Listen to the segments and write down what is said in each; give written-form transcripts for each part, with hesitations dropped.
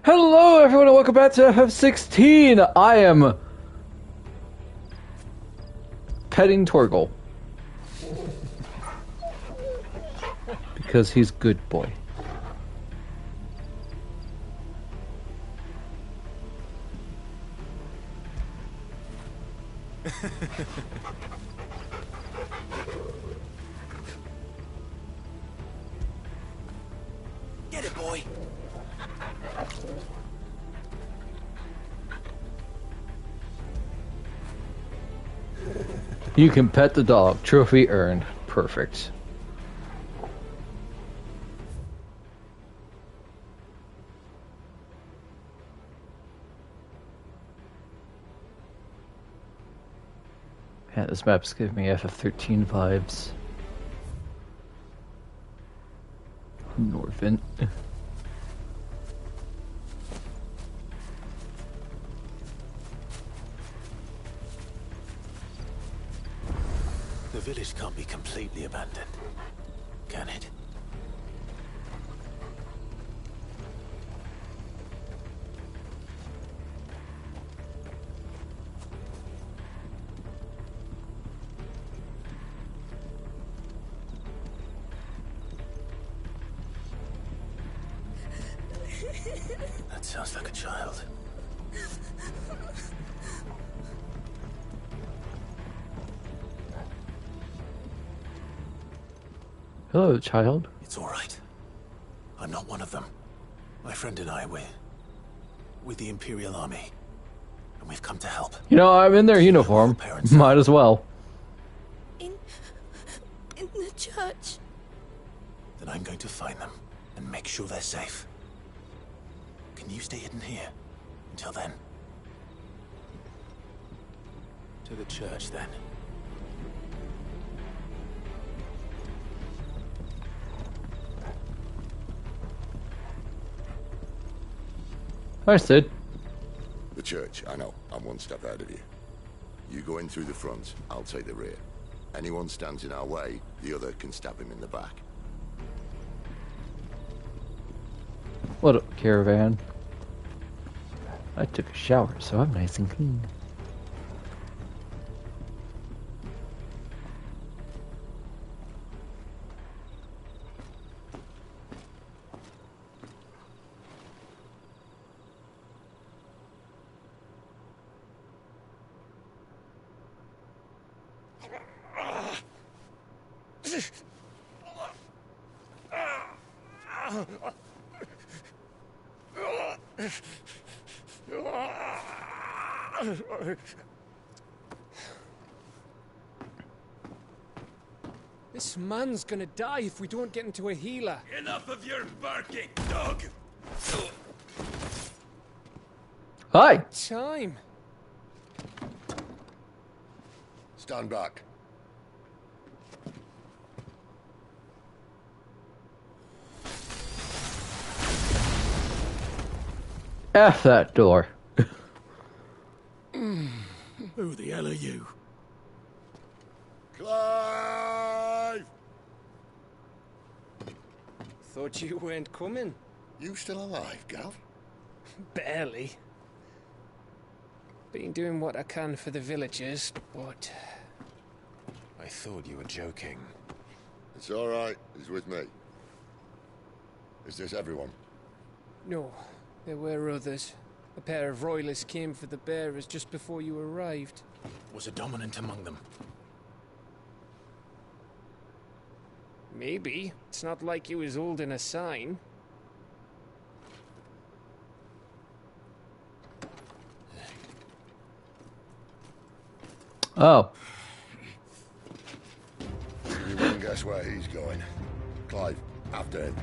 Hello, everyone, and welcome back to FF16. I am petting Torgal because he's good boy. Get it, boy. You can pet the dog. Trophy earned. Perfect. Yeah, this map's giving me FF13 vibes. Norvent. The village can't be completely abandoned, can it? That sounds like a child. Hello, child. It's all right. I'm not one of them. My friend and I, we're with the Imperial Army, and we've come to help. You know, I'm in their uniform. Might as well. In the church. Then I'm going to find them and make sure they're safe. Can you stay hidden here until then? To the church, then. Hi, Sid. The church, I know. I'm one step ahead of you. You go in through the front, I'll take the rear. Anyone stands in our way, the other can stab him in the back. What up, caravan? I took a shower, so I'm nice and clean. This man's gonna die if we don't get into a healer. Enough of your barking, dog! Hi! Time. Stand back. F that door. Who the hell are you? Clive! Thought you weren't coming. You still alive, Gav? Barely. Been doing what I can for the villagers, but... I thought you were joking. It's all right. He's with me. Is this everyone? No, there were others. A pair of royalists came for the bearers just before you arrived. Was a dominant among them? Maybe. It's not like he was holding a sign. Oh. You wouldn't guess where he's going. Clive, after him.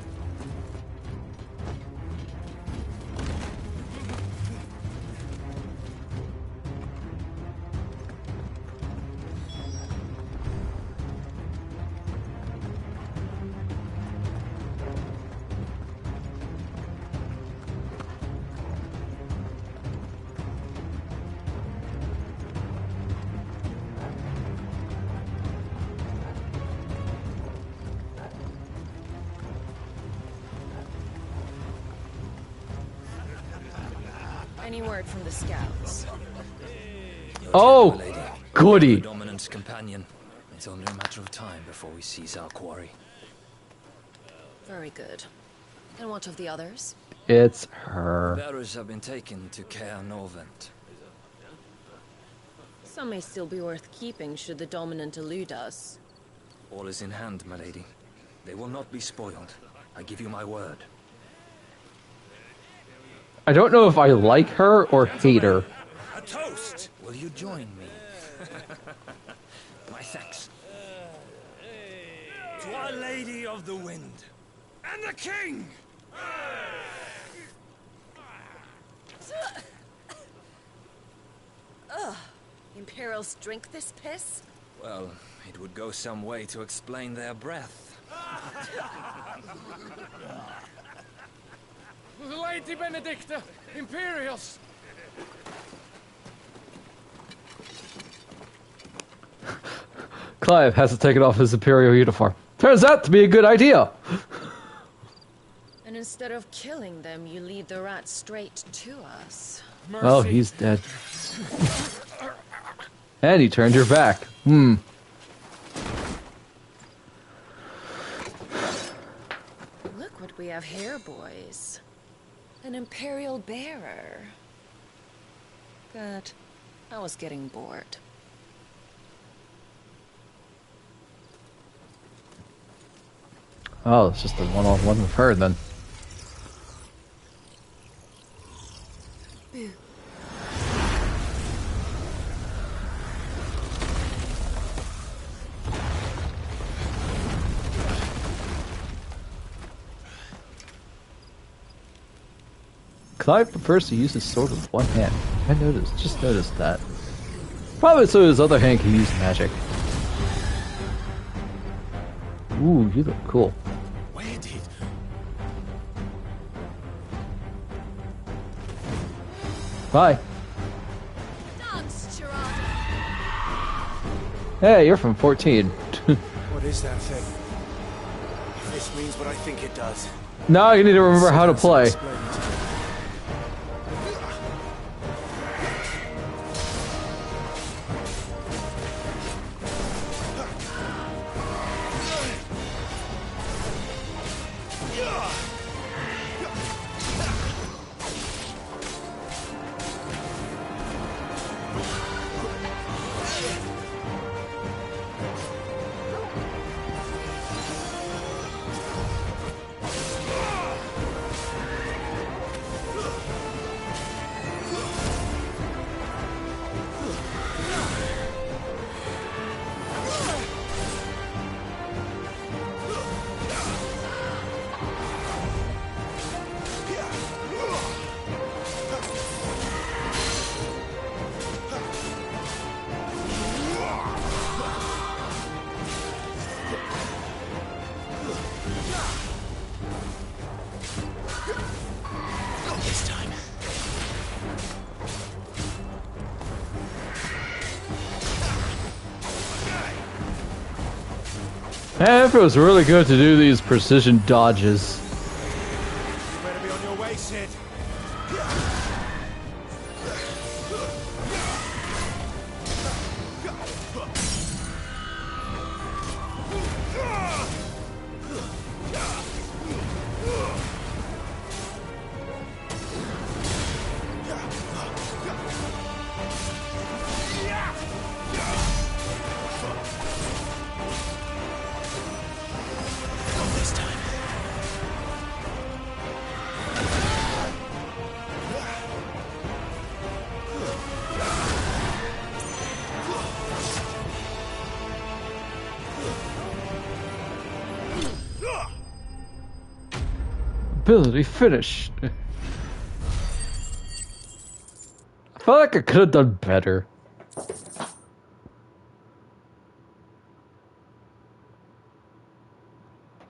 Any word from the scouts? Oh, Lady, goody. the Dominant's companion. It's only a matter of time before we seize our quarry. Very good. And what of the others? It's her. Bearers have been taken to Caer Novent. Some may still be worth keeping should the Dominant elude us. All is in hand, my lady. They will not be spoiled. I give you my word. I don't know if I like her or hate her. A toast! Will you join me? My thanks. To Our Lady of the Wind. And the King! Imperials drink this piss? Well, it would go some way to explain their breath. Lady Benedicta! Imperials! Clive has to take it off his Imperial uniform. Turns out to be a good idea. And instead of killing them, you lead the rats straight to us. Mercy. Oh, he's dead. And you turned your back. Hmm. Look what we have here, boys. An Imperial bearer. Good. I was getting bored. Oh, it's just a one-on-one with her then. Boo. Clive prefers to use his sword with one hand. Just noticed that. Probably so his other hand can use magic. Ooh, you look cool. Where did... Bye. Dance, Gerard. Hey, you're from 14. What is that thing? If this means what I think it does. Now you need to remember how to play. Explained. This time. Man, it feels really good to do these precision dodges. You better be on your way, Sid. This time. Ability finished. I felt like I could have done better.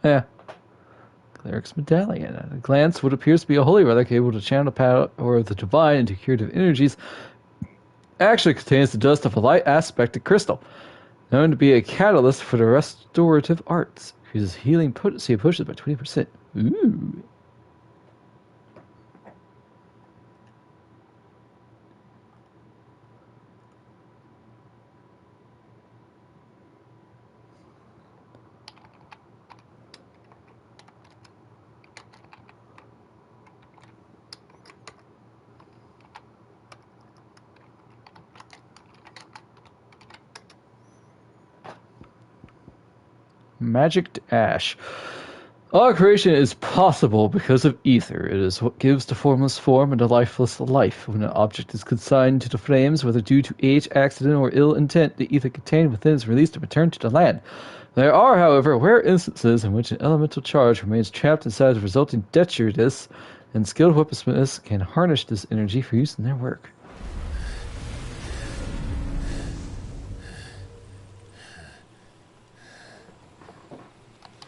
Yeah. Cleric's medallion. At a glance, what appears to be a holy relic able to channel power of the divine into curative energies actually contains the dust of a light aspected crystal, known to be a catalyst for the restorative arts. Increases healing potency and pushes by 20%. Ooh. Magic ash. All creation is possible because of ether. It is what gives to formless form and to lifeless life. When an object is consigned to the flames, whether due to age, accident, or ill intent, the ether contained within is released and returned to the land. There are, however, rare instances in which an elemental charge remains trapped inside, resulting detritus, and skilled weaponsmiths can harness this energy for use in their work.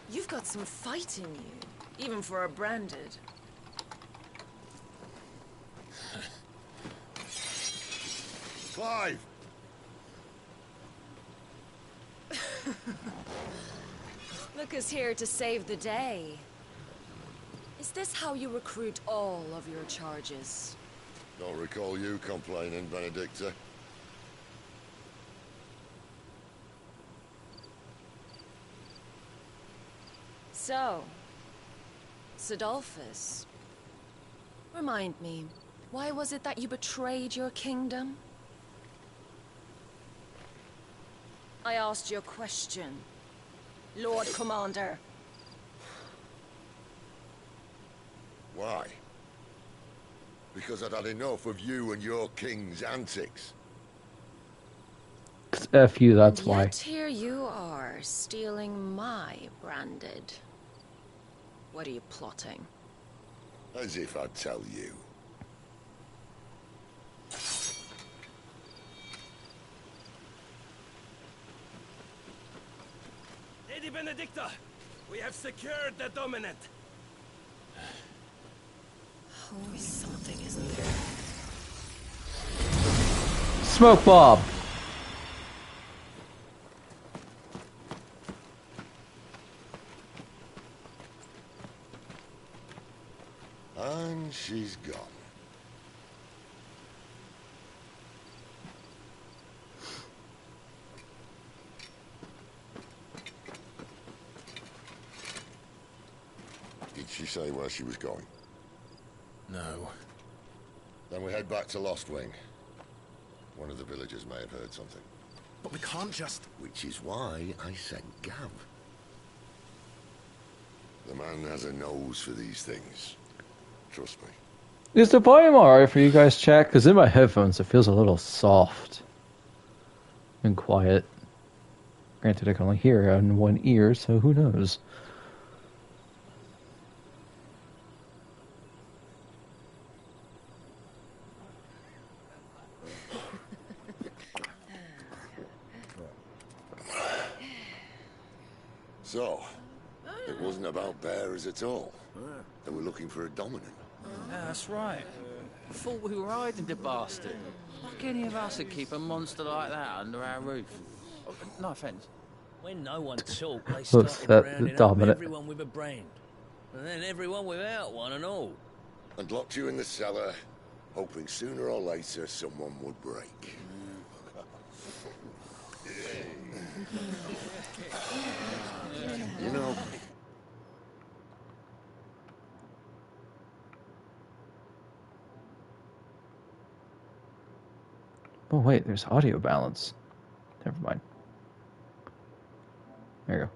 You've got some fight in you, even for a branded. Clive! Lucas here to save the day. Is this how you recruit all of your charges? Don't recall you complaining, Benedicta. So, Sidolphus, remind me, why was it that you betrayed your kingdom? I asked you a question, Lord Commander. Why? Because I'd had enough of you and your king's antics. F you, that's why. Yet here you are, stealing my branded. What are you plotting? As if I'd tell you. Lady Benedicta, we have secured the dominant. Always something, isn't there? Smoke bomb. And she's gone. Did she say where she was going? No. Then we head back to Lost Wing. One of the villagers may have heard something. But we can't just... Which is why I sent Gav. The man has a nose for these things. Trust me. Is the volume alright for you guys, chat? Because in my headphones it feels a little soft and quiet. Granted, I can only hear it on one ear, so who knows? So, it wasn't about bearers at all. They were looking for a dominant. Yeah, that's right. Thought we were hiding the bastard. Like any of us would keep a monster like that under our roof. Oh, no offence. When no one talked, they Looks started that rounding up dominant. everyone with a brand. And then everyone without one and all. And locked you in the cellar, hoping sooner or later someone would break. You know, Oh wait, there's audio balance. Never mind. There you go.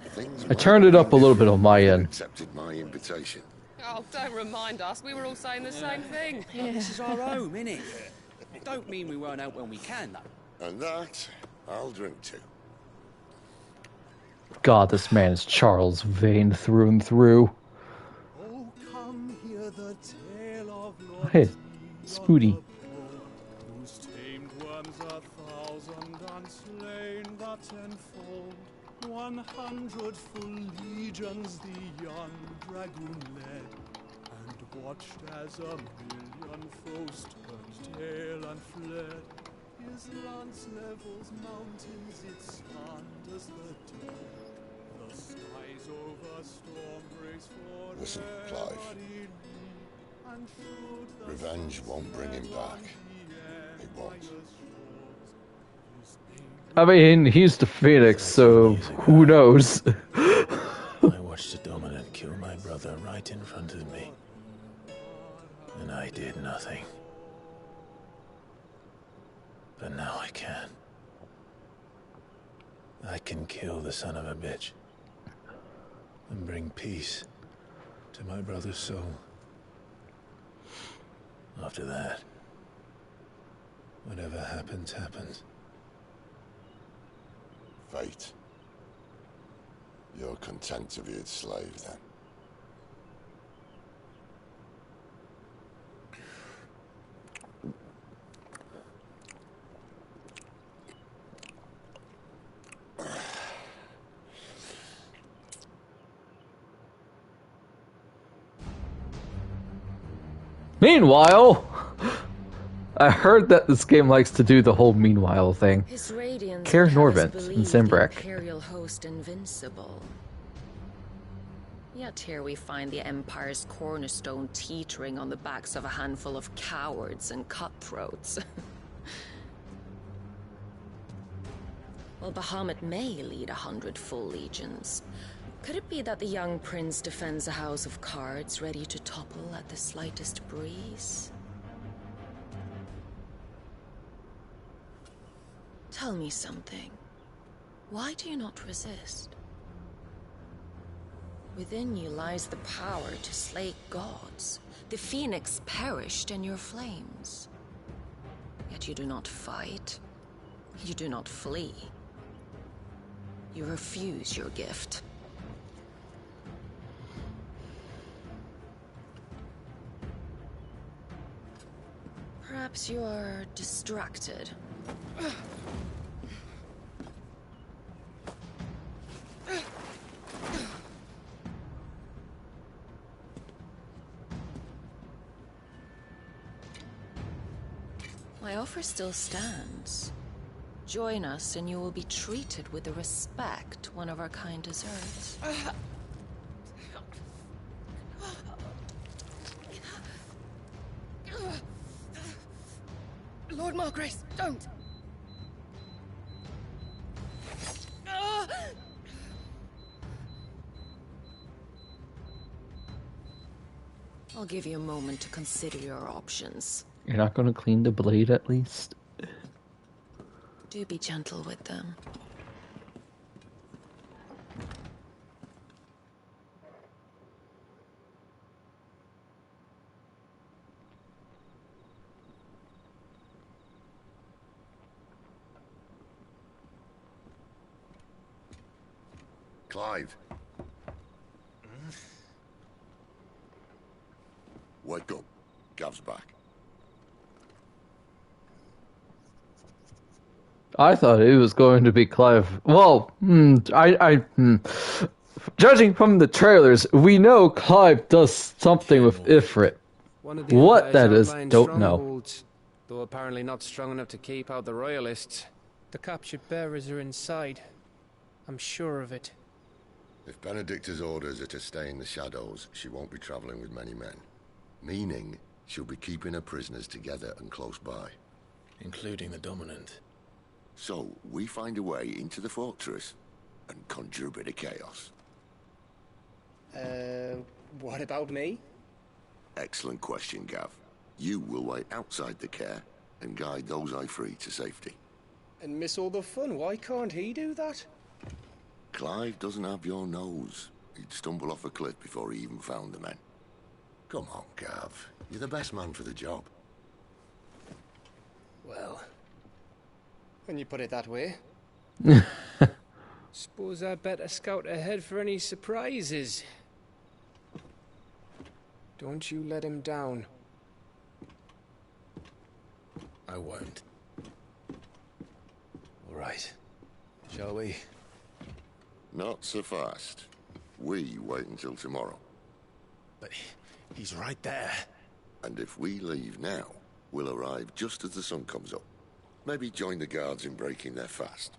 things I turned it up a little bit on my end. accepted my invitation. Oh, don't remind us. We were all saying the same thing. This is our home, innit? Don't mean we won't out when we can, though. And that, I'll drink to. God, this man is Charles Vane through and through. Oh, come hear the tale of Lord Hey, Spooty. whose tamed worms 1,000 unslain but tenfold. 100 full legions the young dragoon led, and watched as 1,000,000 foes turned tail and fled. His lance levels mountains, it slanders the dead. The skies over storm breaks for Listen, Clive. Revenge won't bring him back. It won't. I mean, he's the Phoenix, so who knows? I watched the dominant kill my brother right in front of me. And I did nothing. But now I can. I can kill the son of a bitch and bring peace to my brother's soul. After that, whatever happens, happens. Fate. You're content to be its slave, then? Meanwhile, I heard that this game likes to do the whole meanwhile thing. His Radiance Kaer has Norvent believed and the Simbrak. Imperial host invincible. Yet here we find the Empire's cornerstone teetering on the backs of a handful of cowards and cutthroats. Well, Bahamut may lead 100 full legions. Could it be that the young prince defends a house of cards ready to topple at the slightest breeze? Tell me something. Why do you not resist? Within you lies the power to slay gods. The phoenix perished in your flames. Yet you do not fight. You do not flee. You refuse your gift. Perhaps you are distracted. My offer still stands. Join us and you will be treated with the respect one of our kind deserves. Lord Margrace, don't! I'll give you a moment to consider your options. You're not going to clean the blade at least? Do be gentle with them. Clive. Wake up. Gav's back. I thought it was going to be Clive. Well, judging from the trailers, we know Clive does something with Ifrit. One of the What Empire's that is, outlying don't know. strongholds, though apparently not strong enough to keep out the royalists. The captured bearers are inside. I'm sure of it. If Benedicta's orders are to stay in the shadows, she won't be traveling with many men. Meaning, she'll be keeping her prisoners together and close by. Including the Dominant. So, we find a way into the fortress and conjure a bit of chaos. What about me? Excellent question, Gav. You will wait outside the care and guide those I free to safety. And miss all the fun. Why can't he do that? Clive doesn't have your nose. He'd stumble off a cliff before he even found the men. Come on, Gav. You're the best man for the job. Well, when you put it that way. Suppose I'd better scout ahead for any surprises. Don't you let him down. I won't. All right. Shall we? Not so fast. We wait until tomorrow. But he's right there. And if we leave now, we'll arrive just as the sun comes up. Maybe join the guards in breaking their fast.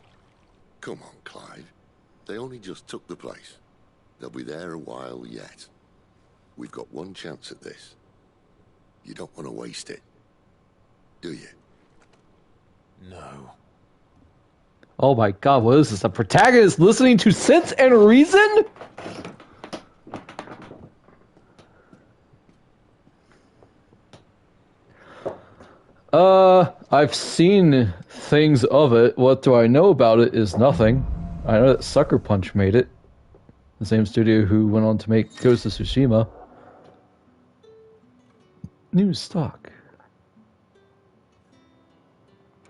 Come on, Clive. They only just took the place. They'll be there a while yet. We've got one chance at this. You don't want to waste it, do you? No. Oh my god, what is this? A protagonist listening to sense and reason? I've seen things of it. What do I know about it is nothing. I know that Sucker Punch made it. The same studio who went on to make Ghost of Tsushima. New stock.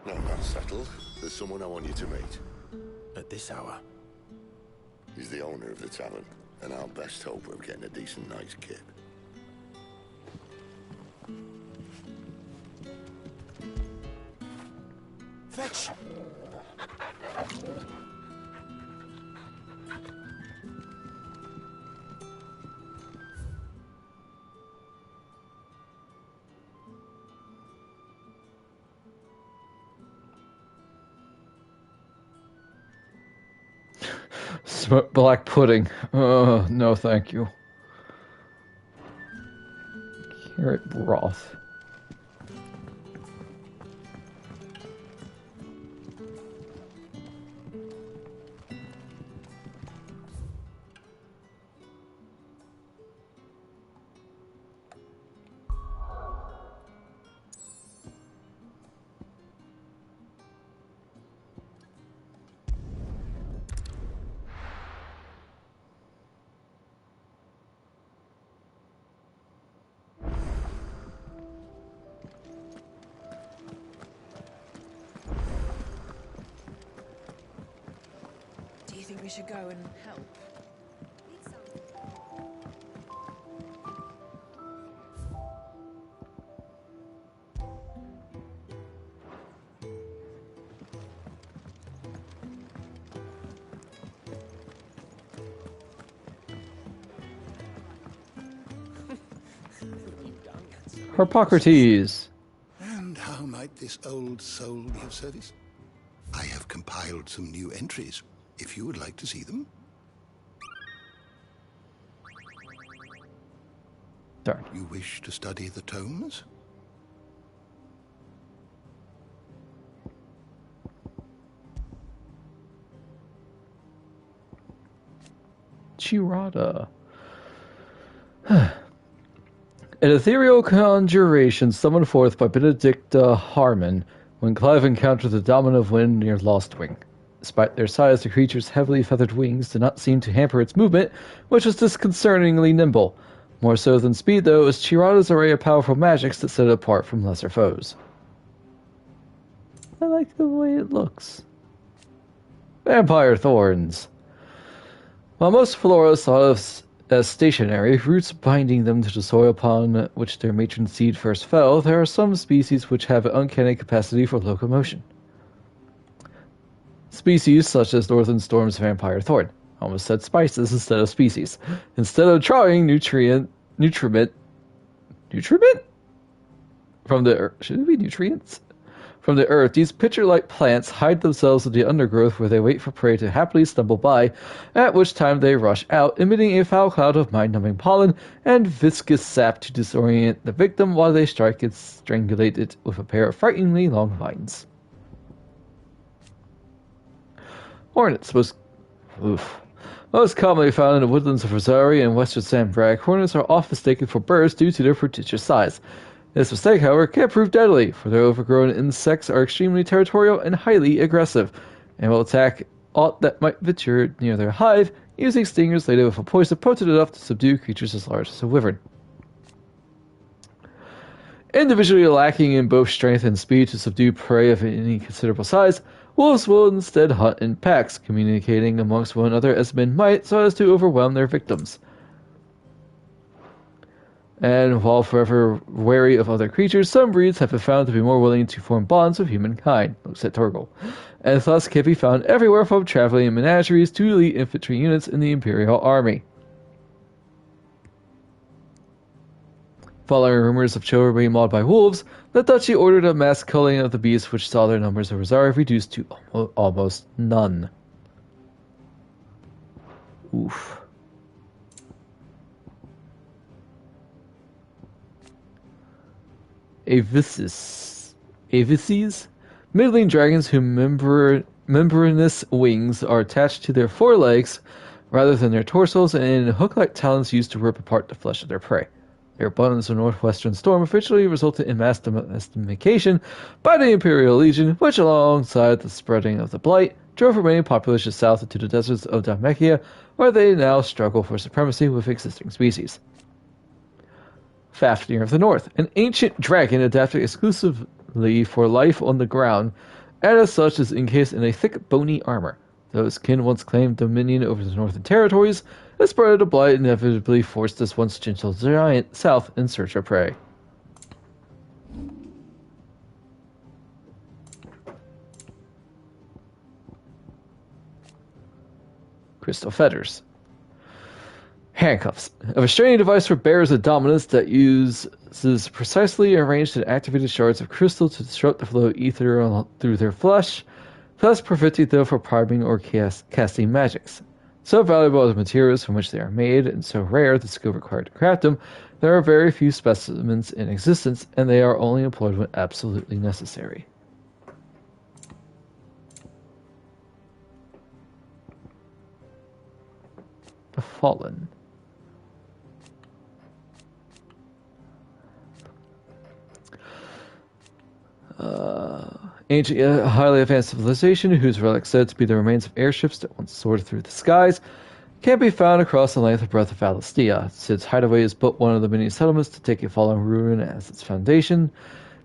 Now that's settled. There's someone I want you to meet. At this hour? He's the owner of the tavern, and our best hope of getting a decent night's kip. Fetch! Black pudding. No thank you. Carrot broth. Do you think we should go and help? Harpocrates. And how might this old soul be of service? I have compiled some new entries, if you would like to see them. Darn. You wish to study the tomes? Chirata. An ethereal conjuration summoned forth by Benedicta Harmon when Clive encountered the Dominant of Wind near Lostwing. Despite their size, the creature's heavily feathered wings did not seem to hamper its movement, which was disconcertingly nimble. More so than speed, though, was Chirata's array of powerful magics that set it apart from lesser foes. I like the way it looks. Vampire Thorns. While most floras thought of as stationary, roots binding them to the soil upon which their matron seed first fell, there are some species which have an uncanny capacity for locomotion. Species such as Northern Storm's Vampire Thorn. I almost said spices instead of species. Instead of drawing nutriment from the earth, should it be nutrients? From the earth, these pitcher-like plants hide themselves in the undergrowth where they wait for prey to happily stumble by, at which time they rush out, emitting a foul cloud of mind-numbing pollen and viscous sap to disorient the victim while they strike and strangulate it with a pair of frighteningly long vines. Hornets most commonly found in the woodlands of Rosaria and western San Brag, hornets are often mistaken for birds due to their prodigious size. This mistake, however, can prove deadly, for their overgrown insects are extremely territorial and highly aggressive, and will attack aught that might venture near their hive, using stingers laden with a poison potent enough to subdue creatures as large as a wyvern. Individually lacking in both strength and speed to subdue prey of any considerable size, wolves will instead hunt in packs, communicating amongst one another as men might so as to overwhelm their victims. And while forever wary of other creatures, some breeds have been found to be more willing to form bonds with humankind, looks at Torgal, and thus can be found everywhere from traveling menageries to elite infantry units in the Imperial Army. Following rumors of children being mauled by wolves, the Duchy ordered a mass culling of the beasts, which saw their numbers of Rosaria reduced to almost none. Oof. Avices, middling dragons whose membranous wings are attached to their forelegs rather than their torsos, and hook-like talons used to rip apart the flesh of their prey. Their abundance of northwestern storm officially resulted in mass domestication by the Imperial Legion, which, alongside the spreading of the Blight, drove remaining populations south into the deserts of Dhalmekia, where they now struggle for supremacy with existing species. Fafnir of the North, an ancient dragon adapted exclusively for life on the ground, and as such is encased in a thick, bony armor. Though his kin once claimed dominion over the northern territories, the spread of the blight inevitably forced this once gentle giant south in search of prey. Crystal fetters. Handcuffs. A restraining device for bearers of dominance that uses precisely arranged and activated shards of crystal to disrupt the flow of ether through their flesh, thus preventing them from priming or casting magics. So valuable are the materials from which they are made, and so rare the skill required to craft them, there are very few specimens in existence, and they are only employed when absolutely necessary. The Fallen. Ancient, highly advanced civilization, whose relics said to be the remains of airships that once soared through the skies, can be found across the length and breadth of Valistia. Sid's hideaway is but one of the many settlements to take a fallen ruin as its foundation,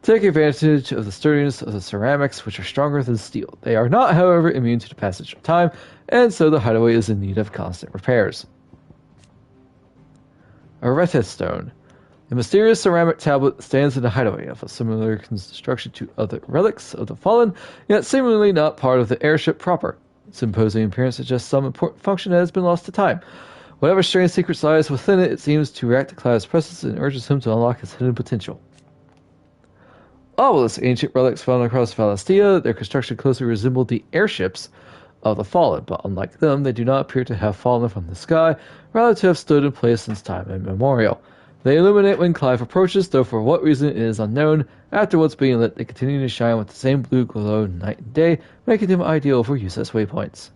take advantage of the sturdiness of the ceramics, which are stronger than steel. They are not, however, immune to the passage of time, and so the hideaway is in need of constant repairs. Arete Stone. A mysterious ceramic tablet stands in the hideaway of a similar construction to other relics of the Fallen, yet seemingly not part of the airship proper. Its imposing appearance suggests some important function that has been lost to time. Whatever strange secret lies within it, it seems to react to Clive's presence and urges him to unlock his hidden potential. Obelisk, ancient relics found across Valistia, their construction closely resembled the airships of the Fallen, but unlike them, they do not appear to have fallen from the sky, rather to have stood in place since time immemorial. They illuminate when Clive approaches, though for what reason it is unknown. After once being lit, they continue to shine with the same blue glow night and day, making them ideal for use as waypoints.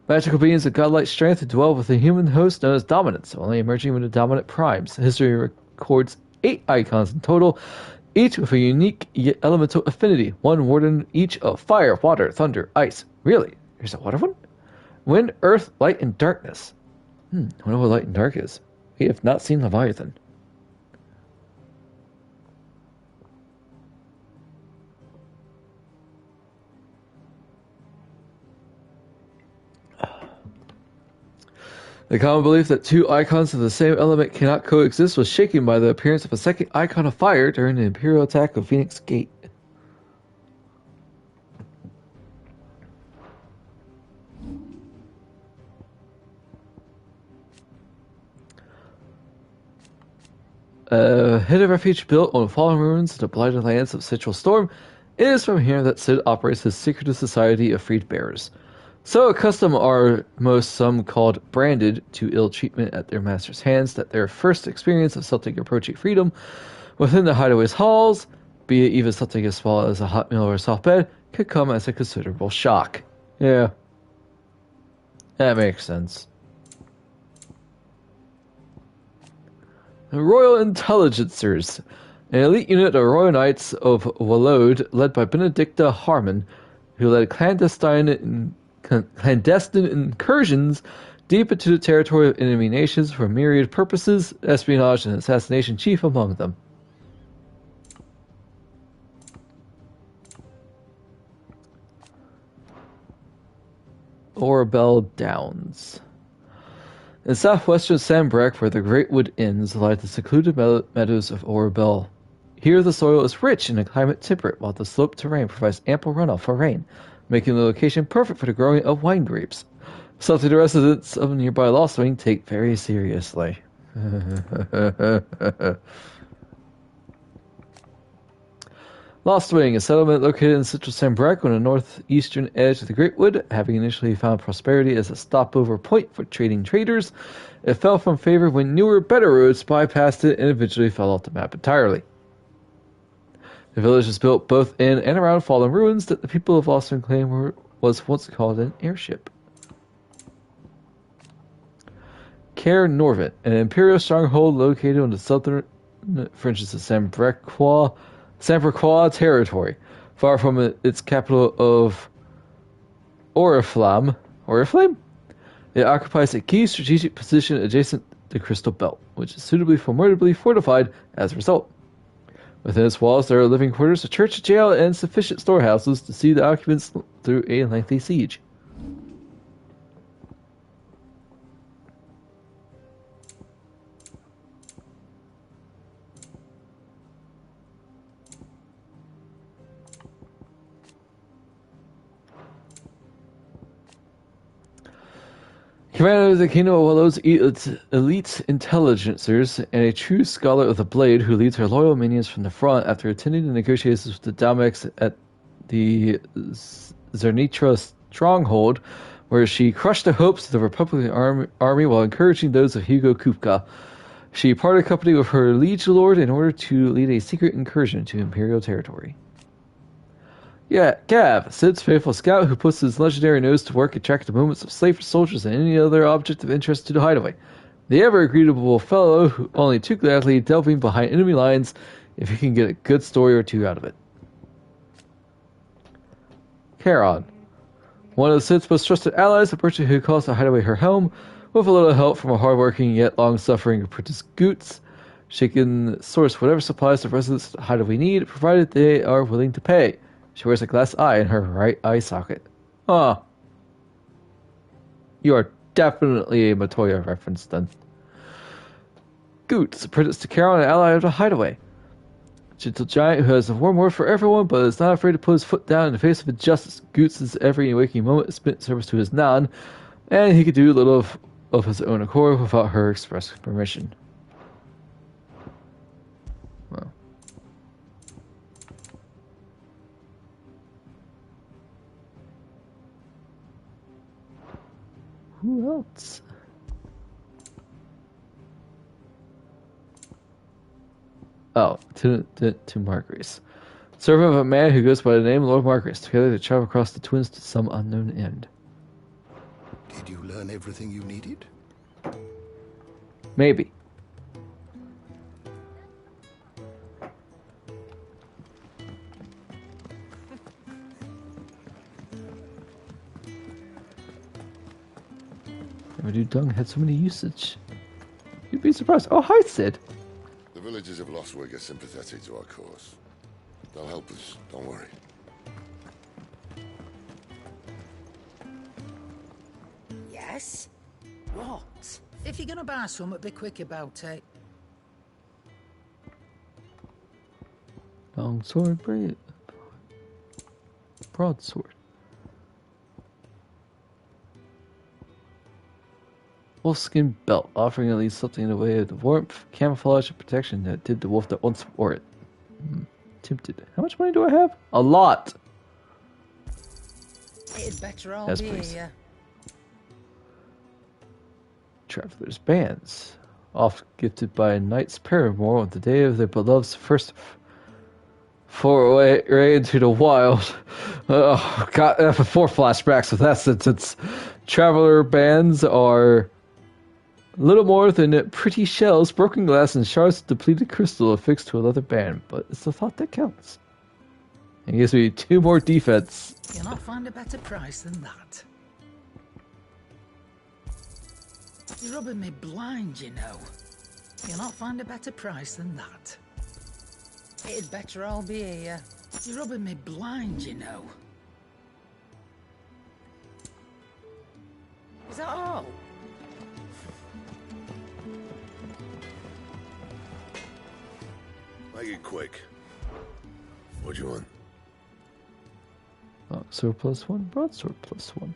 Magical beings of godlike strength who dwell with a human host known as Dominants, only emerging when the dominant primes. History records 8 icons in total, each with a unique elemental affinity. One warden each of fire, water, thunder, ice. Really? There's a water one? Wind, earth, light, and darkness. I wonder what light and dark is. We have not seen Leviathan. The common belief that 2 icons of the same element cannot coexist was shaken by the appearance of a second icon of fire during the Imperial attack of Phoenix Gate. Hidden refuge built on fallen ruins in the blighted lands of Central Storm. It is from here that Cid operates his secretive society of freed bearers. So accustomed are some called branded to ill treatment at their master's hands that their first experience of something approaching freedom within the hideaway's halls, be it even something as small as a hot meal or a soft bed, could come as a considerable shock. Yeah. That makes sense. The Royal Intelligencers, an elite unit of Royal Knights of Wallode led by Benedicta Harmon, who led clandestine incursions deep into the territory of enemy nations for myriad purposes, espionage and assassination chief among them. Orbel Downs. In southwestern Sanbreque, where the Great Wood ends, lie the secluded meadows of Orbel. Here the soil is rich and the climate temperate, while the sloped terrain provides ample runoff for rain, making the location perfect for the growing of wine grapes, something the residents of nearby Lostwing take very seriously. Lostwing, a settlement located in central Sanbreque on the northeastern edge of the Great Wood, having initially found prosperity as a stopover point for trading traders, it fell from favor when newer, better roads bypassed it and eventually fell off the map entirely. The village was built both in and around fallen ruins that the people of Lostwing claim was once called an airship. Caer Norvent, an imperial stronghold located on the southern fringes of Sanbrequois territory. far from its capital of Oriflamme. Oriflame? It occupies a key strategic position adjacent to Crystal Belt, which is suitably formidably fortified as a result. Within its walls there are living quarters, a church, a jail, and sufficient storehouses to see the occupants through a lengthy siege. Commander of the Kingdom of Willows, elite intelligencers, and a true scholar of the Blade who leads her loyal minions from the front after attending the negotiations with the Damex at the Zernitra stronghold, where she crushed the hopes of the Republican army while encouraging those of Hugo Kupka. She parted company with her liege lord in order to lead a secret incursion to Imperial territory. Yeah, Gav, Sid's faithful scout who puts his legendary nose to work at tracking the movements of slaver soldiers and any other object of interest to the hideaway. The ever-agreeable fellow who only too gladly delving behind enemy lines if he can get a good story or two out of it. Charon, one of Sid's most trusted allies, a merchant who calls the hideaway her home, with a little help from a hard-working yet long-suffering apprentice Goots. She can source whatever supplies the residents of the hideaway need, provided they are willing to pay. She wears a glass eye in her right eye socket. Ah. You are definitely a Matoya reference then. Goots, apprentice to Charon, an ally of the hideaway. Gentle giant who has a warm word for everyone, but is not afraid to put his foot down in the face of injustice. Goots' every waking moment is spent in service to his Nan, and he could do little of his own accord without her express permission. Well. Who else? Oh, to Margrace. Servant of a man who goes by the name Lord Margrace. Together they travel across the Twins to some unknown end. Did you learn everything you needed? Maybe. Never knew dung had so many usage. You'd be surprised. Oh, hi, Sid. The villagers of Lostwig are sympathetic to our cause. They'll help us, don't worry. Yes? What? If you're gonna buy something, be quick about it. Long sword, broadsword. Wolfskin belt, offering at least something in the way of the warmth, camouflage, and protection that did the wolf that once wore it. Tempted. How much money do I have? A lot! It'd better all Yes, be please. here. Traveler's bands. Oft gifted by Knight's Paramour on the day of their beloved's first foray into the wild. Oh, got F4 flashbacks with that sentence. Traveler bands are little more than pretty shells, broken glass, and shards of depleted crystal affixed to a leather band, but it's the thought that counts. It gives me 2 more defense. You'll not find a better price than that. You're rubbing me blind, you know. You'll not find a better price than that. It'd better all be here. You're rubbing me blind, you know. Is that all? Make it quick. What do you want? Longsword +1, broadsword +1.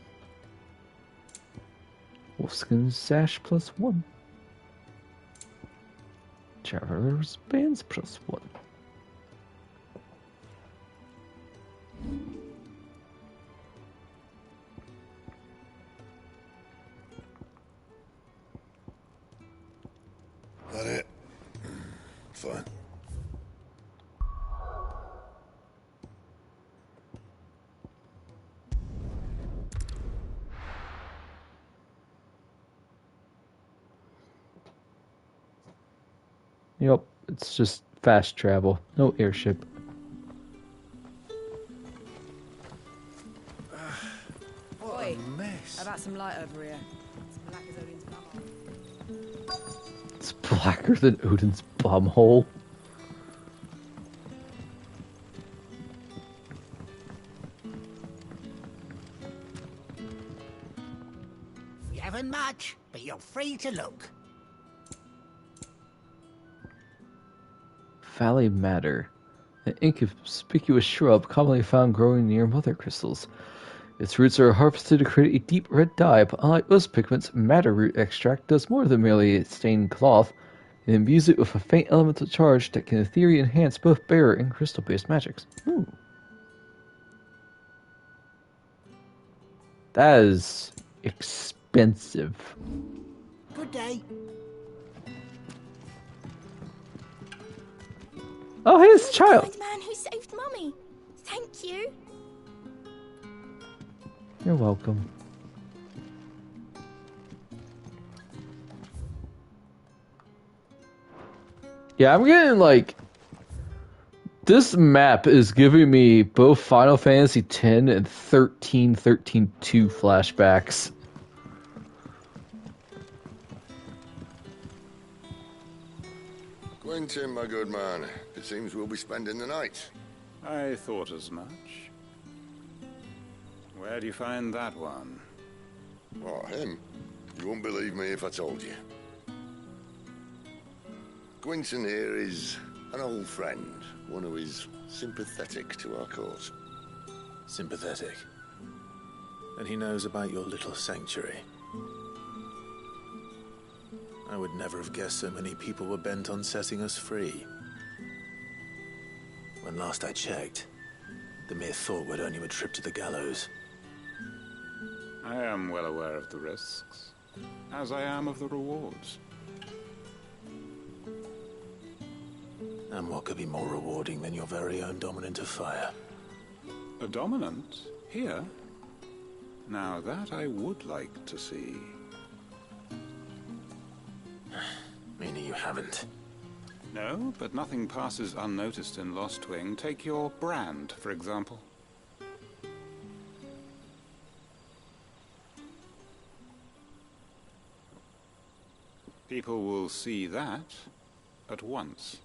Wolfskin sash +1. Traveler's bands +1. That it? Fine. Yep, it's just fast travel, no airship. How about some light over here? It's black as Odin's bumhole. It's blacker than Odin's bumhole. You haven't much, but you're free to look. Valley Madder, an inconspicuous shrub commonly found growing near mother crystals. Its roots are harvested to create a deep red dye, but unlike most pigments, madder root extract does more than merely stain cloth. It imbues it with a faint elemental charge that can in theory enhance both bearer and crystal-based magics. Ooh. That is expensive. Good day. Oh, hey, it's a child. Kind man who saved Mummy. Thank you. You're welcome. Yeah, I'm getting like... This map is giving me both Final Fantasy X and 13-2 flashbacks. Quentin, my good man. It seems we'll be spending the night. I thought as much. Where do you find that one? What, him? You wouldn't believe me if I told you. Quentin here is an old friend, one who is sympathetic to our cause. Sympathetic. And he knows about your little sanctuary. I would never have guessed so many people were bent on setting us free. When last I checked, the mere thought would earn you a trip to the gallows. I am well aware of the risks, as I am of the rewards. And what could be more rewarding than your very own dominant of fire? A dominant? Here? Now that I would like to see. Meaning you haven't? No, but nothing passes unnoticed in Lostwing. Take your brand, for example. People will see that at once.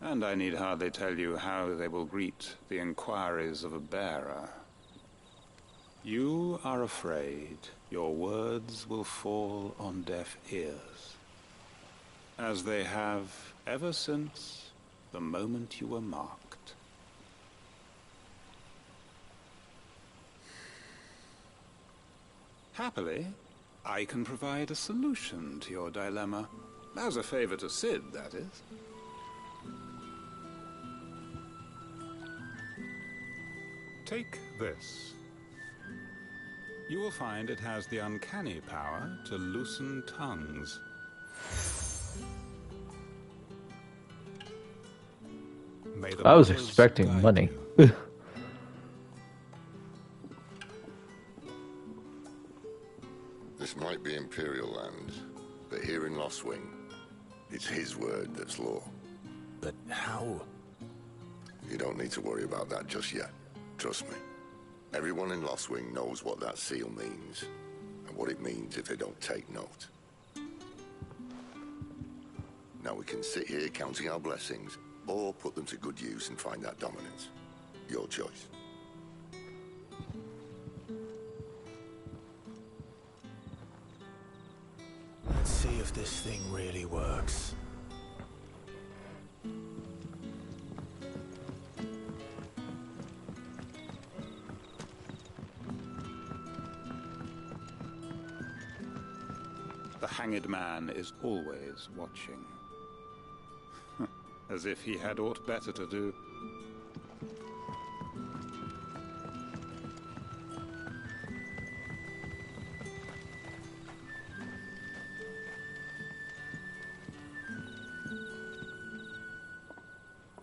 And I need hardly tell you how they will greet the inquiries of a bearer. You are afraid your words will fall on deaf ears, as they have ever since the moment you were marked. Happily, I can provide a solution to your dilemma. As a favor to Cid, that is. Take this. You will find it has the uncanny power to loosen tongues. I was expecting money. This might be Imperial land, but here in Lostwing, it's his word that's law. But how? You don't need to worry about that just yet. Trust me. Everyone in Lostwing knows what that seal means, and what it means if they don't take note. Now we can sit here counting our blessings, or put them to good use and find that dominance. Your choice. Let's see if this thing really works. The hanged man is always watching. As if he had aught better to do.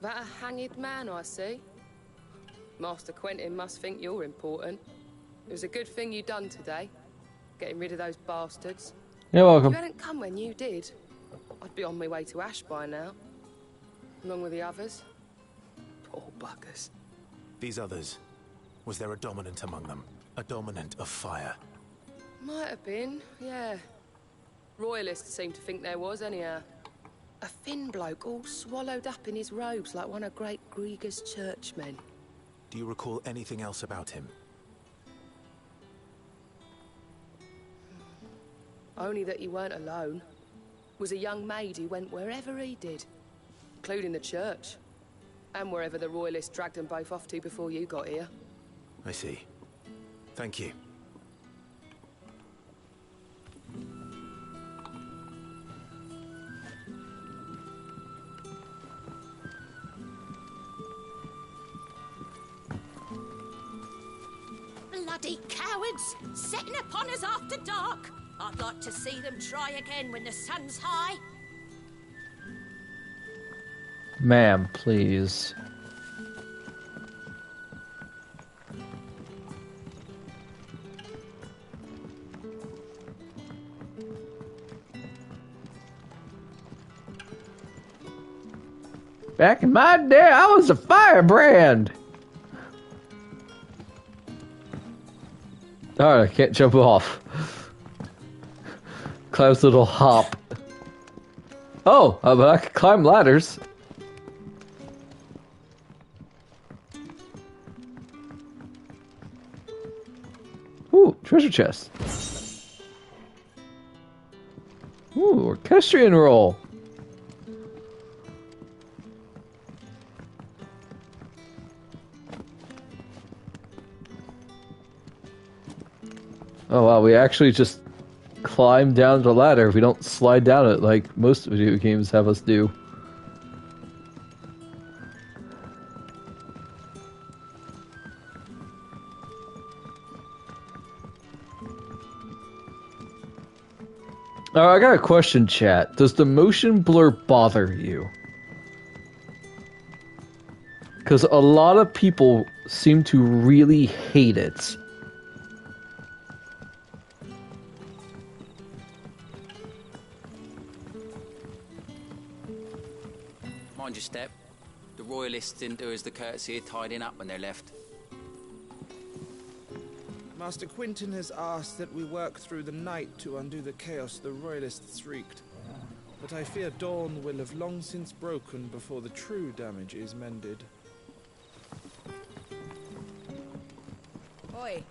That a hanged man I see? Master Quentin must think you're important. It was a good thing you done today, getting rid of those bastards. You're welcome. If you hadn't come when you did, I'd be on my way to Ash by now. Along with the others. Poor buggers. These others, was there a dominant among them? A dominant of fire. Might have been, yeah. Royalists seem to think there was, anyhow. A thin bloke all swallowed up in his robes like one of Great Grieger's churchmen. Do you recall anything else about him? Only that he weren't alone. Was a young maid who went wherever he did, including the church. And wherever the Royalists dragged them both off to before you got here. I see. Thank you. Bloody cowards! Setting upon us after dark! I'd like to see them try again when the sun's high. Ma'am, please. Back in my day, I was a firebrand. Alright, I can't jump off. Cloud's little hop. Oh, but I can climb ladders. Ooh, treasure chest. Ooh, orchestrion roll. Oh wow, we actually just climb down the ladder. We don't slide down it like most video games have us do. I got a question, chat. Does the motion blur bother you? Because a lot of people seem to really hate it. Mind your step. The Royalists didn't do us the courtesy of tidying up when they left. Master Quinton has asked that we work through the night to undo the chaos the Royalists wreaked. But I fear dawn will have long since broken before the true damage is mended. Oi.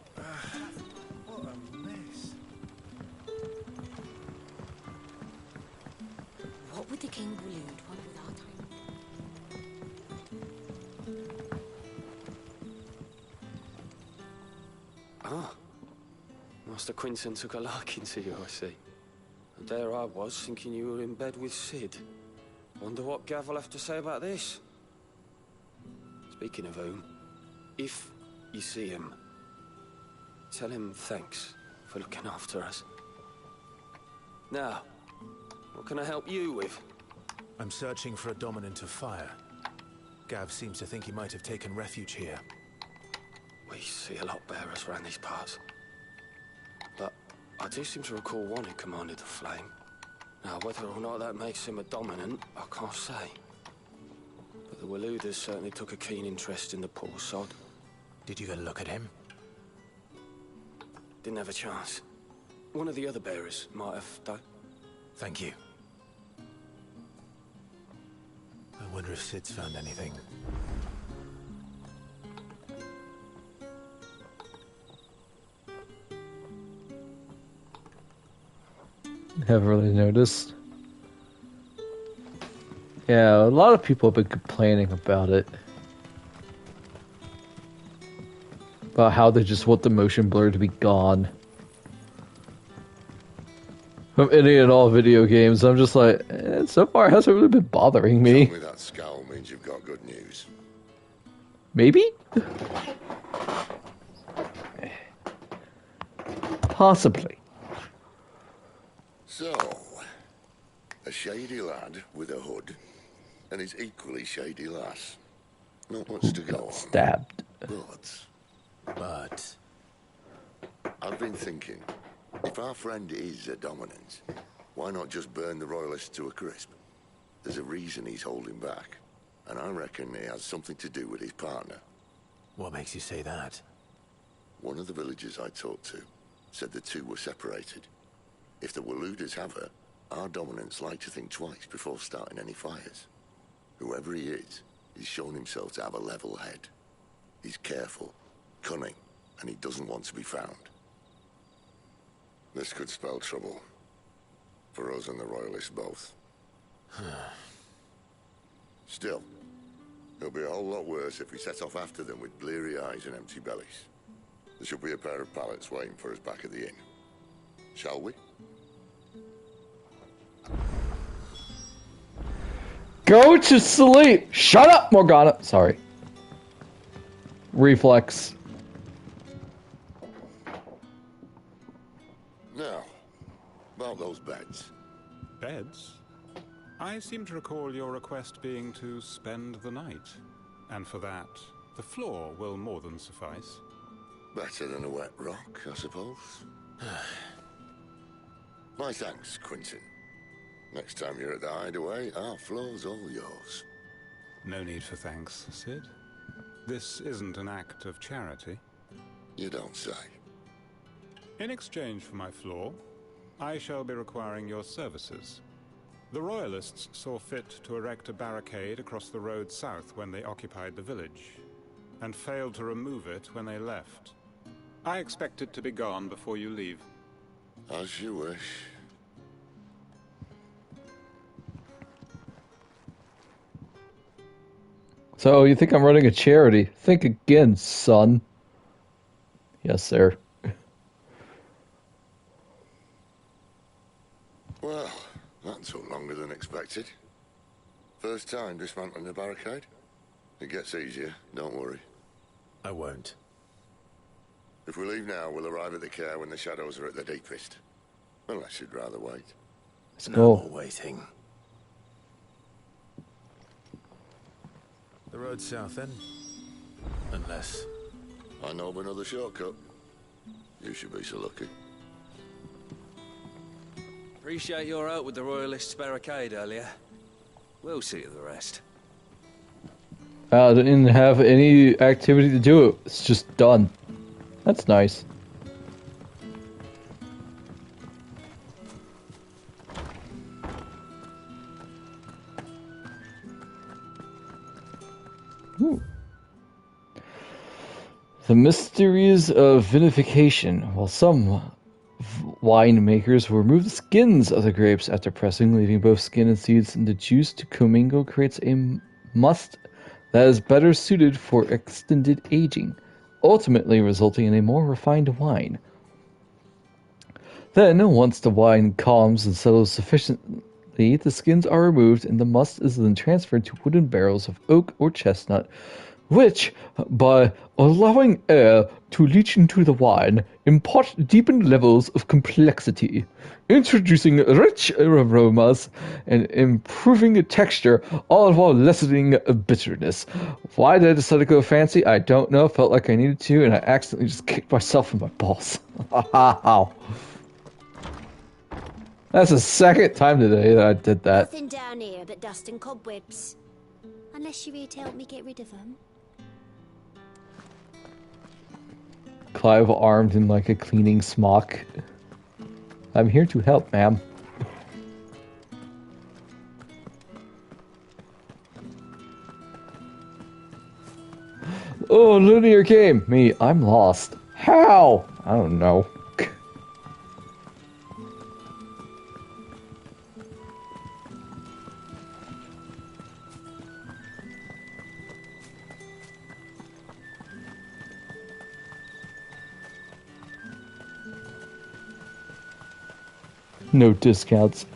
What a mess. What would the king Waloed want with our time? Ah, Master Quinton took a liking to you, I see. And there I was, thinking you were in bed with Cid. Wonder what Gav will have to say about this. Speaking of whom, if you see him, tell him thanks for looking after us. Now, what can I help you with? I'm searching for a dominant of fire. Gav seems to think he might have taken refuge here. We see a lot bearers around these parts. But I do seem to recall one who commanded the flame. Now, whether or not that makes him a dominant, I can't say. But the Waloeders certainly took a keen interest in the poor sod. Did you get a look at him? Didn't have a chance. One of the other bearers might have done. Thank you. I wonder if Cid's found anything. Haven't really noticed. Yeah, a lot of people have been complaining about it. About how they just want the motion blur to be gone. From any and all video games, I'm just like, so far it hasn't really been bothering me. Tell me that scowl means you've got good news. Maybe? Possibly. So, a shady lad with a hood, and his equally shady lass. Not much to go on. Stabbed. But... I've been thinking, if our friend is a dominant, why not just burn the Royalists to a crisp? There's a reason he's holding back, and I reckon he has something to do with his partner. What makes you say that? One of the villagers I talked to said the two were separated. If the Waluders have her, our dominants like to think twice before starting any fires. Whoever he is, he's shown himself to have a level head. He's careful, cunning, and he doesn't want to be found. This could spell trouble. For us and the Royalists both. Still, it'll be a whole lot worse if we set off after them with bleary eyes and empty bellies. There should be a pair of pallets waiting for us back at the inn. Shall we? Go to sleep! Shut up, Morgana! Sorry. Reflex. Now, about those beds. Beds? I seem to recall your request being to spend the night. And for that, the floor will more than suffice. Better than a wet rock, I suppose. My thanks, Quentin. Next time you're at the Hideaway, our floor's all yours. No need for thanks, Sid. This isn't an act of charity. You don't say. In exchange for my floor, I shall be requiring your services. The Royalists saw fit to erect a barricade across the road south when they occupied the village, and failed to remove it when they left. I expect it to be gone before you leave. As you wish. So, you think I'm running a charity? Think again, son. Yes, sir. Well, that took longer than expected. First time dismantling the barricade? It gets easier, don't worry. I won't. If we leave now, we'll arrive at the care when the shadows are at their deepest. Unless you'd rather wait. There's no more waiting. The road south then? Unless... I know of another shortcut. You should be so lucky. Appreciate your help with the Royalists' barricade earlier. We'll see to the rest. I didn't have any activity to do it. It's just done. That's nice. Ooh. The mysteries of vinification. While some winemakers will remove the skins of the grapes after pressing, leaving both skin and seeds in the juice to commingle creates a must that is better suited for extended aging, ultimately resulting in a more refined wine. Then, once the wine calms and settles sufficiently, the skins are removed and the must is then transferred to wooden barrels of oak or chestnut, which, by allowing air to leach into the wine, impart deepened levels of complexity, introducing rich aromas and improving the texture, all while lessening bitterness. Why did I decide to go fancy? I don't know. Felt like I needed to, and I accidentally just kicked myself in my balls. Ow. That's the second time today that I did that. Nothing down here but dust and cobwebs. Unless you're here to help me get rid of them. Clive armed in like a cleaning smock. I'm here to help, ma'am. Oh, Linear game. Me, I'm lost. How? I don't know. No discounts.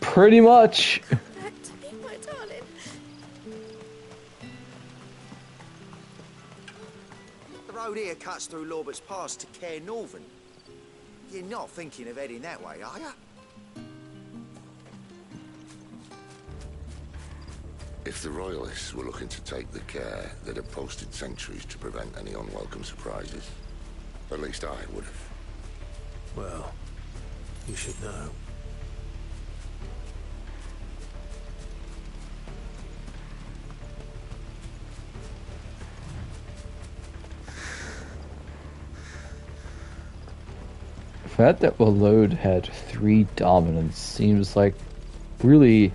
Pretty much. Back to me, my darling. The road here cuts through Lorbert's Pass to Care Northern. You're not thinking of heading that way, are you? If the Royalists were looking to take the care, they'd have posted sentries to prevent any unwelcome surprises. At least I would have. Well, you should know. fact that Walode had 3 dominance seems like really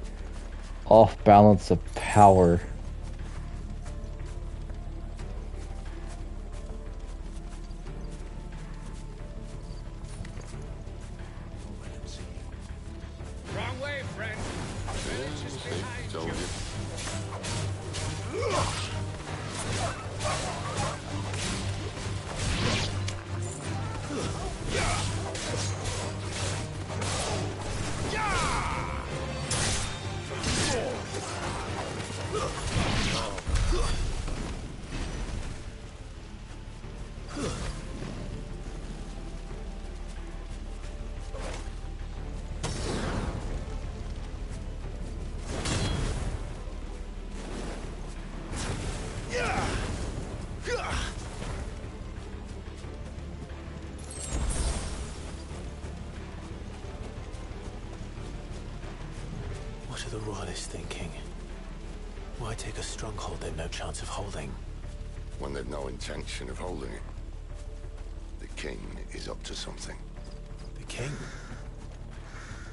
off balance of power. Wrong way, friend. Village is behind you. What are the Royalists thinking? Why take a stronghold they've no chance of holding? When they've no intention of holding it. The king is up to something. The king?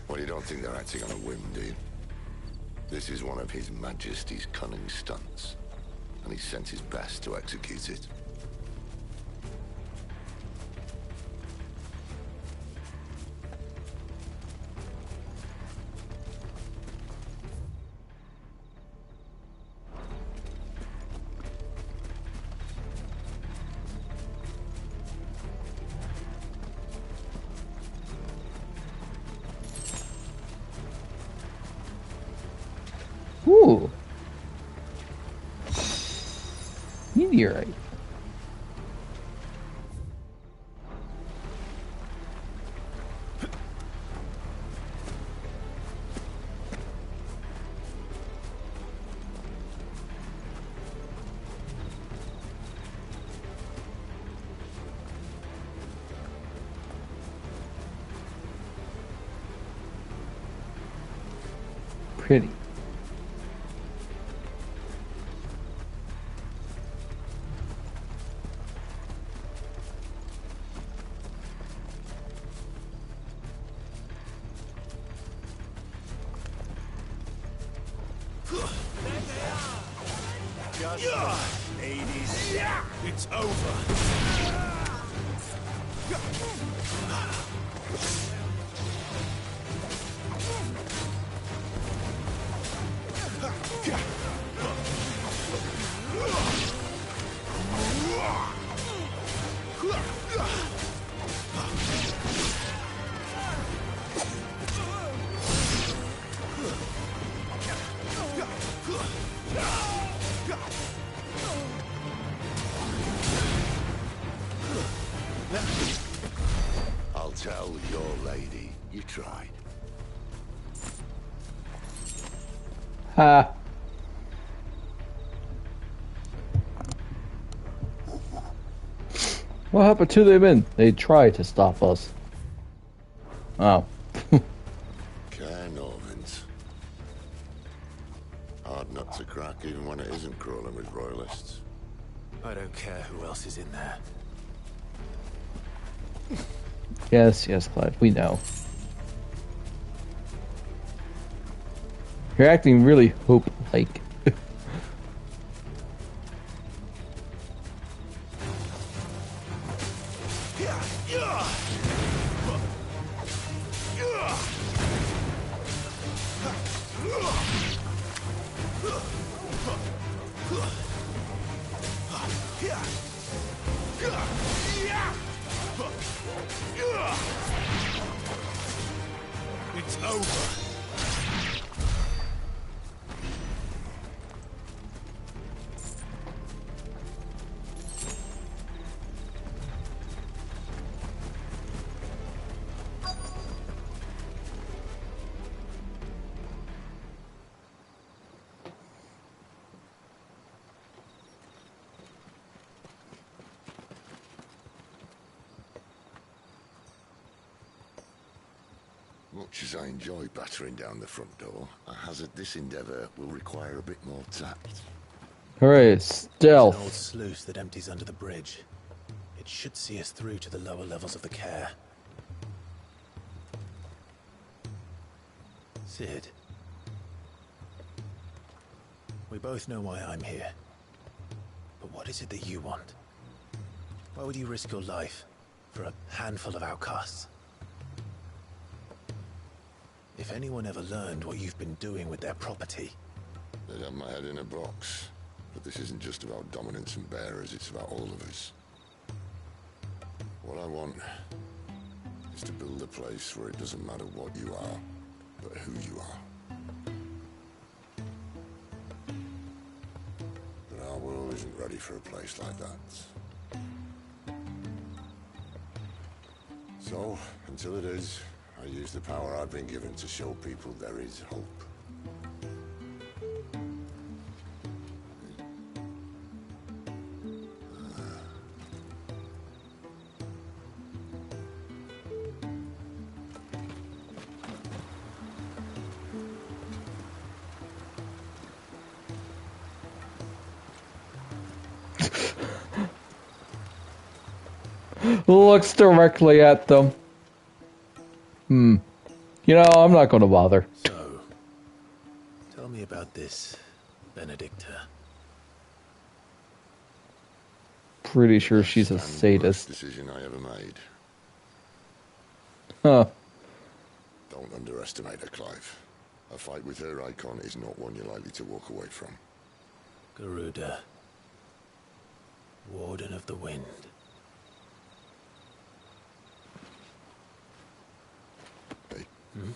Well, you don't think they're acting on a whim, do you? This is one of His Majesty's cunning stunts, and he sent his best to execute it. Ooh. Meteorite. Pretty. Ladies, it's over. I'll tell your lady you tried. Ha. What happened to them in? They tried to stop us. Oh. Cairnorvins. Hard nut to crack even when it isn't crawling with royalists. I don't care who else is in there. Yes, yes, Clyde, we know. You're acting really hope-like. It's over. Much as I enjoy battering down the front door, I hazard this endeavour will require a bit more tact. Hooray, There's an old stealth. sluice that empties under the bridge. It should see us through to the lower levels of the care. Cid. We both know why I'm here. But what is it that you want? Why would you risk your life for a handful of outcasts? If anyone ever learned what you've been doing with their property... They'd have my head in a box. But this isn't just about dominance and bearers, it's about all of us. What I want is to build a place where it doesn't matter what you are, but who you are. But our world isn't ready for a place like that. So, until it is, I use the power I've been given to show people there is hope. Looks directly at them. You know, I'm not going to bother. So, tell me about this Benedicta. Pretty sure she's a sadist. Decision I ever made. Huh. Don't underestimate her, Clive. A fight with her icon is not one you're likely to walk away from. Garuda. Warden of the Wind. Hey. Hmm?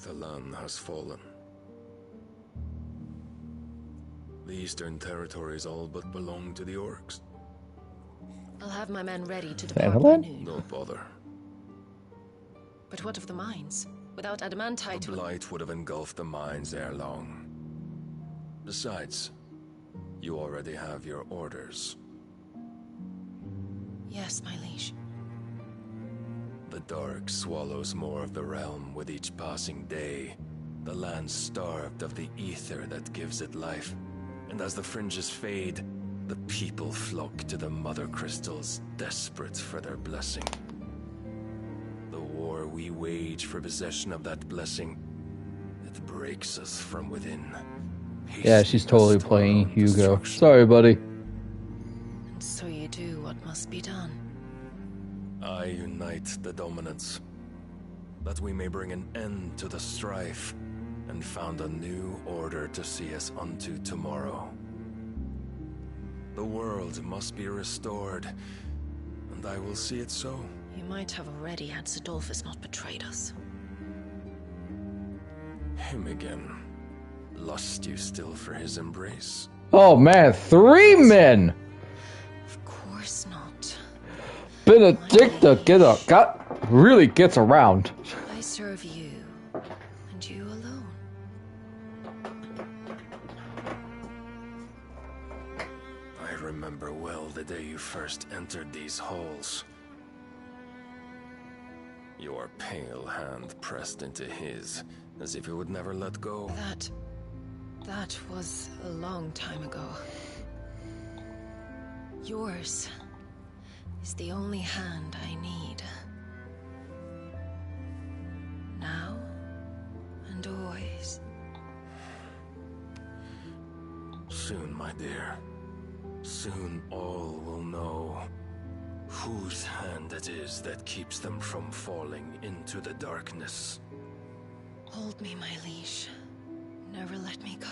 The land has fallen. The eastern territories all but belong to the orcs. I'll have my men ready to depart by Evelyn? noon. No bother. But what of the mines? Without adamantite... The blight would have engulfed the mines ere long. Besides, you already have your orders. Yes, my liege. The dark swallows more of the realm with each passing day. The land starved of the ether that gives it life. And as the fringes fade, the people flock to the mother crystals, desperate for their blessing. The war we wage for possession of that blessing, it breaks us from within. Yeah, she's totally playing Hugo. Sorry, buddy. And so you do what must be done. I unite the dominants, that we may bring an end to the strife, and found a new order to see us unto tomorrow. The world must be restored, and I will see it so. You might have already had Sidolphus not betrayed us. Him again. Lust you still for his embrace? Oh man, 3 men! Of course not. Benedicta really gets around. I serve you, and you alone. I remember well the day you first entered these halls. Your pale hand pressed into his, as if it would never let go. That was a long time ago. Yours is the only hand I need. Now and always. Soon, my dear. Soon all will know who whose hand it is that keeps them from falling into the darkness. Hold me, my liege. Never let me go.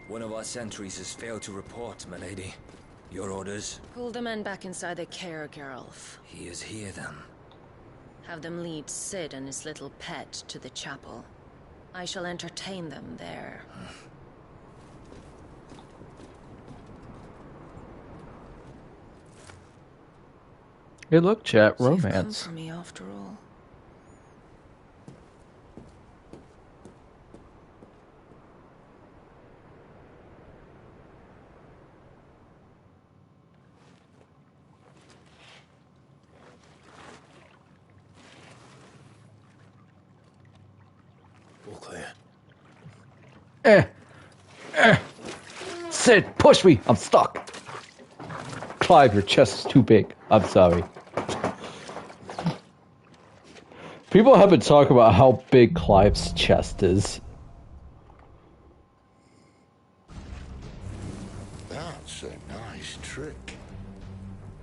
One of our sentries has failed to report, my lady. Your orders? Pull the men back inside the care, Geralf. He is here, then. Have them lead Cid and his little pet to the chapel. I shall entertain them there. Hey, look, chat, So you've come romance. for me after all. All clear. Cid, push me! I'm stuck! Clive, your chest is too big. I'm sorry. People have been talking about how big Clive's chest is. That's a nice trick.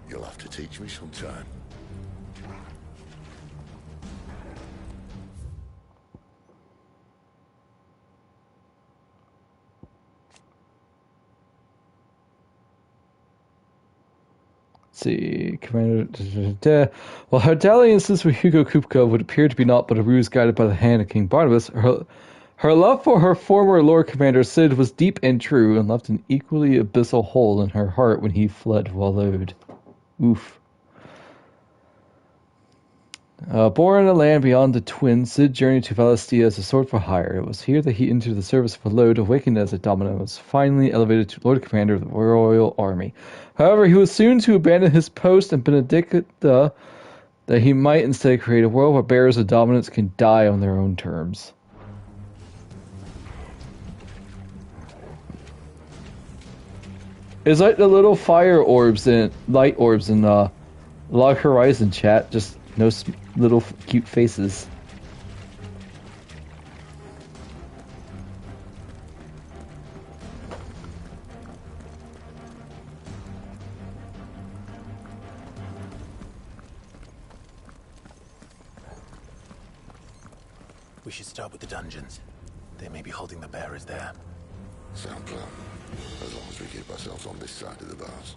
You'll have to teach me sometime. See, Commander. While her dalliances with Hugo Kupka would appear to be naught but a ruse guided by the hand of King Barnabas, her love for her former Lord Commander Cid was deep and true, and left an equally abyssal hole in her heart when he fled Wallode. Oof. Born in a land beyond the Twin, Cid journeyed to Valestia as a sword for hire. It was here that he entered the service of Wallode, awakened as a Domino, and was finally elevated to Lord Commander of the Royal Army. However, he was soon to abandon his post and Benedicta that he might instead create a world where bearers of dominance can die on their own terms. It's like the little fire orbs and light orbs in Log Horizon chat, just no little cute faces. We should start with the dungeons. They may be holding the bearers there. Sound plan. As long as we keep ourselves on this side of the bars.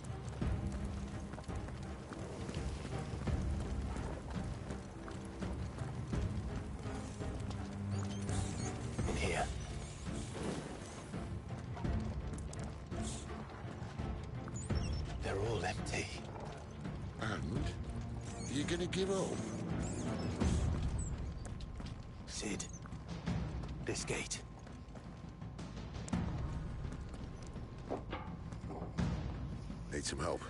In here. They're all empty. And? You're gonna give up? Cid. This gate. Need some help.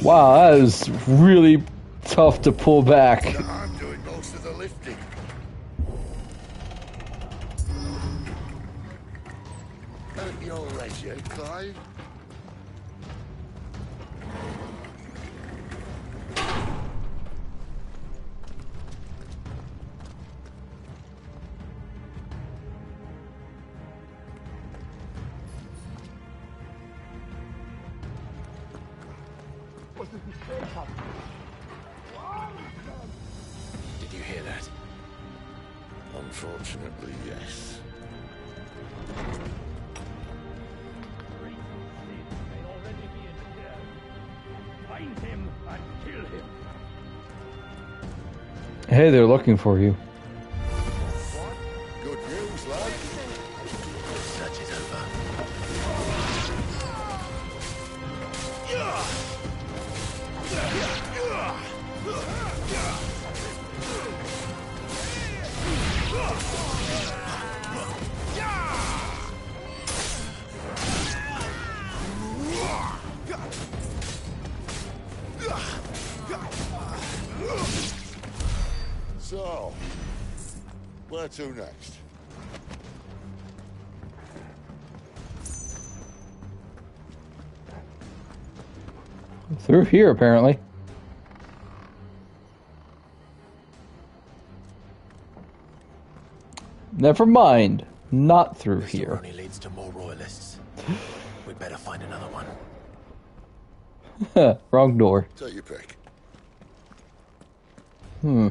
Wow, that is really tough to pull back. I'm doing most of the lifting. At your leisure, Clive. Did you hear that? Unfortunately, yes. Find him and kill him. Hey, they're looking for you. Good news, lad. Search is over. So, where to next? Through here, apparently. Never mind. Not through This here. door only leads to more royalists. We'd better find another one. Wrong door. Take your pick. Hmm.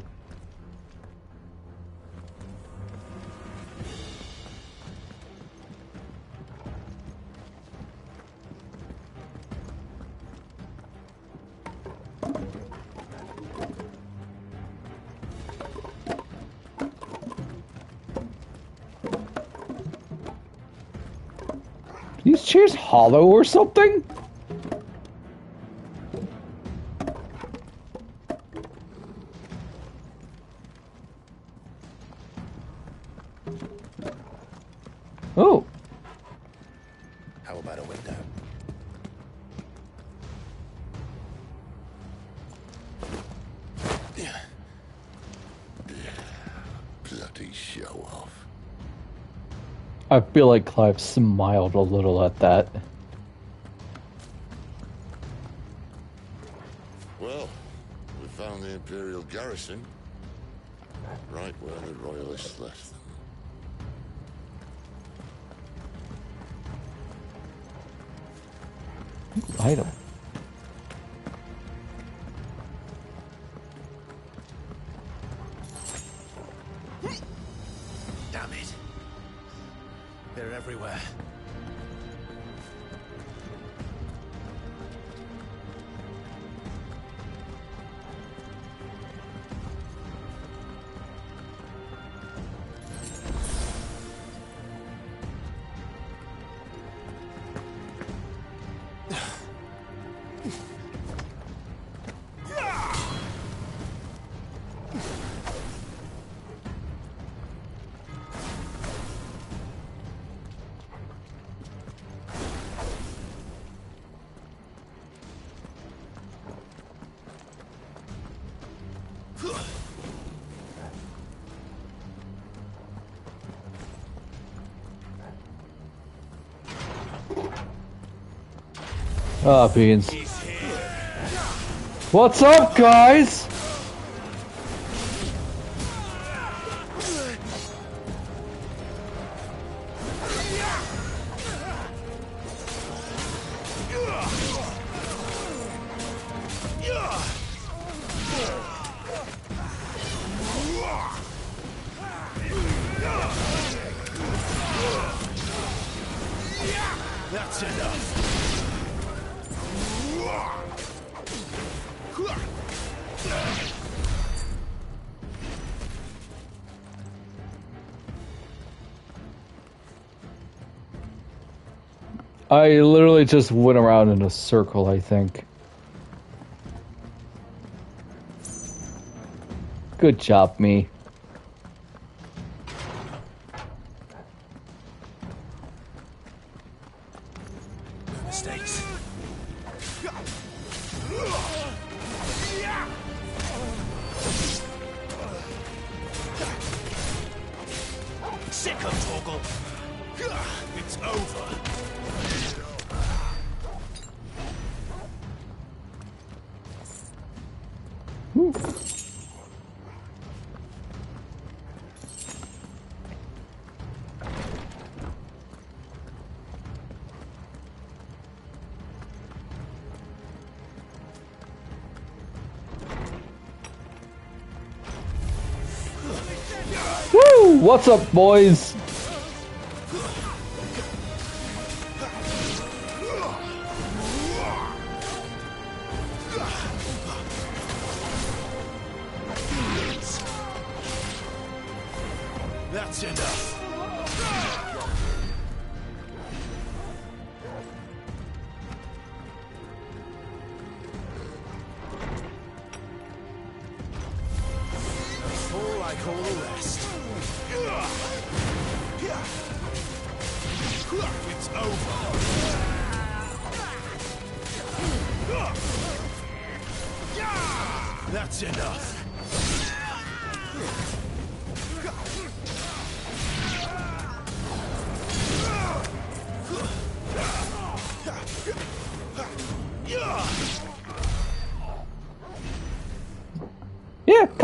These chairs hollow or something? Oh. How about a window? Bloody show off. I feel like Clive smiled a little at that. Well, we found the Imperial garrison. Right where the Royalists left them. Item. Damn it. They're everywhere. Ah, beans. What's up, guys? That's enough. I literally just went around in a circle, I think. Good job, me. No mistakes. Sick of Torgal. It's over. Woo! What's up, boys? That's enough. Fall like all the rest. It's over. That's enough.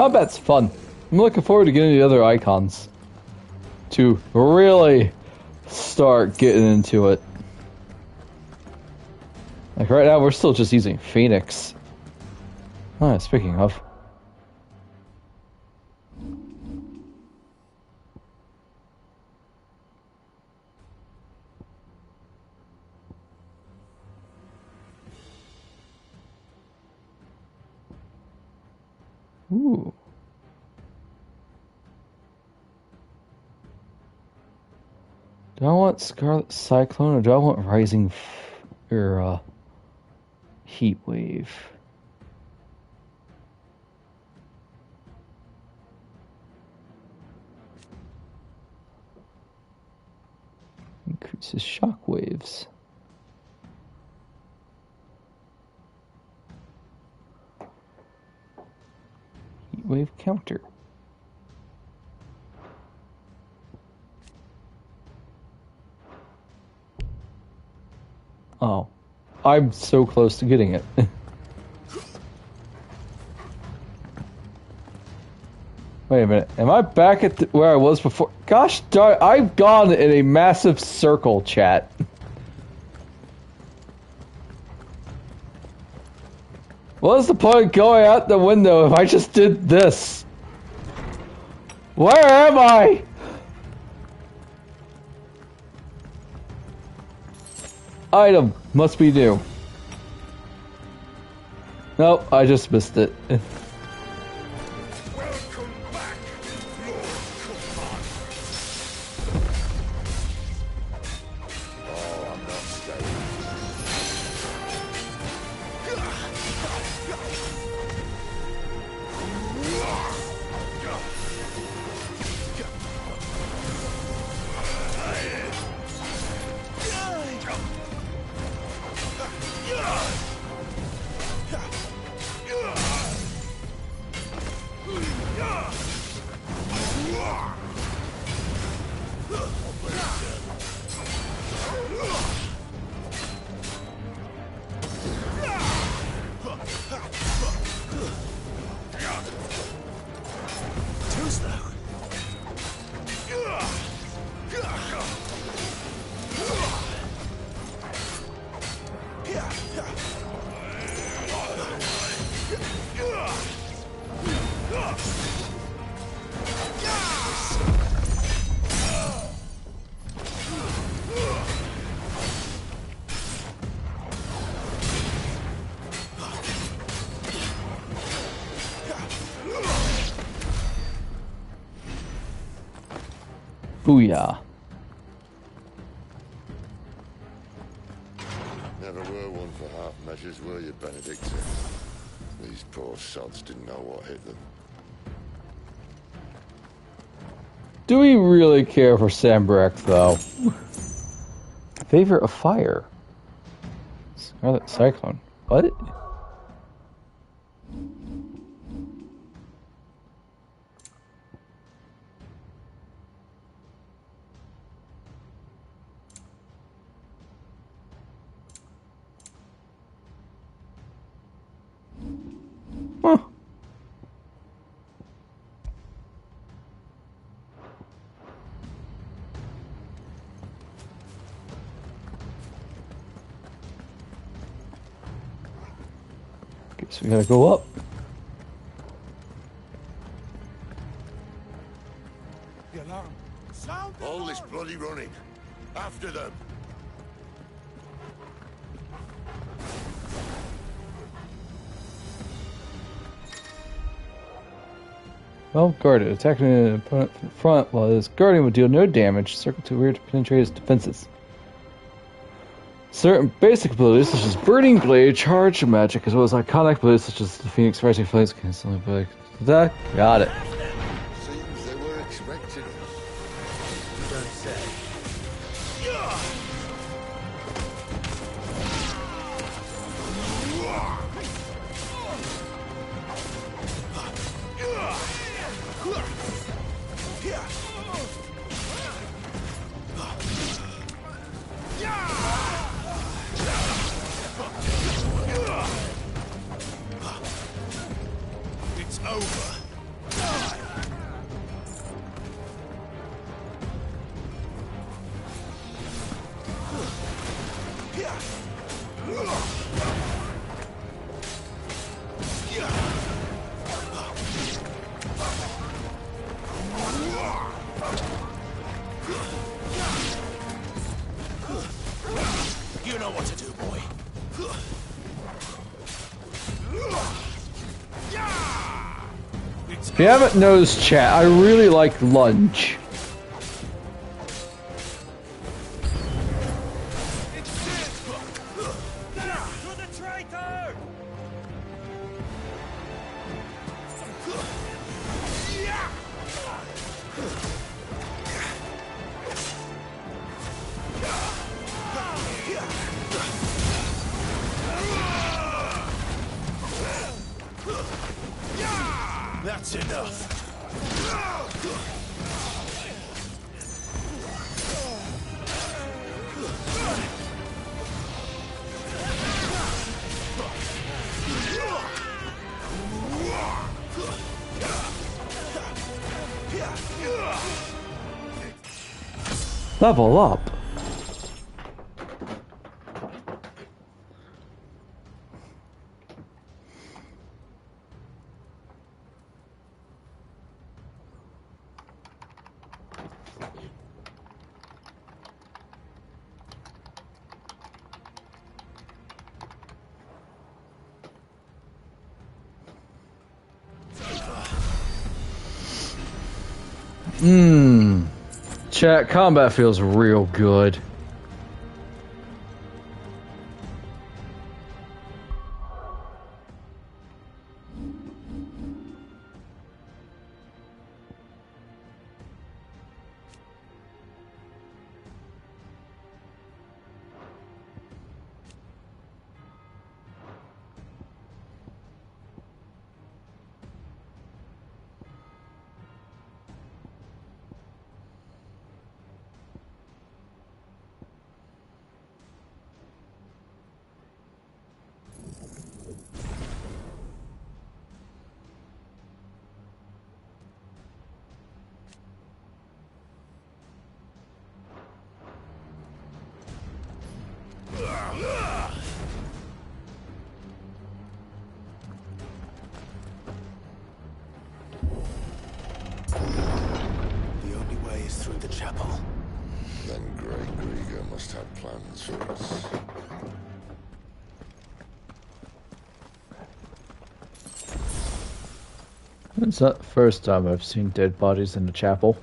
combat's fun. I'm looking forward to getting the other icons to really start getting into it. Like right now, we're still just using Phoenix. Speaking of. Ooh. Do I want Scarlet Cyclone or do I want Rising Heat Wave? Increases shock waves. Heat wave counter. Oh, I'm so close to getting it. Wait a minute, am I back at where I was before? Gosh darn, I've gone in a massive circle, chat. What's the point of going out the window if I just did this? Where am I? Item must be new. Nope, I just missed it. Booyah. Never were one for half measures, were you, Benedicta? These poor sods didn't know what hit them. Do we really care for Sambrek, though? Favor of Fire. Scarlet Cyclone. What? Huh. Guess we gotta go up. The alarm. Sound all this bloody running. After them. Well guarded. Attacking an opponent from the front while his guardian would deal no damage. Circle to rear to penetrate his defenses. Certain basic abilities such as Burning Blade, Charge, and Magic, as well as iconic abilities such as the Phoenix Rising Flames can instantly ability. That got it. Seems they were expecting us. You don't say. It's over. You know what to do, boy. If you haven't noticed, chat, I really like lunge. That's enough. Level up. Chat, combat feels real good. The only way is through the chapel. Then Grey Grieger must have plans for us. It's not the first time I've seen dead bodies in the chapel.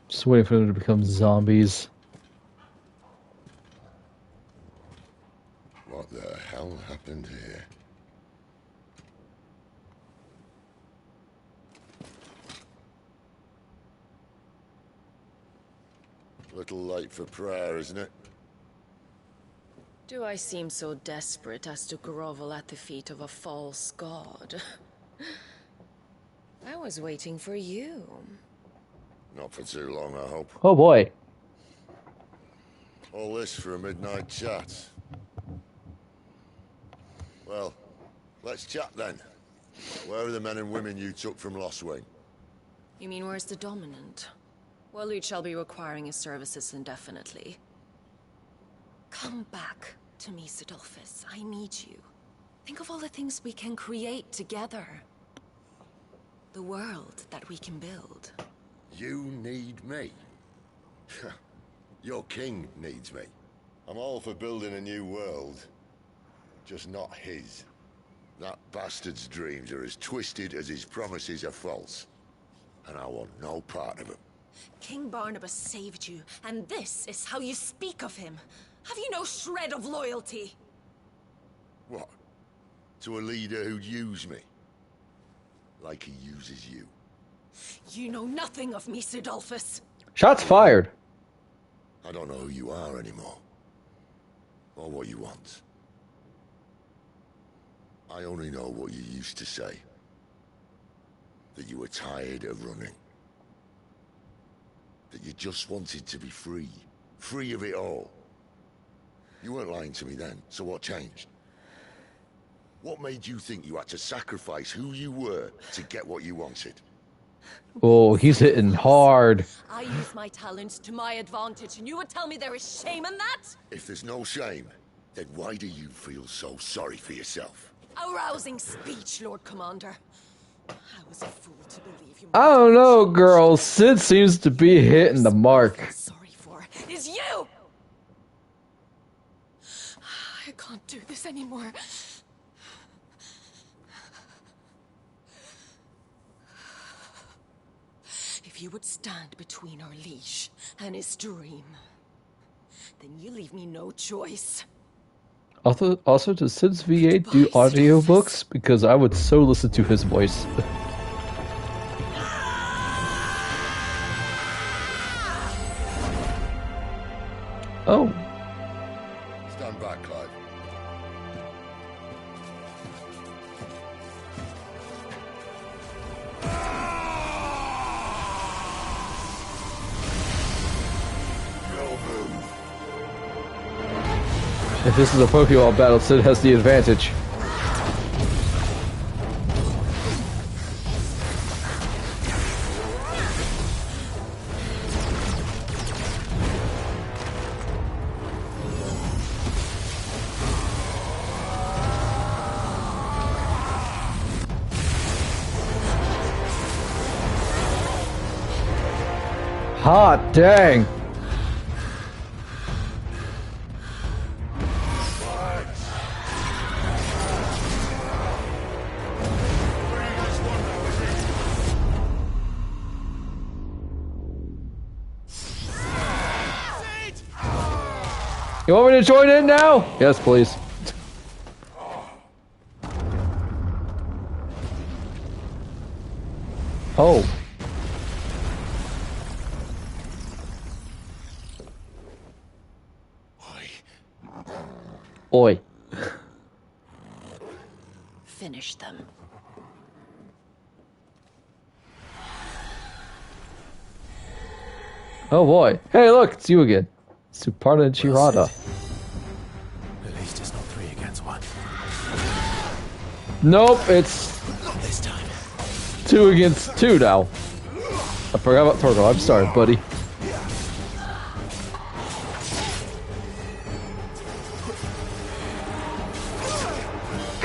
Just waiting for them to become zombies. What the hell happened here? Little late for prayer, isn't it? Do I seem so desperate as to grovel at the feet of a false god? I was waiting for you. Not for too long, I hope. Oh boy. All this for a midnight chat. Well, let's chat then. Where are the men and women you took from Lostwing? You mean where's the dominant? Waleed shall be requiring his services indefinitely. Come back to me, Sidolphus. I need you. Think of all the things we can create together. The world that we can build. You need me? Your king needs me. I'm all for building a new world. Just not his. That bastard's dreams are as twisted as his promises are false. And I want no part of them. King Barnabas saved you, and this is how you speak of him. Have you no shred of loyalty? What? To a leader who'd use me? Like he uses you. You know nothing of me, Sidolphus. Shots fired. I don't know who you are anymore. Or what you want. I only know what you used to say. That you were tired of running. That you just wanted to be free. Free of it all. You weren't lying to me then, so what changed? What made you think you had to sacrifice who you were to get what you wanted? Oh, he's hitting hard. I use my talents to my advantage, and you would tell me there is shame in that? If there's no shame, then why do you feel so sorry for yourself? A rousing speech, Lord Commander. I was a fool to believe you. I don't know, girl. Sid seems to be hitting the mark. Sorry for is you. I can't do this anymore. If you would stand between our leash and his dream, then you leave me no choice. Also, does Sid's V8 do audiobooks? Because I would so listen to his voice. Oh. Stand back, Clive. If this is a Pokemon battle, Sid has the advantage. Hot dang! You want me to join in now? Yes, please. Oh. Oi. Finish them. Oh boy. Hey, look, it's you again. Suparna Chirata. At least it's not 3 against 1. Nope, it's Not this time. 2 against 2 now. I forgot about Torgo. I'm sorry, buddy.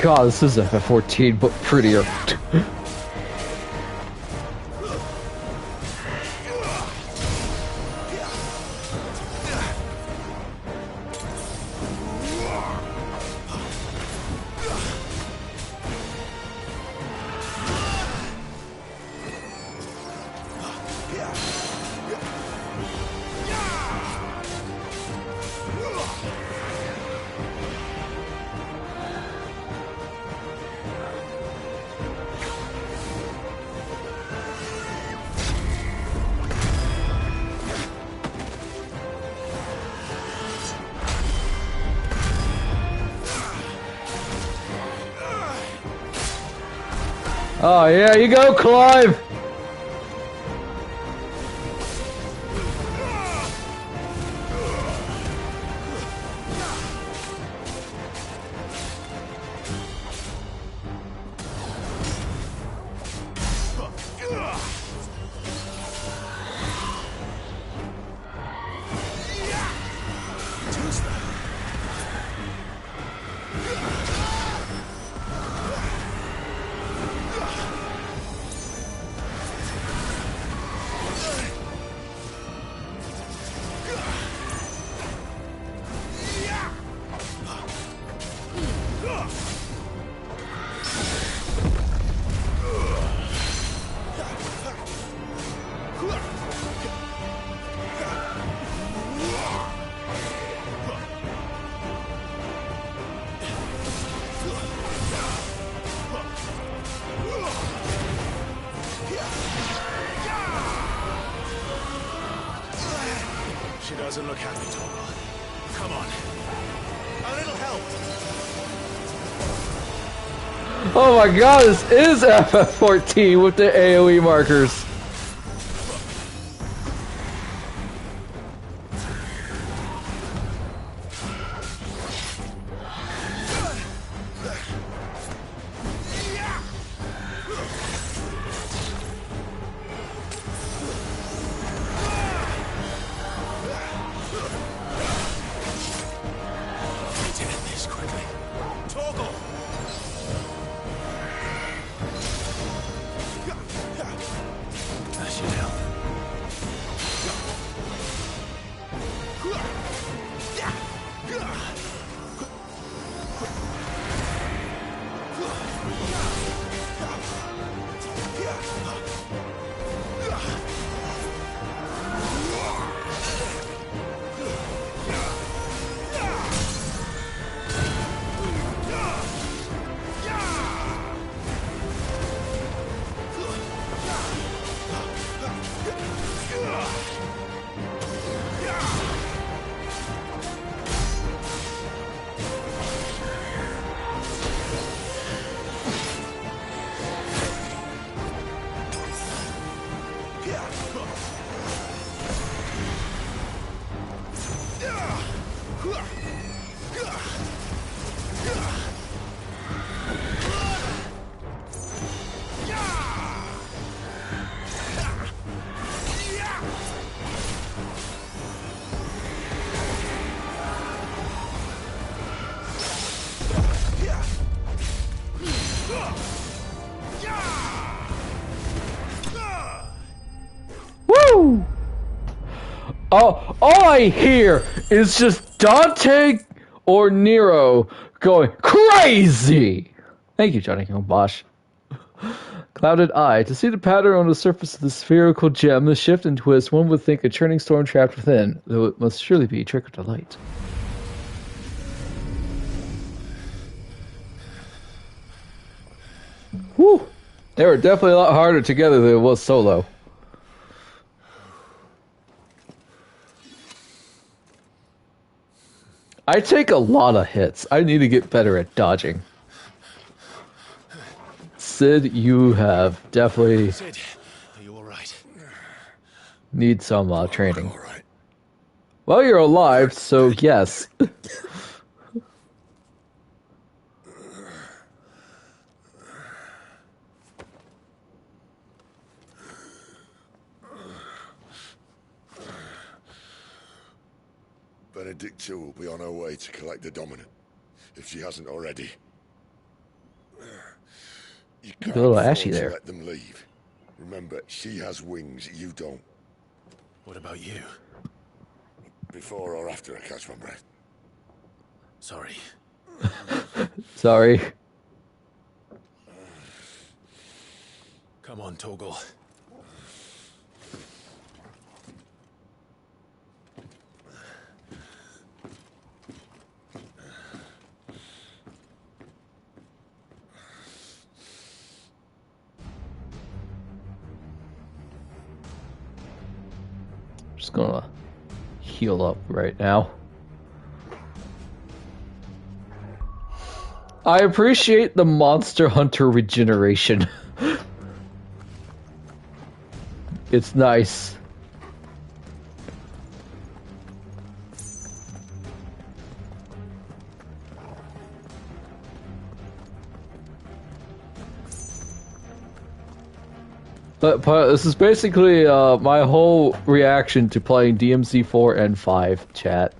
God, this is FF14, but prettier. Oh yeah, you go, Clive! She doesn't look happy, Torgal. Come on. A little help. Oh my god, this is FF14 with the AoE markers. Woo! All I hear is just Dante or Nero going crazy. Thank you, Johnny Bosch. Clouded eye. To see the pattern on the surface of the spherical gem, the shift and twist, one would think a churning storm trapped within, though it must surely be a trick of the light. Whew! They were definitely a lot harder together than it was solo. I take a lot of hits. I need to get better at dodging. Sid, you have definitely Sid, are you all right? need some training. Well, you're alive, so yes. Benedicta will be on her way to collect the Dominant, if she hasn't already. You can't A little afford ashy to there. let them leave. Remember, she has wings, you don't. What about you? Before or after I catch my breath? Sorry. Sorry. Come on, Torgal. Just gonna heal up right now. I appreciate the Monster Hunter regeneration. It's nice. But this is basically my whole reaction to playing DMC 4 and 5, chat.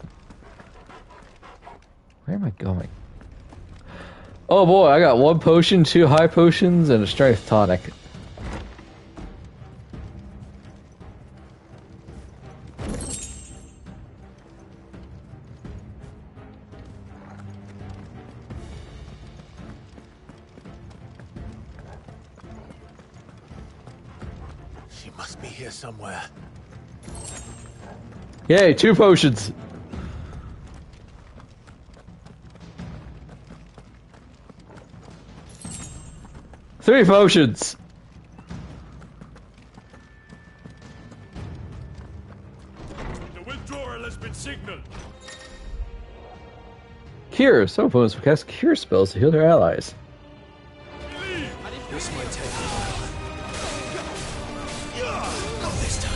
Where am I going? Oh boy, I got 1 potion, 2 high potions, and a strength tonic. She must be here somewhere. Yay, 2 potions! Three potions! The withdrawal has been signaled. Cure. Some opponents will cast cure spells to heal their allies. This might take a while. Not this time.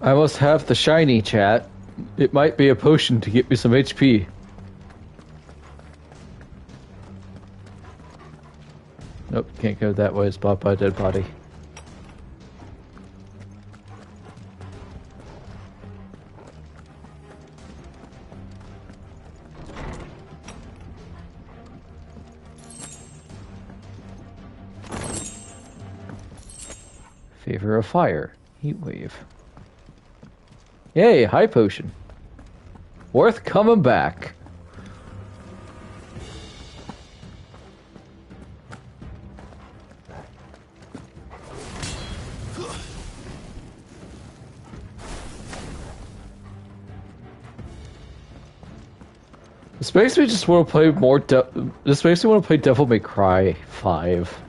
I must have the shiny, chat. It might be a potion to get me some HP. Nope, can't go that way. It's blocked by a dead body. Favor of fire. Heat wave. Yay, high potion. Worth coming back. This makes me just want to play more. This makes me want to play Devil May Cry 5.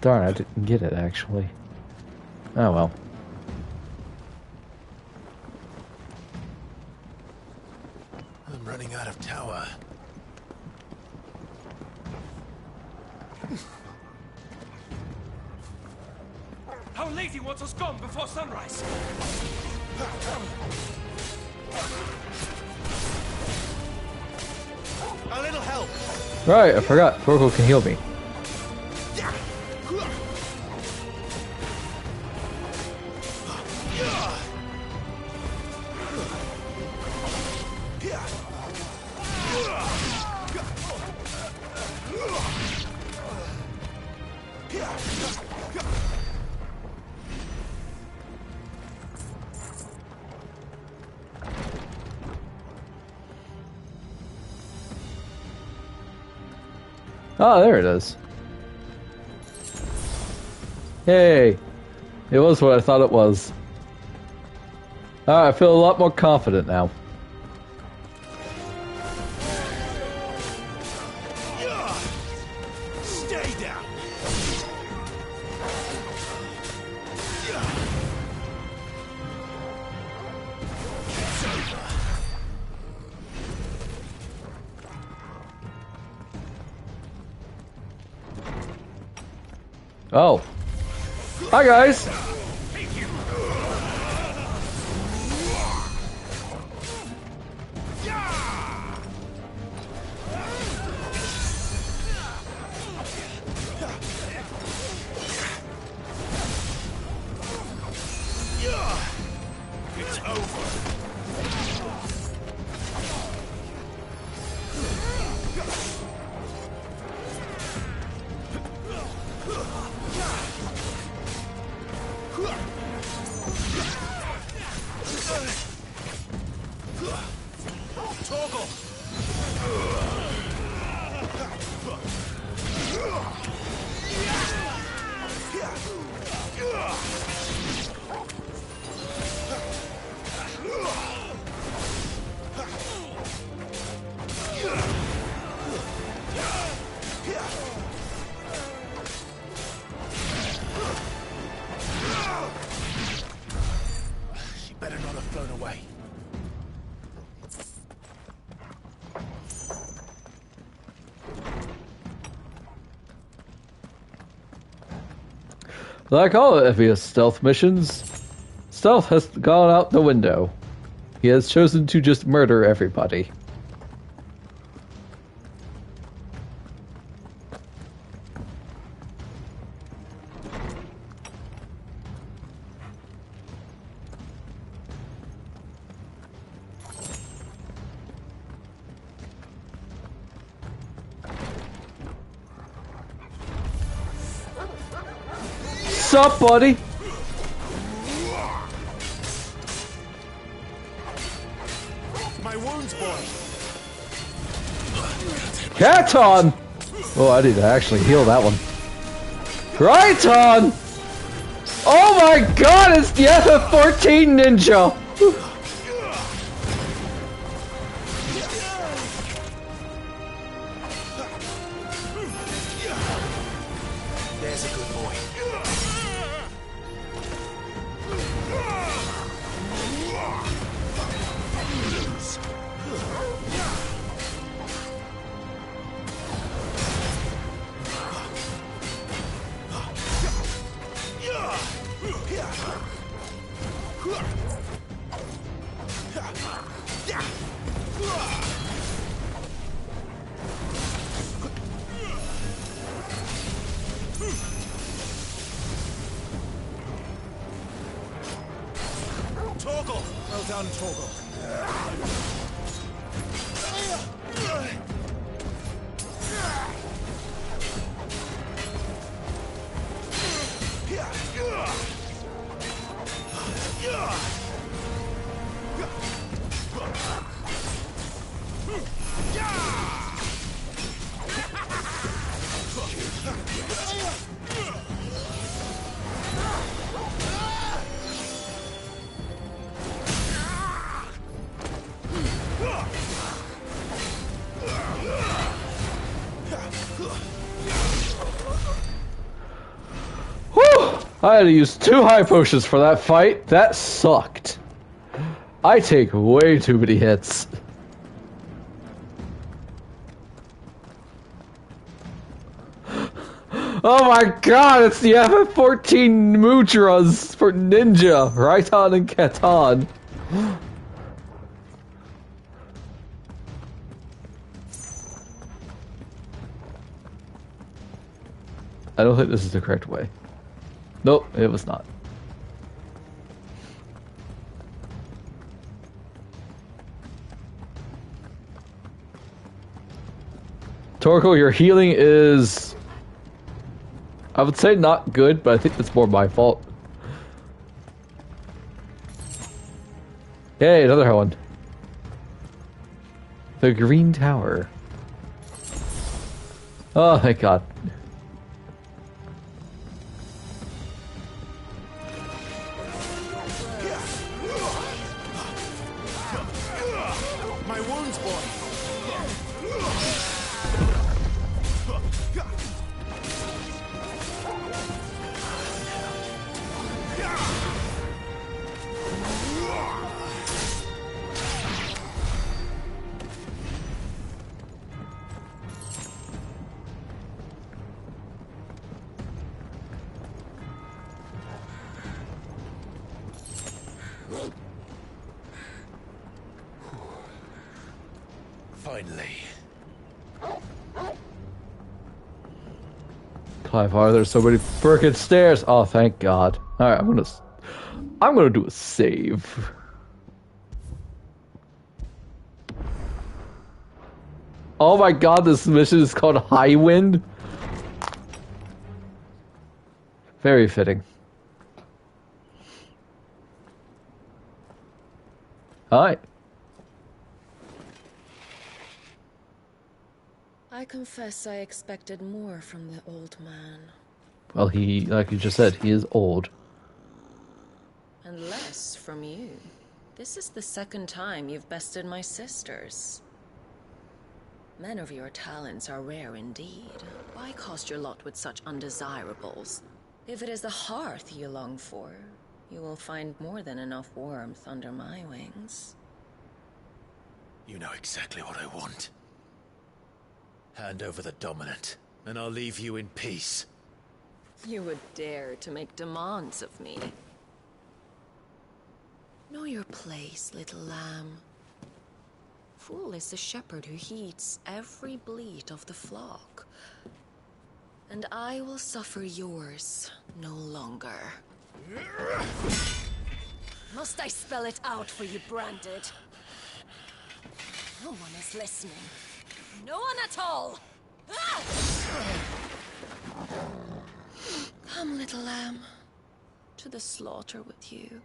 Darn, I didn't get it actually. Oh well. I'm running out of tower. Our lady wants us gone before sunrise. A little help. Right, I forgot. Torgal can heal me. Oh, there it is. Hey, it was what I thought it was. I feel a lot more confident now. Stay down. Oh. Hi, guys. It's over. She better not have flown away. Like all Evia's stealth missions, stealth has gone out the window. He has chosen to just murder everybody. What's up, buddy? My wounds, boy. Katon! Oh, I didn't actually heal that one. Kryton! Oh my god, it's the FF14 ninja! There's a good boy. done, Torgal. I had to use 2 high potions for that fight. That sucked. I take way too many hits. Oh my god, it's the FF14 Mudras for Ninja, Raiton and Catan. I don't think this is the correct way. Nope, it was not. Torko, your healing is... I would say not good, but I think it's more my fault. Yay, another one. The Green Tower. Oh, thank God. My wounds, boy. Finally. Clive, are there so many frickin' stairs? Oh, thank God. Alright, I'm gonna do a save. Oh my God, this mission is called High Wind. Very fitting. Alright. I confess I expected more from the old man. Well, he, like you just said, he is old. And less from you. This is the second time you've bested my sisters. Men of your talents are rare indeed. Why cast your lot with such undesirables? If it is the hearth you long for, you will find more than enough warmth under my wings. You know exactly what I want. Hand over the dominant, and I'll leave you in peace. You would dare to make demands of me. Know your place, little lamb. Fool is the shepherd who heeds every bleat of the flock. And I will suffer yours no longer. Must I spell it out for you, Branded? No one is listening. No one at all! Ah! Come, little lamb, to the slaughter with you.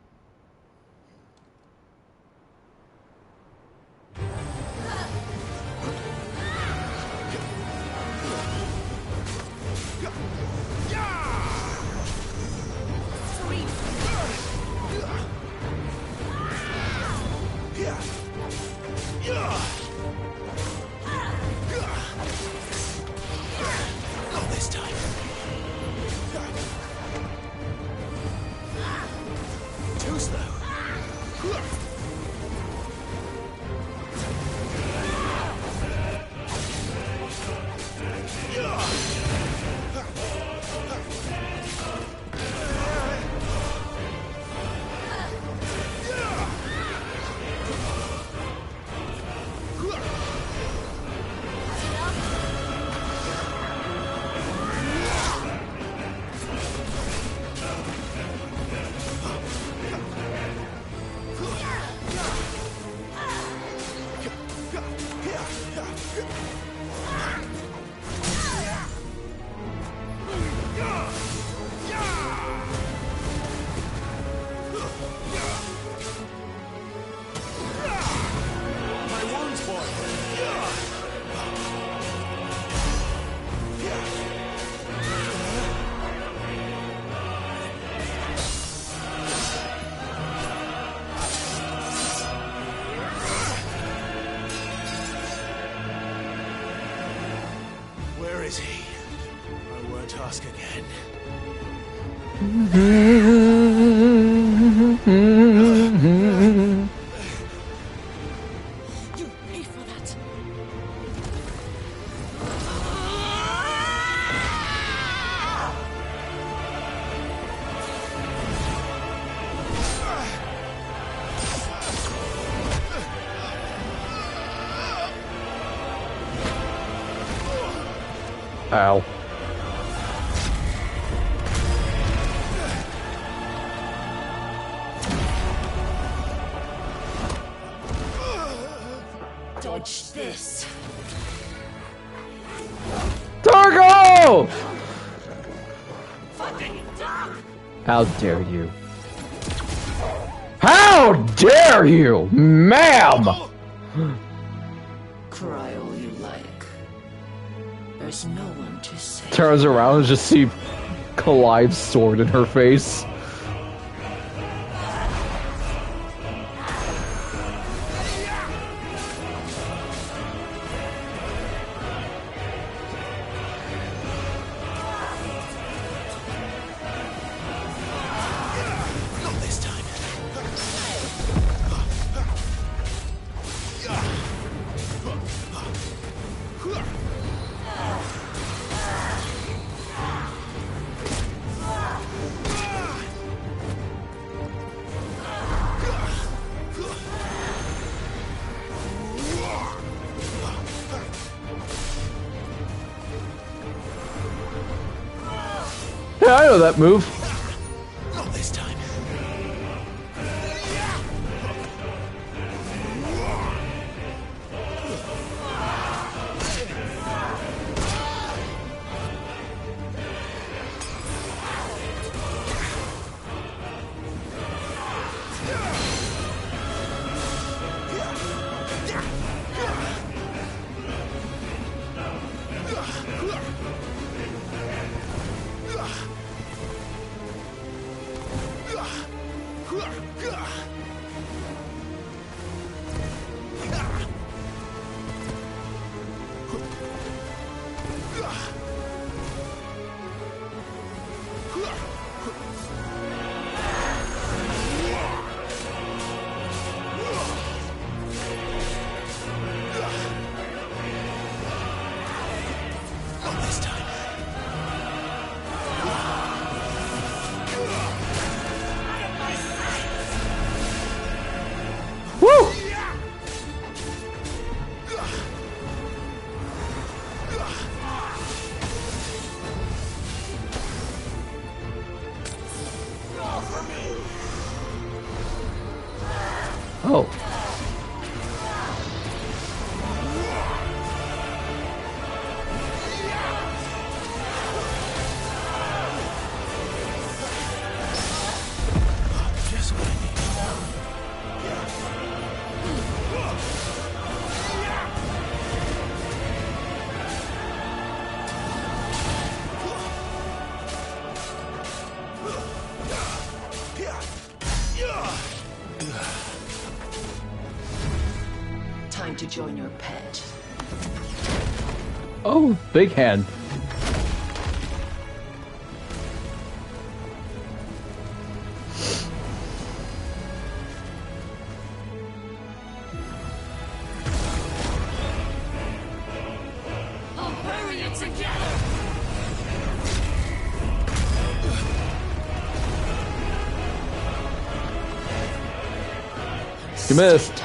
Not this time. Too slow. My wounds, boy. Where is he? I won't ask again. You paid for that. Ow. Dodge this. Targo! Fucking dog! How dare you? How dare you, ma'am! Cry all you like. There's no one to save. Turns around and just see Clive's sword in her face. Not this time. Yeah, I know that move. Not this time. Not this time. Woo! Oh. Just what I need. Time to join your pet. Oh, big hand. I'll bury you together. You missed.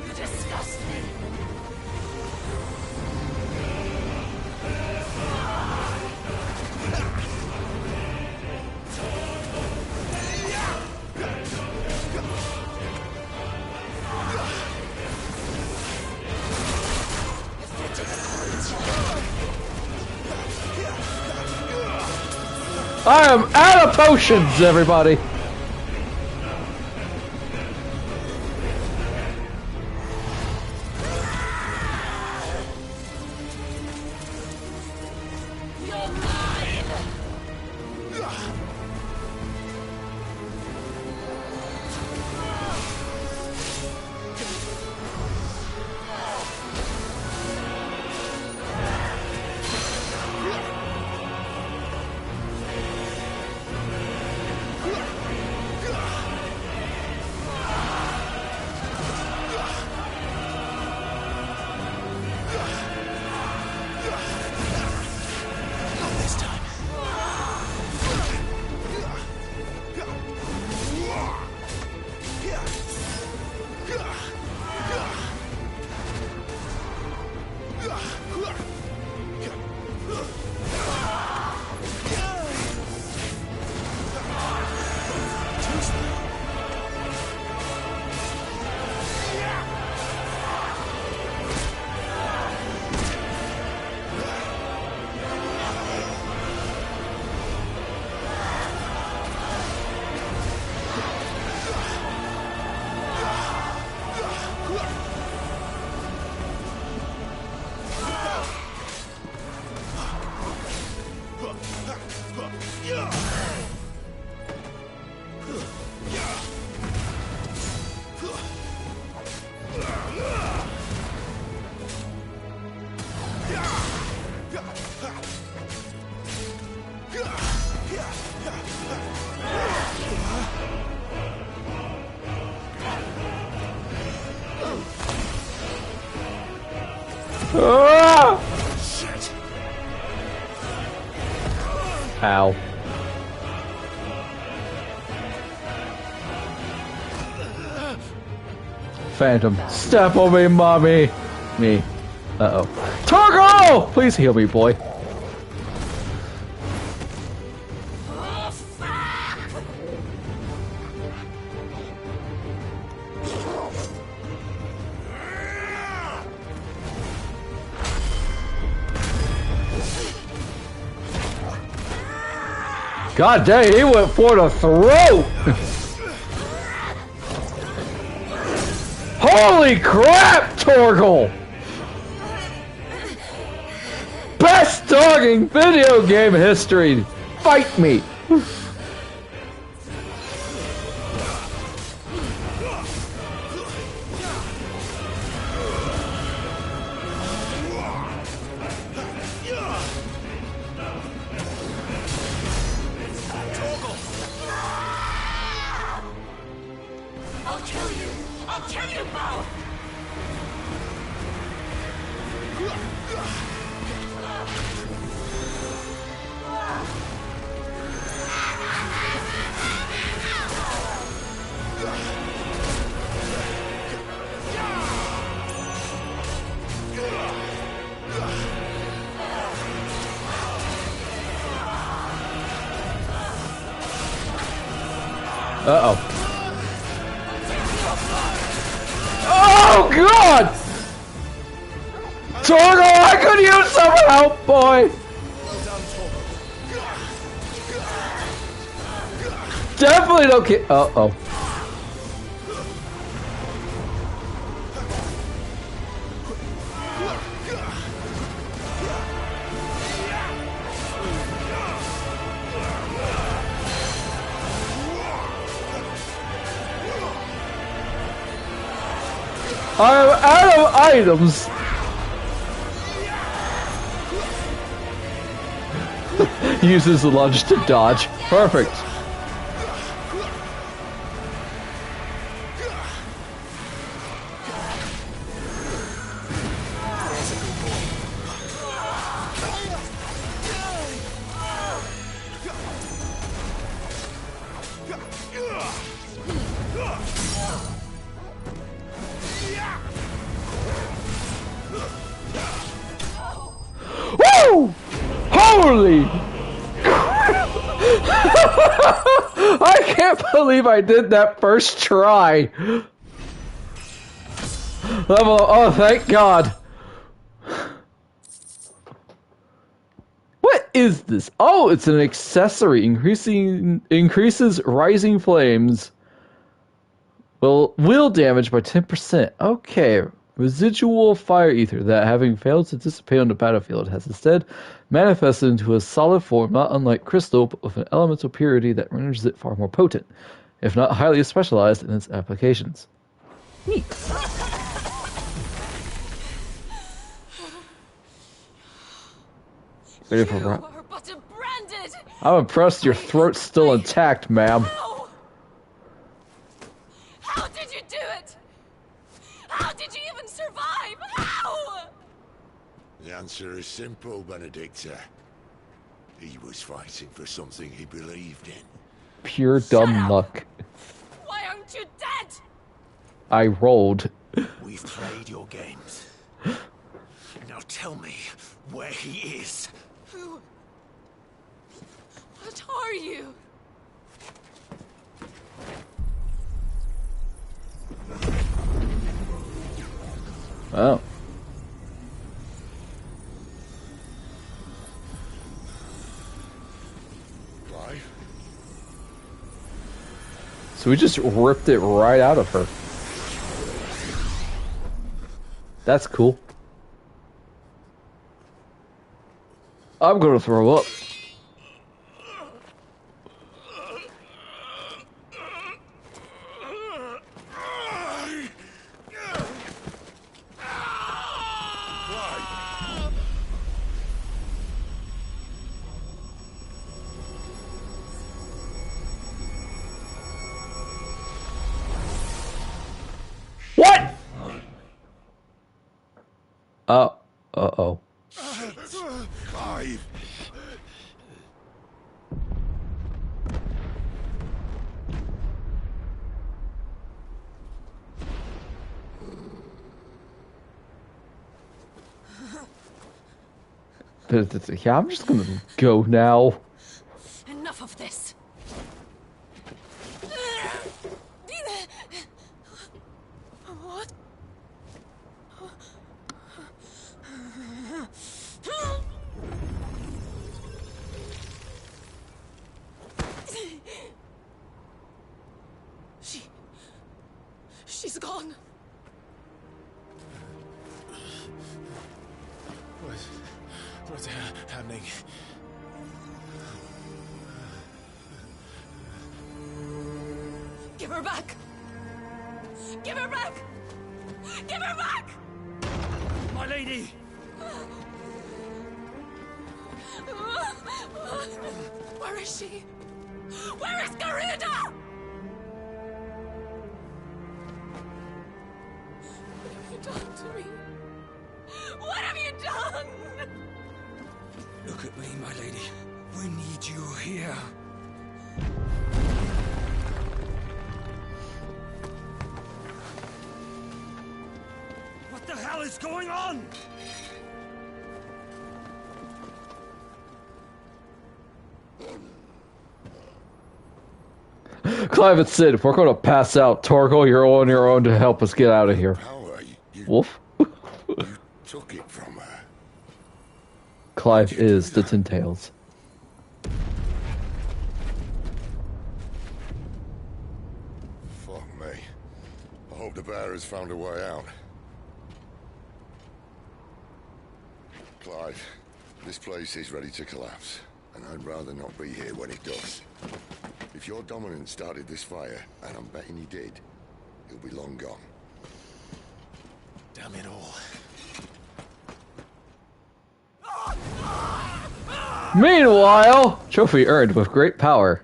You disgust me. I am out of potions, everybody. Ah! Ow. Phantom, step on me, mommy. Me. Uh-oh. Torgo! Please heal me, boy. God dang, he went for the throat! Holy crap, Torgal! Best dog in video game history! Fight me! Uh-oh. Oh, God! Torgal, I could use some help, boy! Definitely don't get... Uh-oh. I'm out of items! Uses the lunge to dodge. Perfect. Holy! I can't believe I did that first try. Level. Oh, thank God. What is this? Oh, it's an accessory. Increases rising flames. Will damage by 10%. Okay. Residual fire ether that, having failed to dissipate on the battlefield, has instead manifested into a solid form, not unlike crystal, but with an elemental purity that renders it far more potent, if not highly specialized in its applications. Neat. Ready for run? I'm impressed your throat's still intact, ma'am. How did you do it? How did you even survive? How? The answer is simple, Benedicta. He was fighting for something he believed in. Pure dumb luck. Why aren't you dead? I rolled. We've played your games. Now tell me where he is. Who? What are you? Oh. Clive? So we just ripped it right out of her. That's cool. I'm gonna throw up. What? Uh-oh. Clive! Yeah, I'm just gonna go now. Enough of this. What? She's gone. What's happening? Give her back! Give her back! Give her back! My lady! Where is she? Where is Garuda? What have you done to me? What have you done? Look at me, my lady. We need you here. What the hell is going on? Clive and Sid, if we're gonna pass out, Torgal, you're on your own to help us get out of here. Wolf? Took it from her. Clive is the Tin Tails. Fuck me. I hope the bear has found a way out. Clive, this place is ready to collapse, and I'd rather not be here when it does. If your dominant started this fire, and I'm betting he did, he'll be long gone. Damn it all. Meanwhile, trophy earned with great power.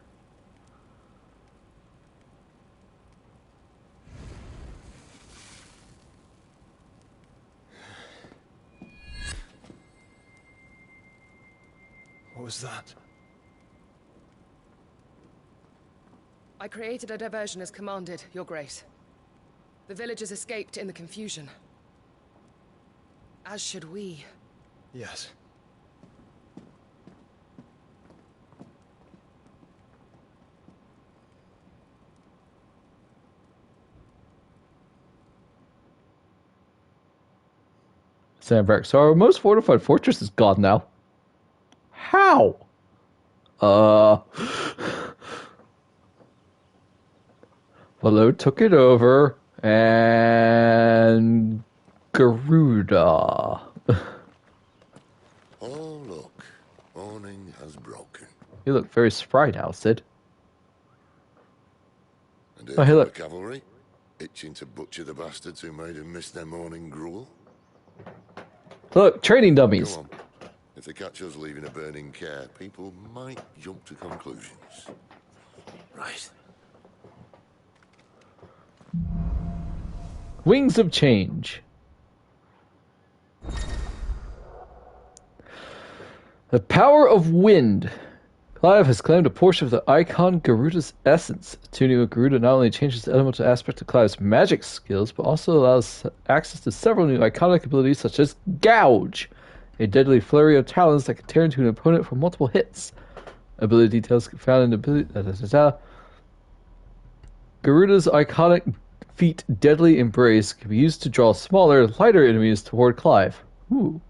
What was that? I created a diversion as commanded, Your Grace. The villagers escaped in the confusion. As should we. Yes. Sandberg. So our most fortified fortress is gone now. How? Valo took it over, and Garuda. Oh, look. Morning has broken. You look very spry now, Sid. And Oh, hey, the look. cavalry, itching to butcher the bastards who made them miss their morning gruel. Look, training dummies. Go on. If they catch us leaving a burning care, people might jump to conclusions. Right. Wings of Change. The power of wind. Clive has claimed a portion of the icon Garuda's essence. Tuning with Garuda not only changes the elemental aspect of Clive's magic skills, but also allows access to several new iconic abilities such as Gouge, a deadly flurry of talons that can tear into an opponent for multiple hits. Ability details found in the ability. Garuda's iconic feat Deadly Embrace can be used to draw smaller, lighter enemies toward Clive. Ooh.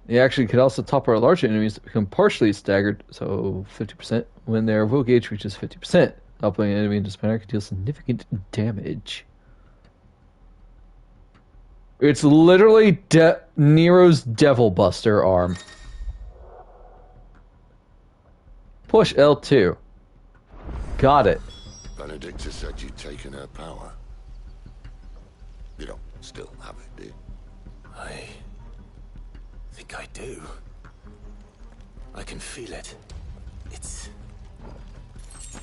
The action can also topper larger enemies that become partially staggered, so 50%, when their will gauge reaches 50%. Toppling an enemy into spanner can deal significant damage. It's literally Nero's Devil Buster arm. Push L2. Got it. Benedicta said you'd taken her power. You don't still have it, do you? I think I do. I can feel it. It's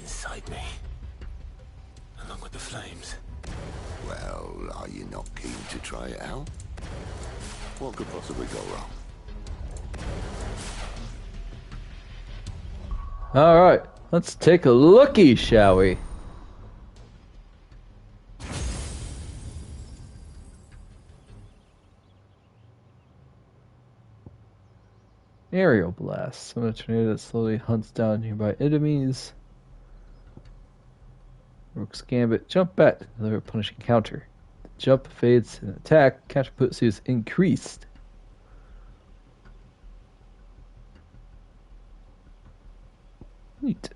inside me, along with the flames. Well, are you not keen to try it out? What could possibly go wrong? Alright, let's take a lookie, shall we? Aerial blast. Summon a tornado that slowly hunts down nearby enemies. Rook's Gambit. Jump back to deliver a punishing counter. The jump fades and attack. Counter potency is increased. Neat.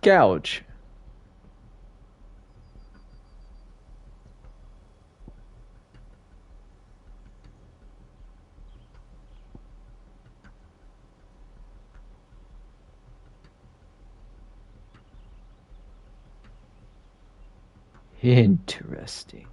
Gouge. Interesting.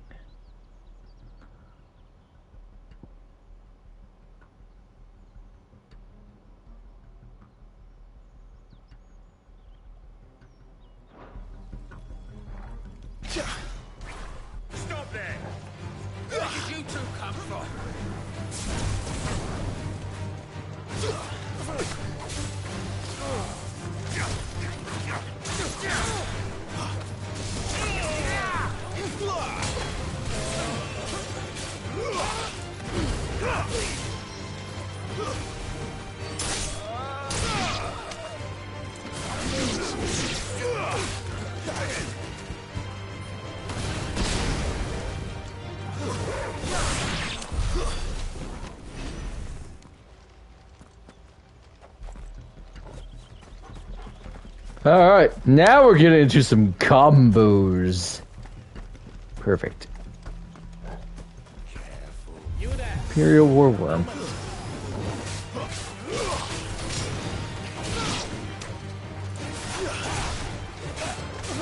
Stop there! Where did you two come from? Alright, now we're getting into some combos. Perfect. Imperial Warworm.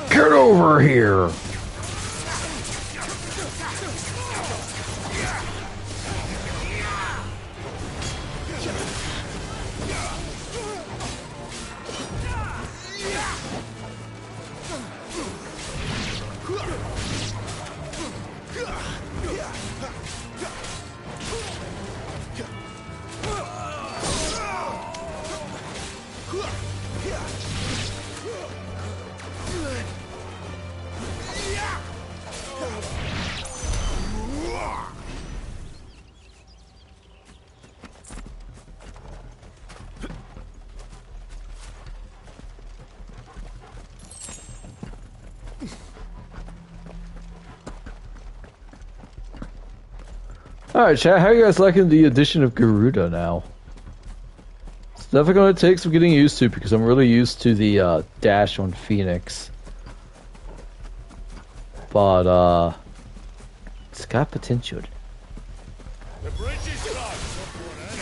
Get over here! Alright, chat, how are you guys liking the addition of Garuda now? It's definitely going to take some getting used to because I'm really used to the dash on Phoenix. But, it's got potential. The bridge is closed.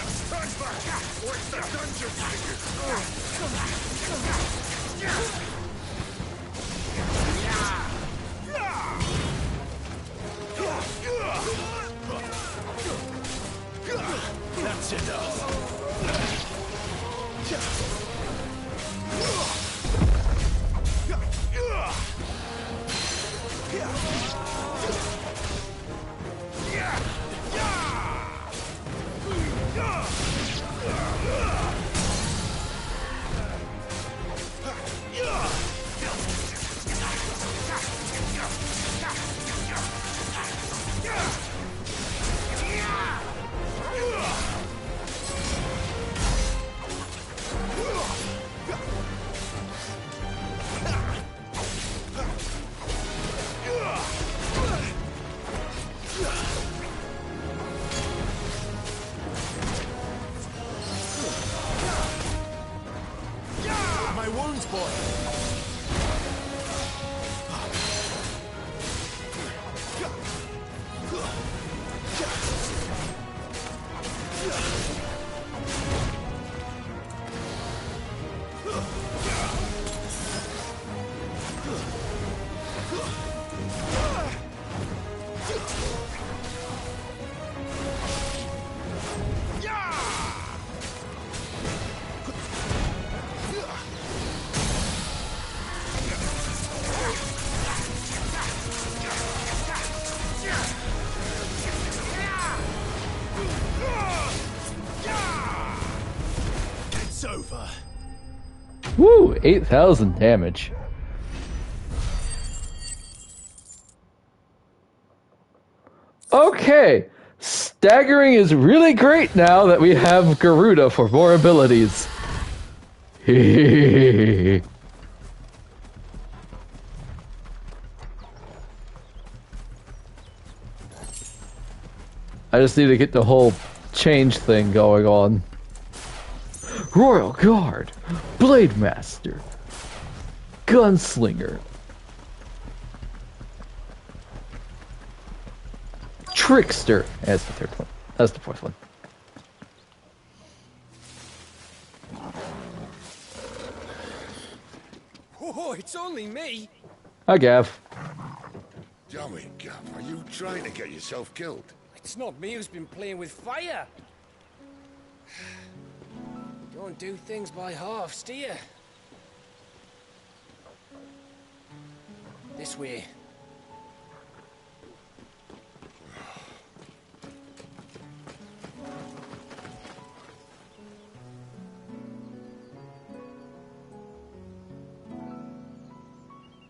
Stand back. What's the dungeon That's enough. My wounds, boy. It's over. Woo! 8,000 damage. Okay! Staggering is really great now that we have Garuda for more abilities. I just need to get the whole change thing going on. Royal Guard, Blade Master, Gunslinger, Trickster. That's the third one. That's the fourth one. Oh, it's only me. Hi, Gav. Damn it, Gav. Are you trying to get yourself killed? It's not me who's been playing with fire. Don't do things by halves, do you? This way.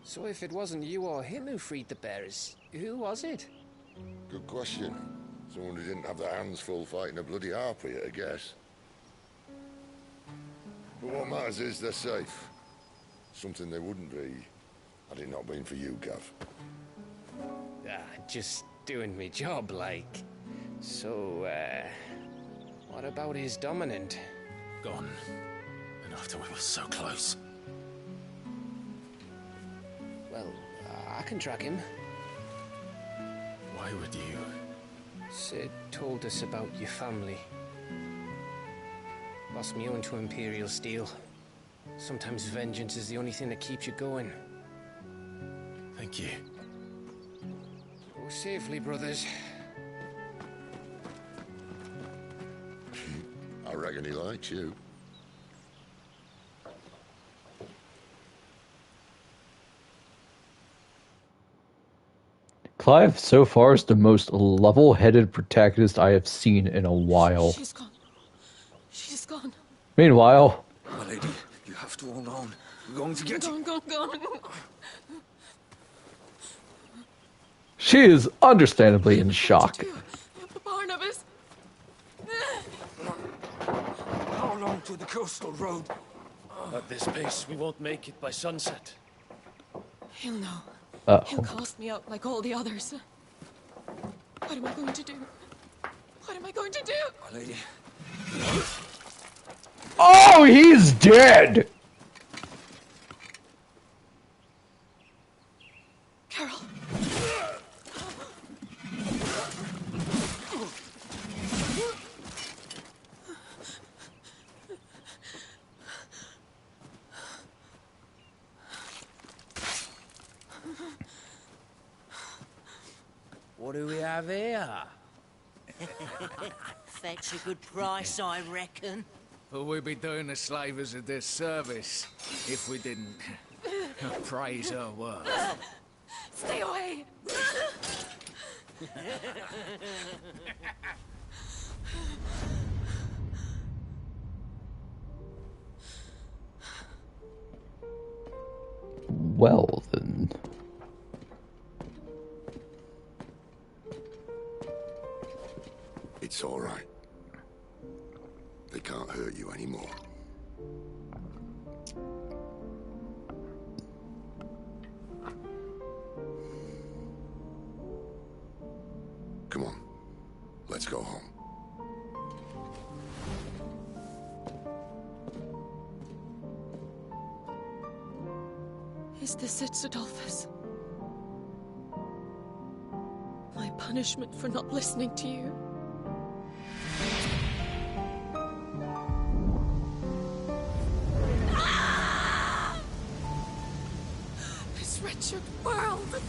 So if it wasn't you or him who freed the bearers, who was it? Good question. Someone who didn't have their hands full fighting a bloody harpy, I guess. But what matters is they're safe. Something they wouldn't be had it not been for you, Gav. Just doing me job, like. So, what about his dominant? Gone. And after we were so close. Well, I can track him. Why would you? Sid told us about your family. Lost me own to Imperial Steel. Sometimes vengeance is the only thing that keeps you going. Thank you. Go safely, brothers. I reckon he likes you. Clive so far is the most level-headed protagonist I have seen in a while. She's gone. She's gone. Meanwhile, My lady, you have to hold on. We're going to get you. Gone. she is understandably in shock. Barnabas. How long to the coastal road? At this pace, we won't make it by sunset. He'll know. Uh-oh. He'll cast me out like all the others. What am I going to do? What am I going to do? My lady. Oh, he's dead! Carol. What do we have here? Fetch a good price, I reckon. But we'd be doing the slavers a disservice if we didn't praise her work. Stay away. Well, then. It's all right. They can't hurt you anymore. Come on. Let's go home. Is this it, Adolphus? My punishment for not listening to you? This wretched world!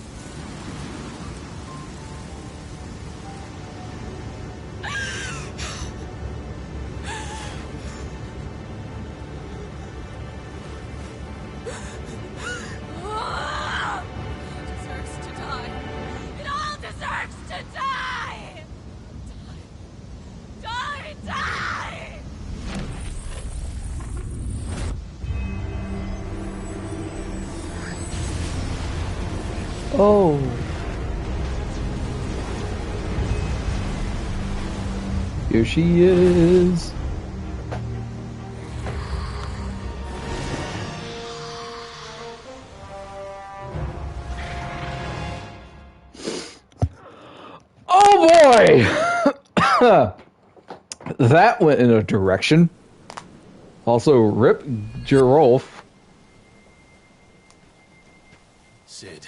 Deserves to die. It all deserves to die! Die! Die! Oh. Here she is. Oh boy! That went in a direction. Also, Rip Gerolf. Cid.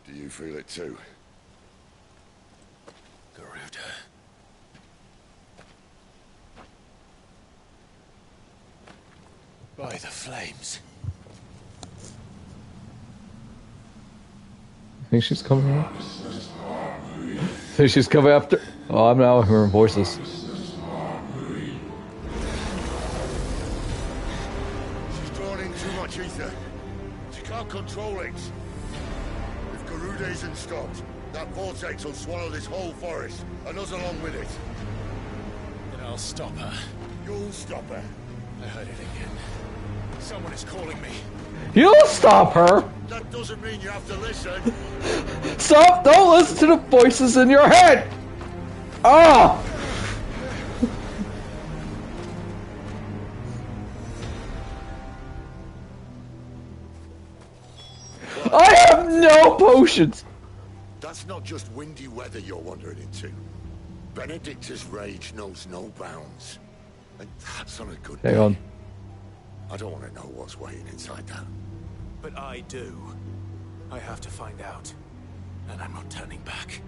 Do you feel it too? Garuda. By the flames. I think she's coming up. I think she's coming after. Oh, I'm now hearing voices. She's drawn in too much ether. She can't control it. If Garuda isn't stopped, that vortex will swallow this whole forest, and us along with it. Then I'll stop her. You'll stop her. I heard it again. Someone is calling me. You'll stop her! That doesn't mean you have to listen. Stop! Don't listen to the voices in your head! Ah! I have no potions! That's not just windy weather you're wandering into. Benedicta's rage knows no bounds. And that's on a good day. Hang on. I don't want to know what's waiting inside that. But I do. I have to find out. And I'm not turning back.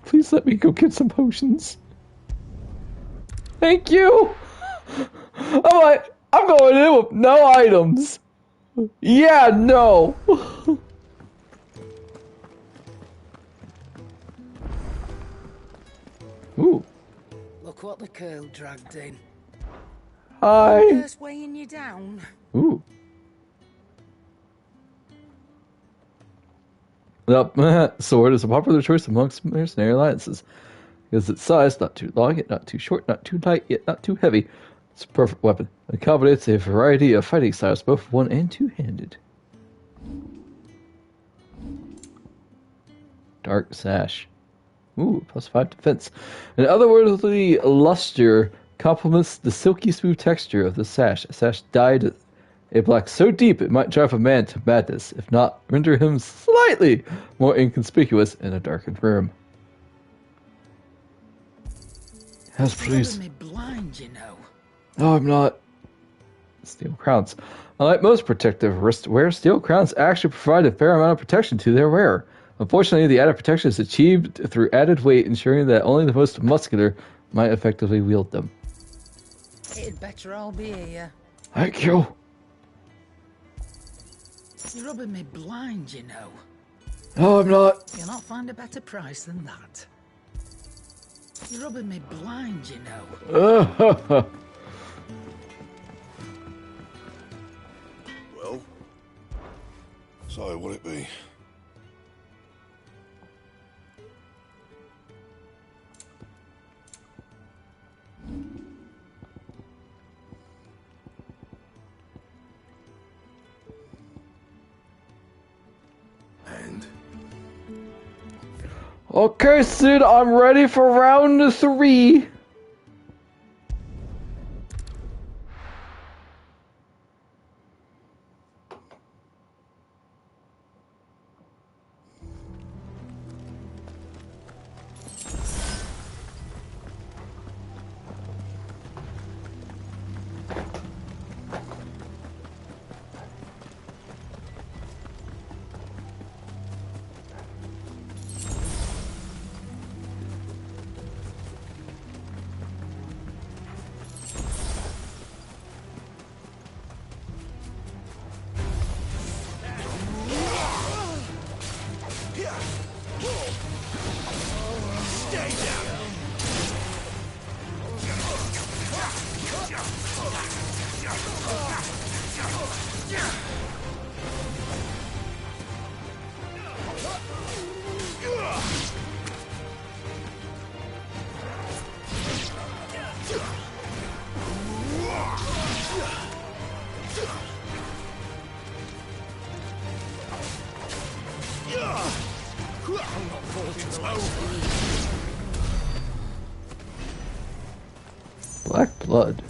Please let me go get some potions. Thank you! I'm going in with no items. Yeah, no. Ooh. Look what the curl dragged in. Hi. First weighing you down. Ooh. The sword is a popular choice amongst mercenary alliances. Because its size, not too long, yet not too short, not too light, yet not too heavy. It's a perfect weapon. It accommodates a variety of fighting styles, both one and two-handed. Dark Sash. Ooh, +5 defense. An otherworldly luster complements the silky smooth texture of the sash. A sash dyed a black so deep it might drive a man to madness, if not render him slightly more inconspicuous in a darkened room. Yes, please. You're me blind, you know. No, I'm not. Steel crowns. Unlike most protective wristwear, steel crowns actually provide a fair amount of protection to their wearer. Unfortunately, the added protection is achieved through added weight, ensuring that only the most muscular might effectively wield them. It'd better all be here. Thank you. You're rubbing me blind, you know. No, I'm not. You'll not find a better price than that. You're rubbing me blind, you know. Well, so what it be? And Okay, Sid, I'm ready for round 3. Black blood.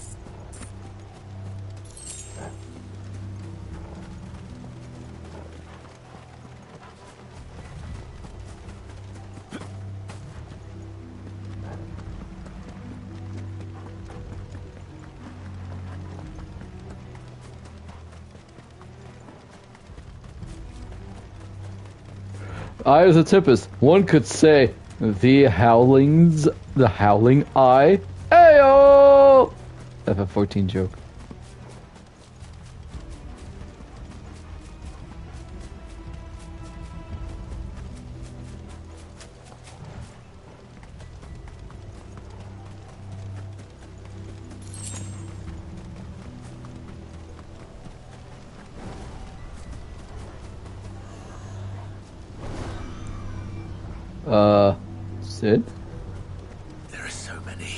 Eye of the Tempest. One could say the Howling Eye. Ayo! FF14 joke. Sid? there are so many.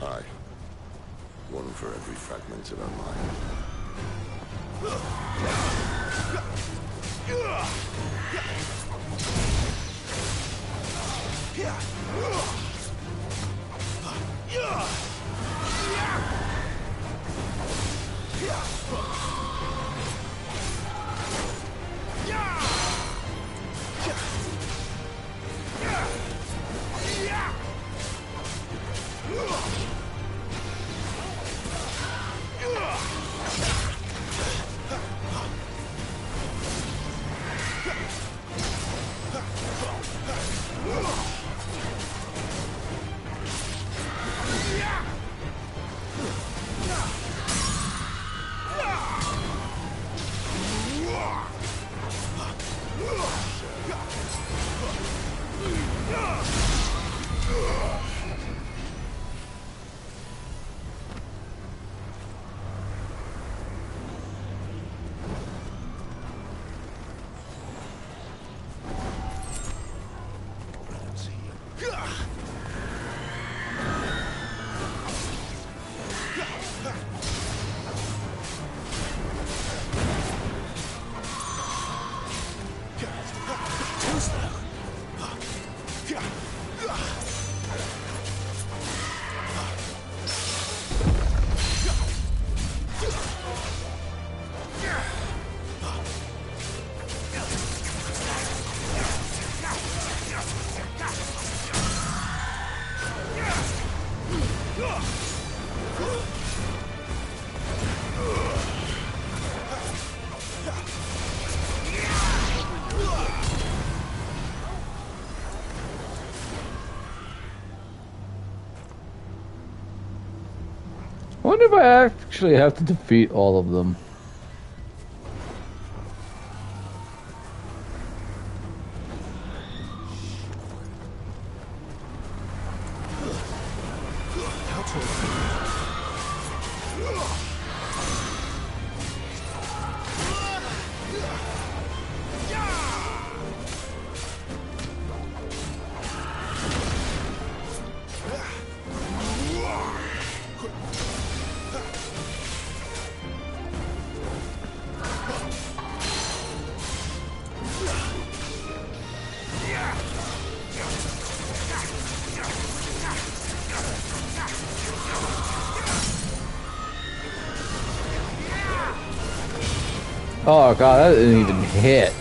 Aye. One for every fragment of our wonder if I actually have to defeat all of them. Oh god, that didn't even hit.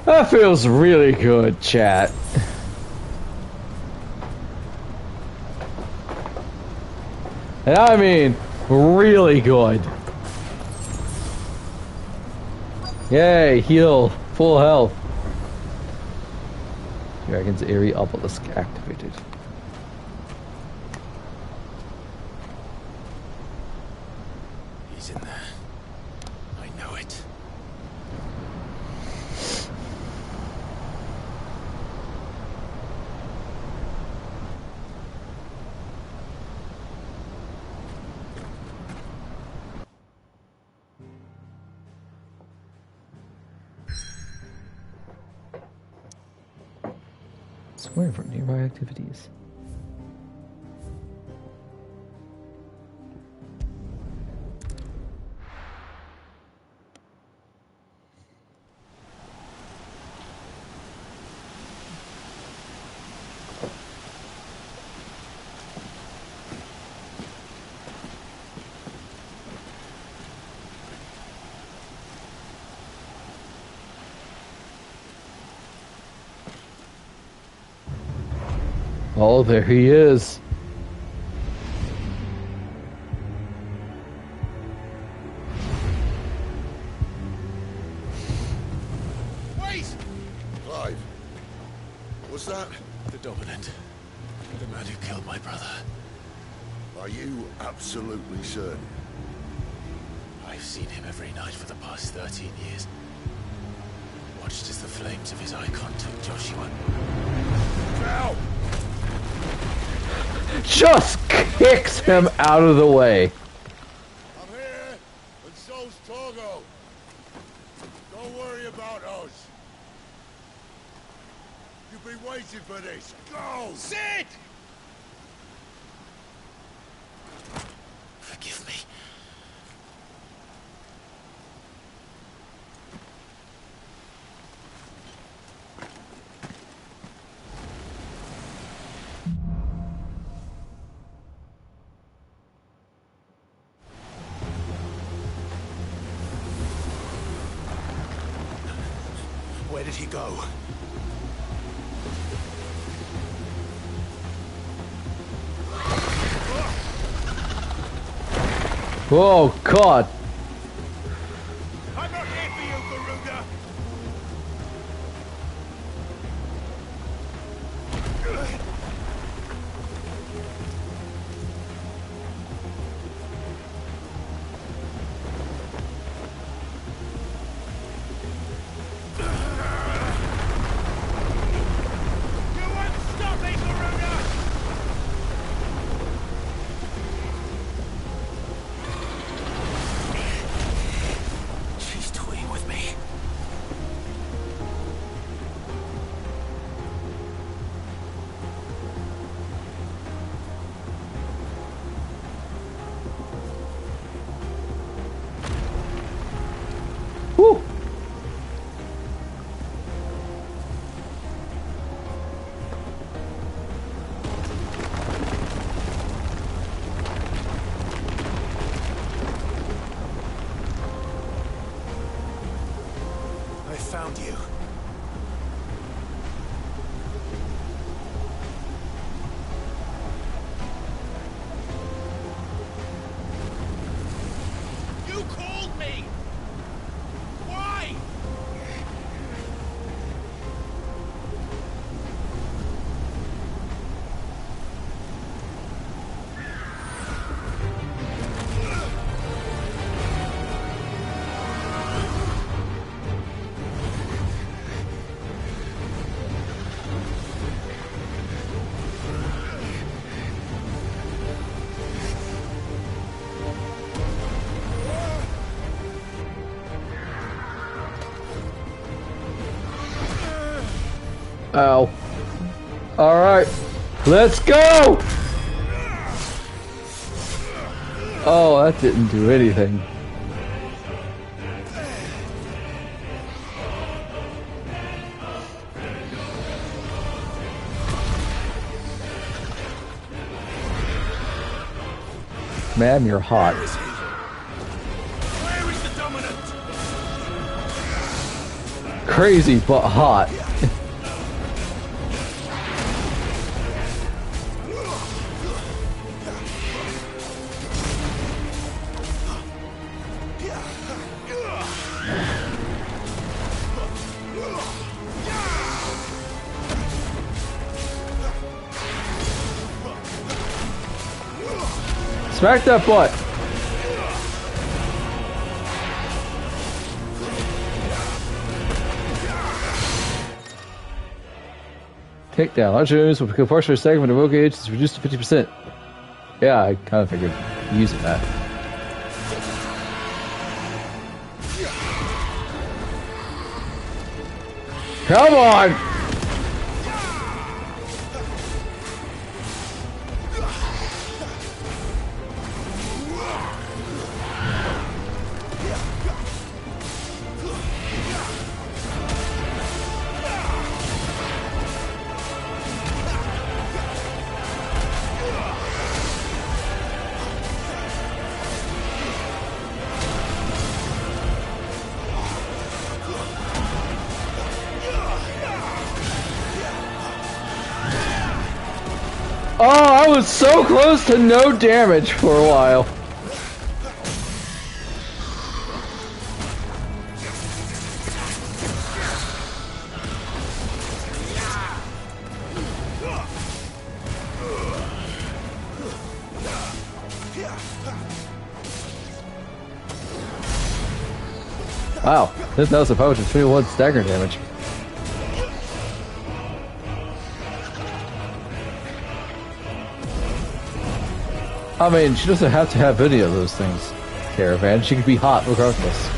That feels really good, chat. And I mean, really good. Yay, heal, full health. Dragon's Airy Obelisk activated. He's in there. I know it. Swear for nearby activities. Oh, there he is. Wait! Clive, was that? The Dominant. The man who killed my brother. Are you absolutely certain? I've seen him every night for the past 13 years. Watched as the flames of his icon took Joshua. Ow! Just kicks him out of the way. I'm here, and so's Torgo. Don't worry about us. You've been waiting for this. Go! Sid! Forgive me. Where did he go? Oh God! I'm not here for you, Garuda! I found you. You called me! Why? Ow. Alright. Let's go! Oh, that didn't do anything. Ma'am, you're hot. Where is the dominant? Crazy, but hot. Smack that butt. Takedown. Large enemies will become partially stagnant when the rogue gauge is reduced to 50%. Yeah, I kind of figured using that. Come on! Oh, I was so close to no damage for a while. Wow, this does a potion 21 stagger damage. I mean, she doesn't have to have any of those things, Caravan. She can be hot regardless.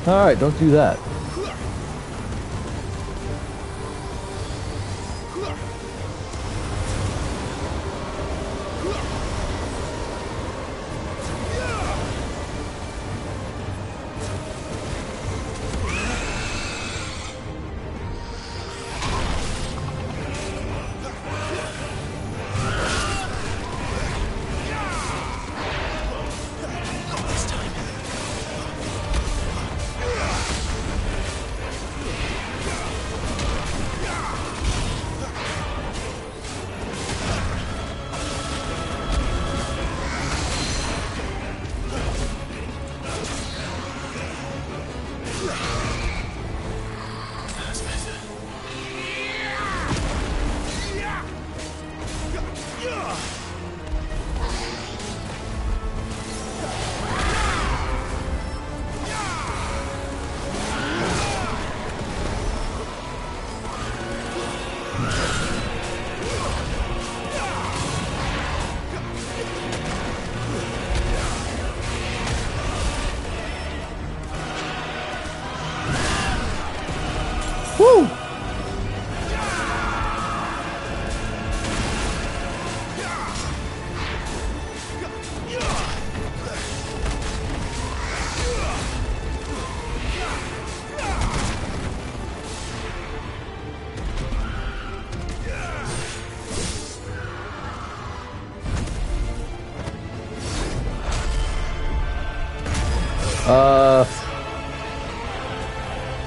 Alright, don't do that. Woo!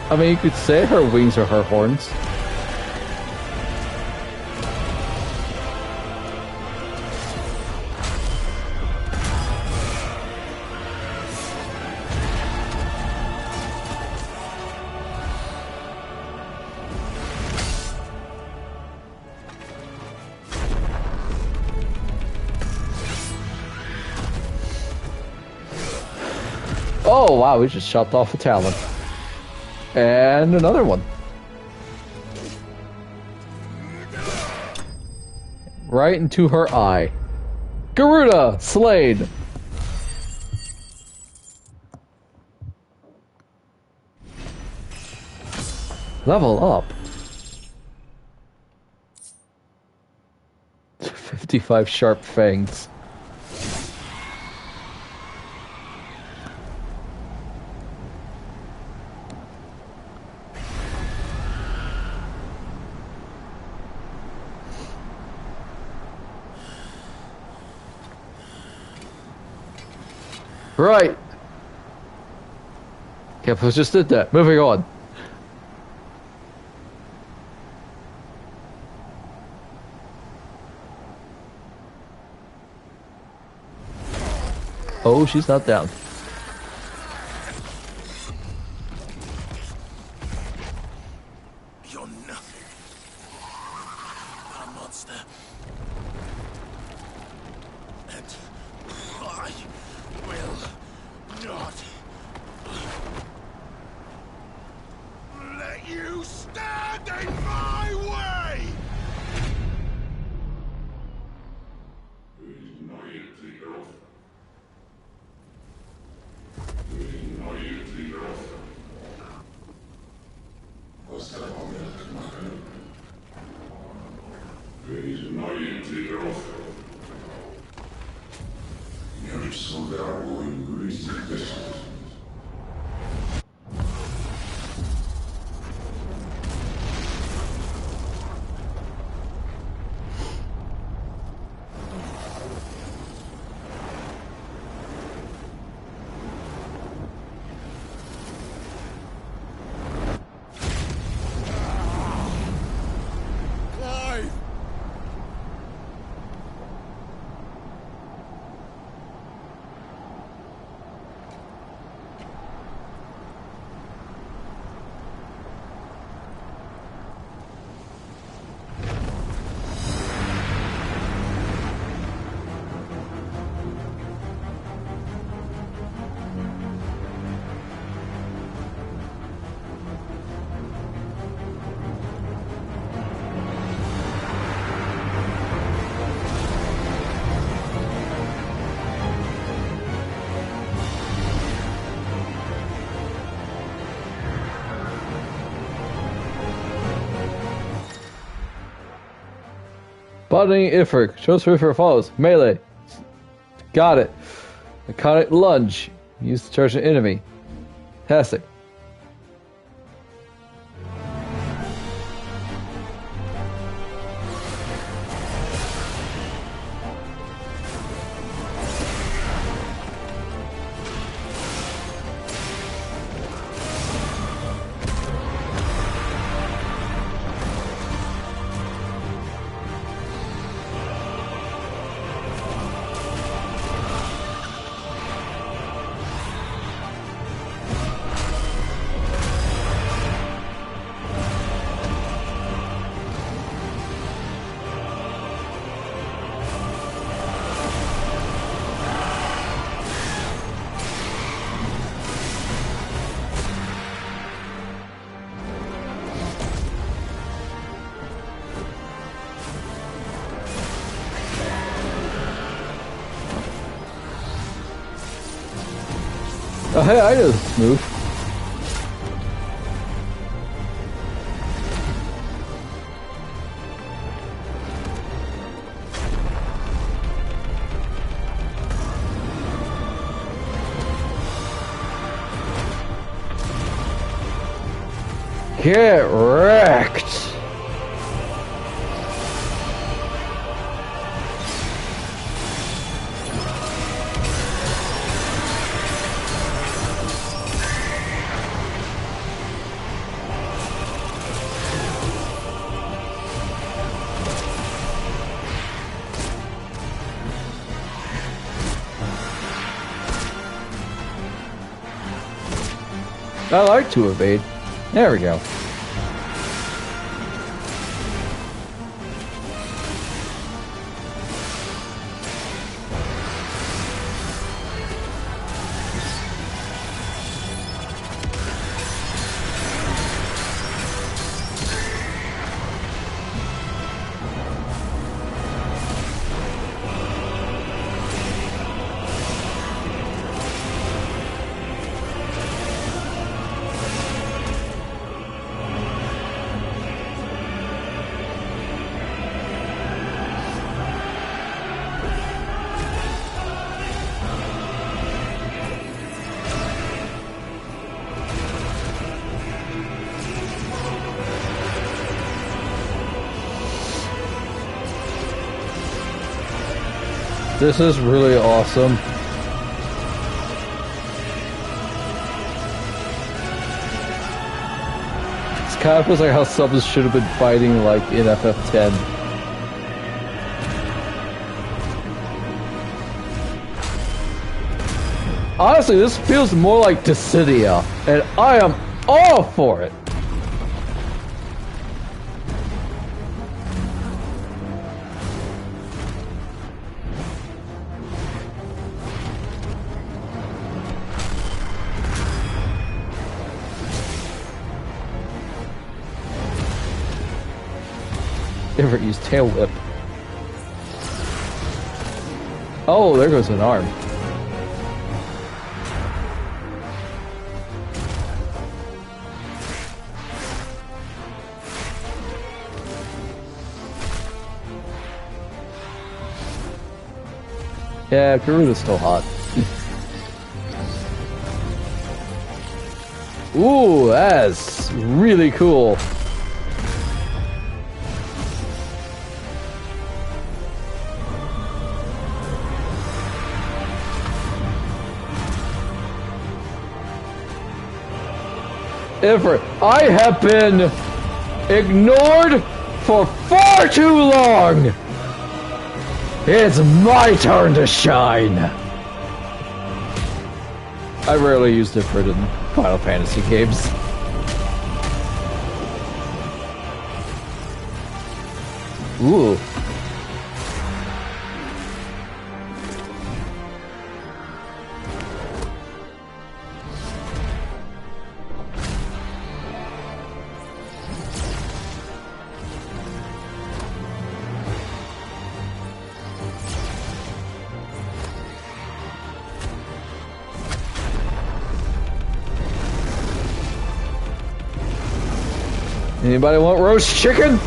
I mean, you could say her wings are her horns. Oh wow, we just chopped off a talon. And another one. Right into her eye. Garuda slain. Level up. 55 sharp fangs. Right. Kepler just did that. Moving on. Oh, she's not down. You're nothing. A monster. And I will not let you stand in my way! Botany Ifrik. Shows for follows. Melee. Got it. Iconic lunge. Used to charge an enemy. Fantastic. Oh, hey, I know this move. Get wrecked. I like to evade. There we go. This is really awesome. It's kind of feels like how subs should have been fighting like in FF10. Honestly, this feels more like Dissidia, and I am all for it. Never use tail whip. Oh, there goes an arm. Yeah, Garuda's still hot. Ooh, that's really cool. I have been ignored for far too long! It's my turn to shine! I rarely used it for it in Final Fantasy games. Ooh. Anybody want roast chicken?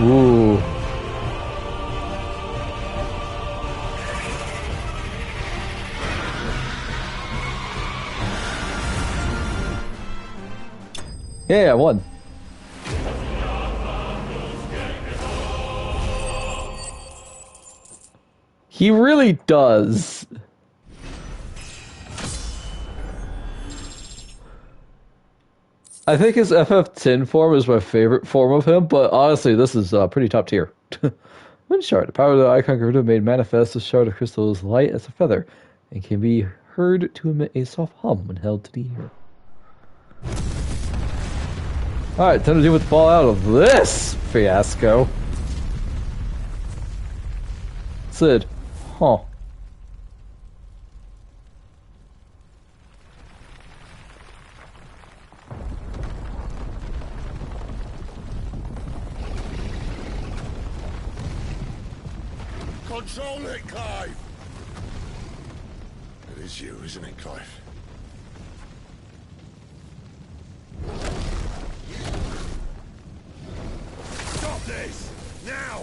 Ooh. Yeah, I won. He really does. I think his FF10 form is my favorite form of him, but honestly, this is pretty top tier. Wind Shard. The power of the icon Garuda made manifest. The shard of crystal is light as a feather and can be heard to emit a soft hum when held to the ear. Alright, time to deal with the fallout of this fiasco. Cid. Huh. Control it, Clive! It is you, isn't it, Clive? Stop this! Now!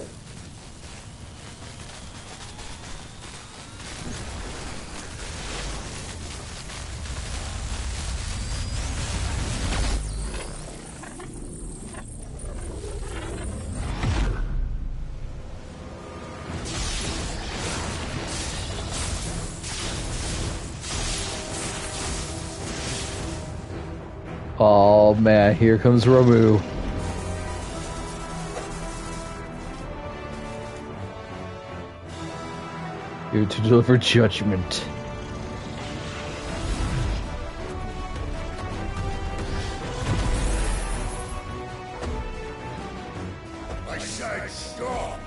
Oh man, here comes Ramu. Here to deliver judgment. I said stop!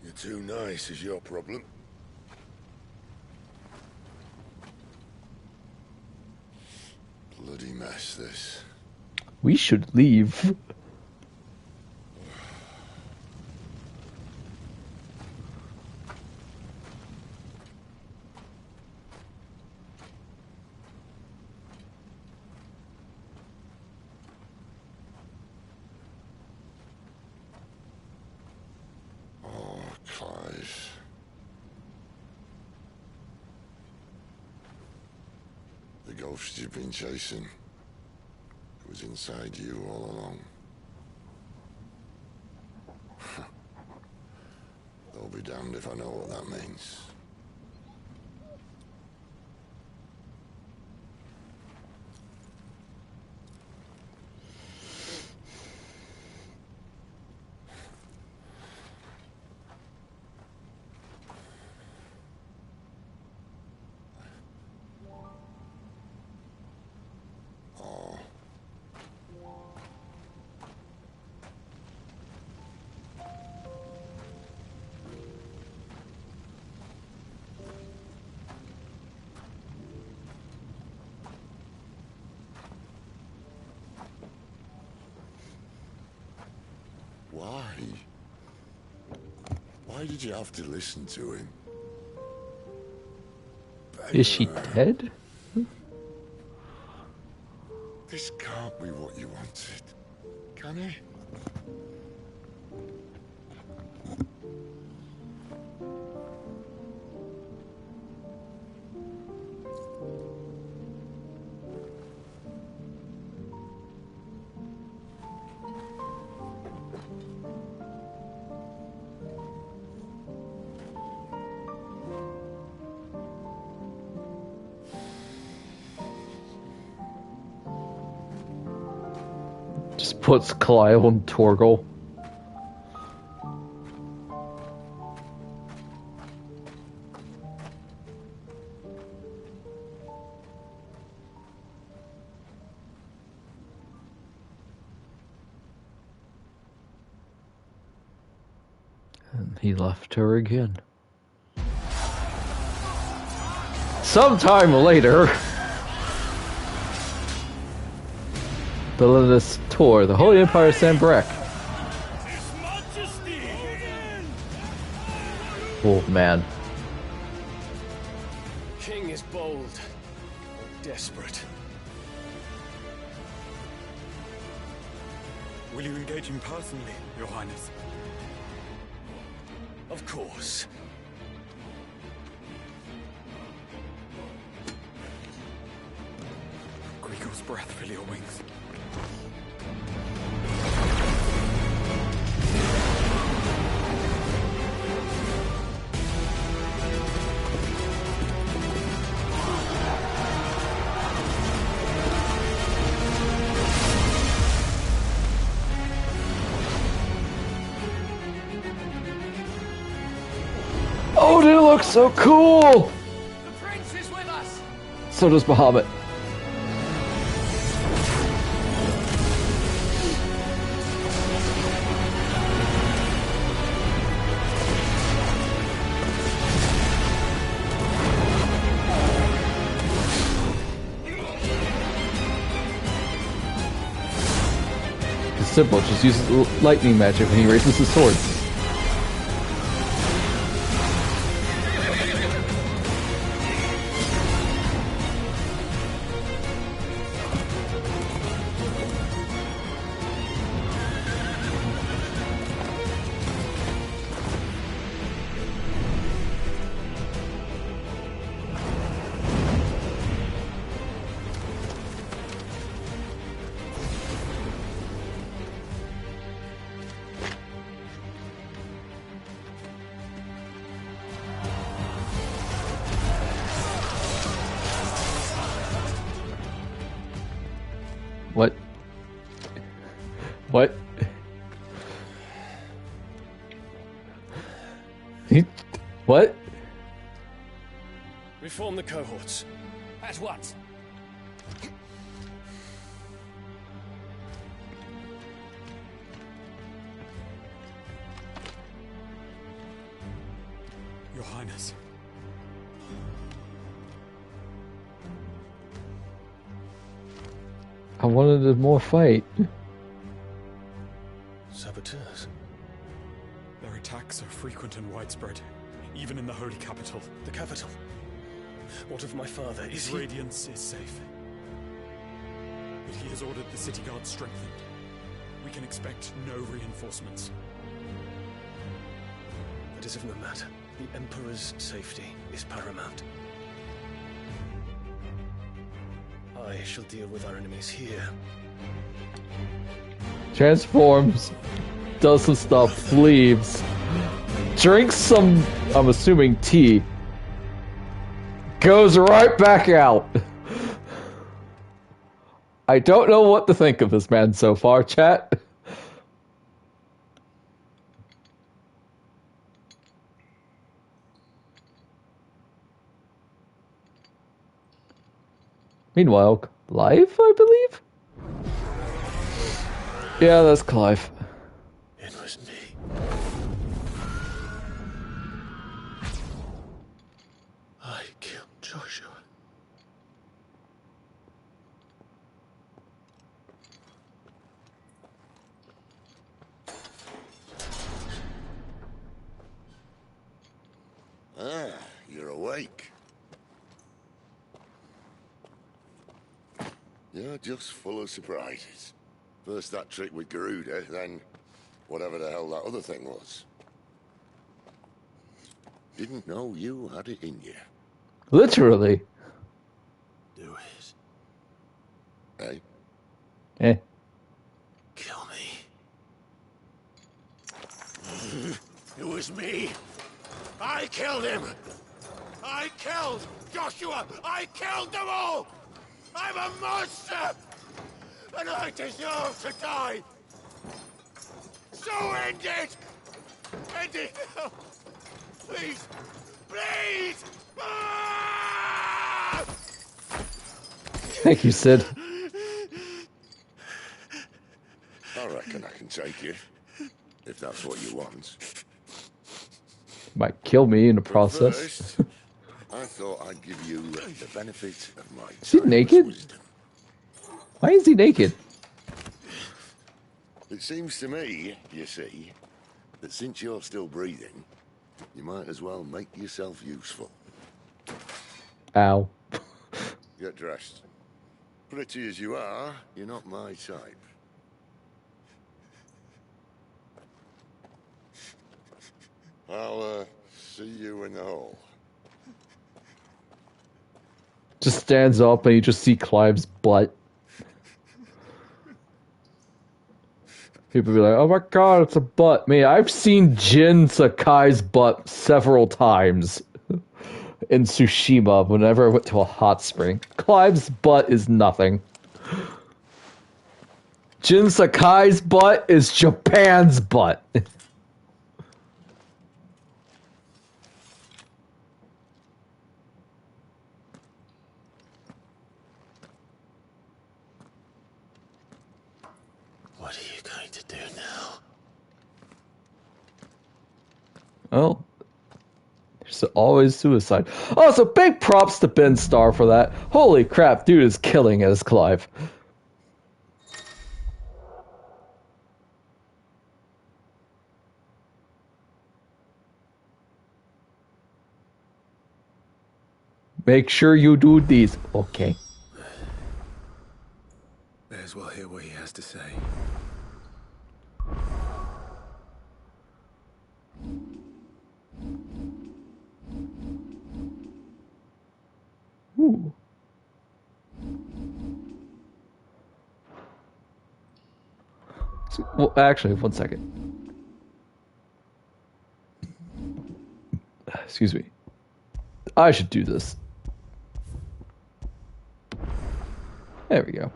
You're too nice is your problem. Bloody mess, this. We should leave. Clive. The ghost you've been chasing was inside you all along. I'll be damned if I know what that means. Why? Why did you have to listen to him? Is she dead? This can't be what you wanted, can it? Just puts Kyle on Torgal. And he left her again. Sometime later, Belinda's tour, the Holy Empire of Sanbreque. Oh man. King is bold, desperate. Will you engage him personally, Your Highness? Of course. Griegel's breath fill your wings. Oh, did it look so cool? The prince is with us. So does Bahamut. simple. Just uses lightning magic when he raises his sword. What? What? What? Reform the cohorts. At once. Your Highness. I wanted a more fight. Saboteurs. Their attacks are frequent and widespread, even in the holy capital. The capital? What of my father? Is he... Radiance is safe. But he has ordered the city guard strengthened. We can expect no reinforcements. That is of no matter. The Emperor's safety is paramount. I shall deal with our enemies here. Transforms, does some stuff, leaves, drinks some, I'm assuming, tea, goes right back out. I don't know what to think of this man so far, chat. Meanwhile, Clive, I believe? Yeah, that's Clive. It was me. I killed Joshua. Ah, you're awake. You're just full of surprises. First that trick with Garuda, then whatever the hell that other thing was. Didn't know you had it in you. Literally. Do it. Eh? Eh. Kill me. It was me. I killed him. I killed Joshua. I killed them all. I'm a monster. And I deserve to die. So end it. End it now. Please. Please. Ah! Thank you, Sid. I reckon I can take you, if that's what you want. Might kill me in the process. First, I thought I'd give you the benefit of my Is he naked? wisdom. Why is he naked? It seems to me, you see, that since you're still breathing, you might as well make yourself useful. Ow. Get dressed. Pretty as you are, you're not my type. I'll, see you in the hall. Just stands up and you just see Clive's butt. People be like, oh my god, it's a butt. Man, I've seen Jin Sakai's butt several times in Tsushima whenever I went to a hot spring. Clive's butt is nothing. Jin Sakai's butt is Japan's butt. What are you going to do now? Well, there's always suicide. Also, big props to Ben Starr for that. Holy crap, dude is killing as Clive. Make sure you do these. Okay. May as well hear what he has to say. Ooh. Well, actually, one second. Excuse me. I should do this. There we go.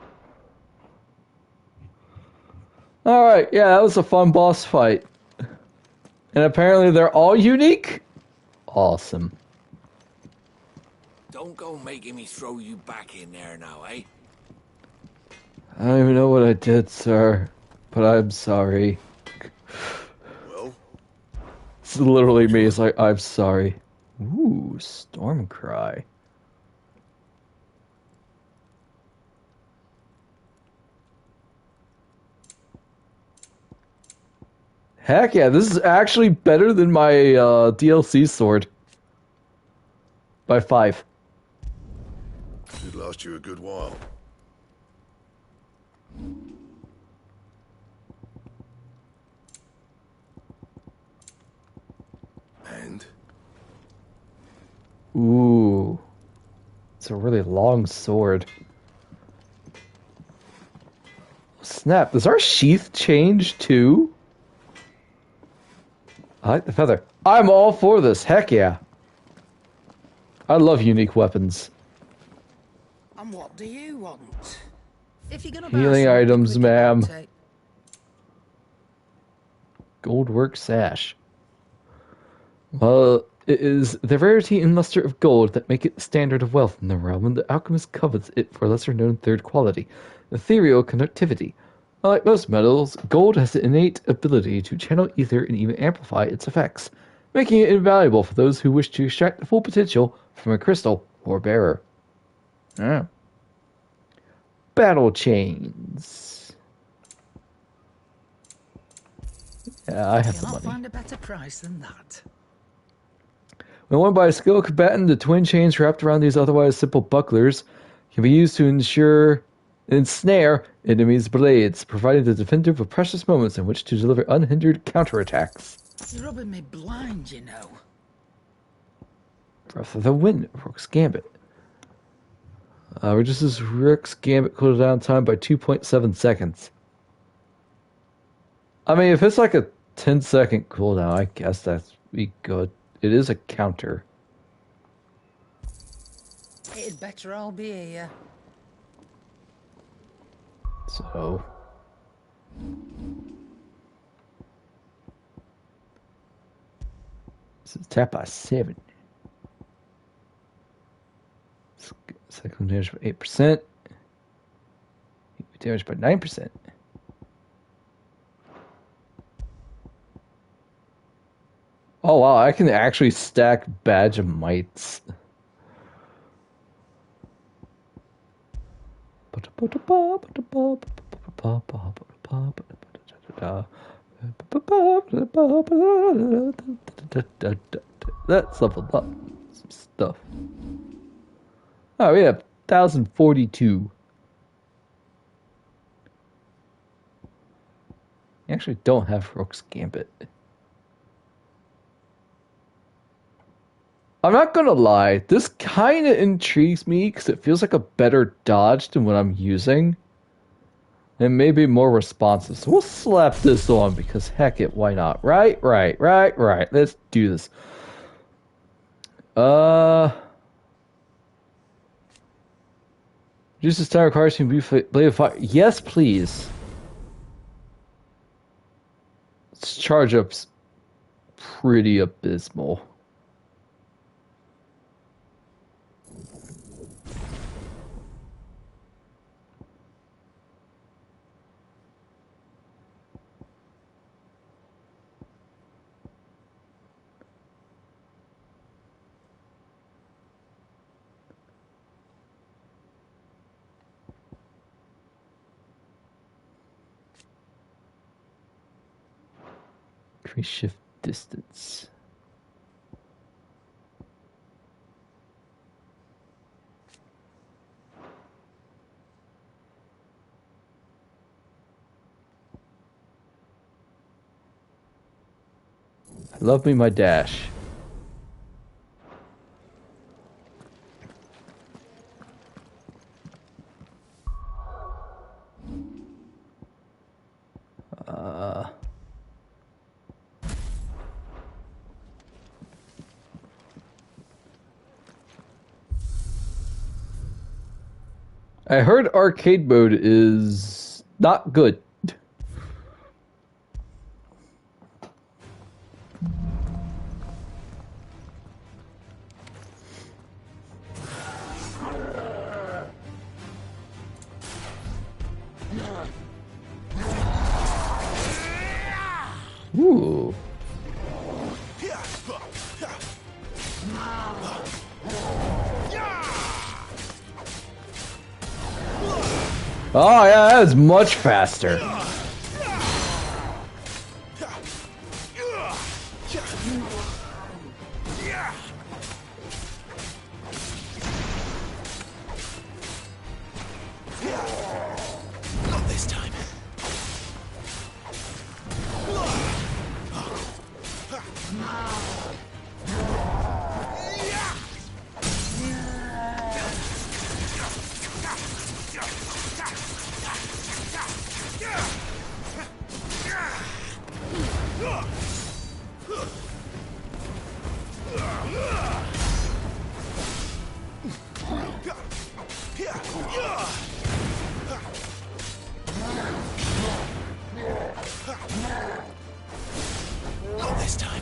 Alright, yeah, that was a fun boss fight. And apparently they're all unique? Awesome. Don't go making me throw you back in there now, eh? I don't even know what I did, sir. But I'm sorry. Well? It's literally me. It's like, I'm sorry. Ooh, Stormcry. Heck yeah, this is actually better than my DLC sword. By 5. Should last you a good while. And? Ooh. It's a really long sword. Snap, does our sheath change too? I like the feather. I'm all for this, heck yeah. I love unique weapons. And what do you want? If you're gonna Healing items, ma'am. Goldwork sash. Well, it is the rarity and luster of gold that make it the standard of wealth in the realm, and the alchemist covets it for lesser-known third quality, ethereal conductivity. Unlike most metals, gold has the innate ability to channel ether and even amplify its effects, making it invaluable for those who wish to extract the full potential from a crystal or bearer. Ah. Battle chains. Yeah, I have the money. Find a better price than that. When worn by a skilled combatant, the twin chains wrapped around these otherwise simple bucklers can be used to ensnare enemies' blades, providing the defender with precious moments in which to deliver unhindered counterattacks. You're rubbing me blind, you know. Breath of the Wind, Rook's Gambit. Reduces Rook's Gambit cooldown time by 2.7 seconds. I mean, if it's like a 10-second cooldown, I guess that's be good. It is a counter. It'd better all be here. So... this is tap by 7. Second damage by 8%. Damage by 9%. Oh wow, I can actually stack Badge of Mites. That's leveled up. Some stuff. Oh, we have 1,042. I actually don't have Rook's Gambit. I'm not gonna lie, this kind of intrigues me because it feels like a better dodge than what I'm using. And maybe more responsive. So we'll slap this on because heck it, why not? Right. Let's do this. Reduce this time requires to be blade of fire. Yes, please. This charge up's pretty abysmal. Increase shift distance. Love me my dash. I heard arcade mode is not good. Ooh. Oh yeah, that was much faster. Not this time. Not this time.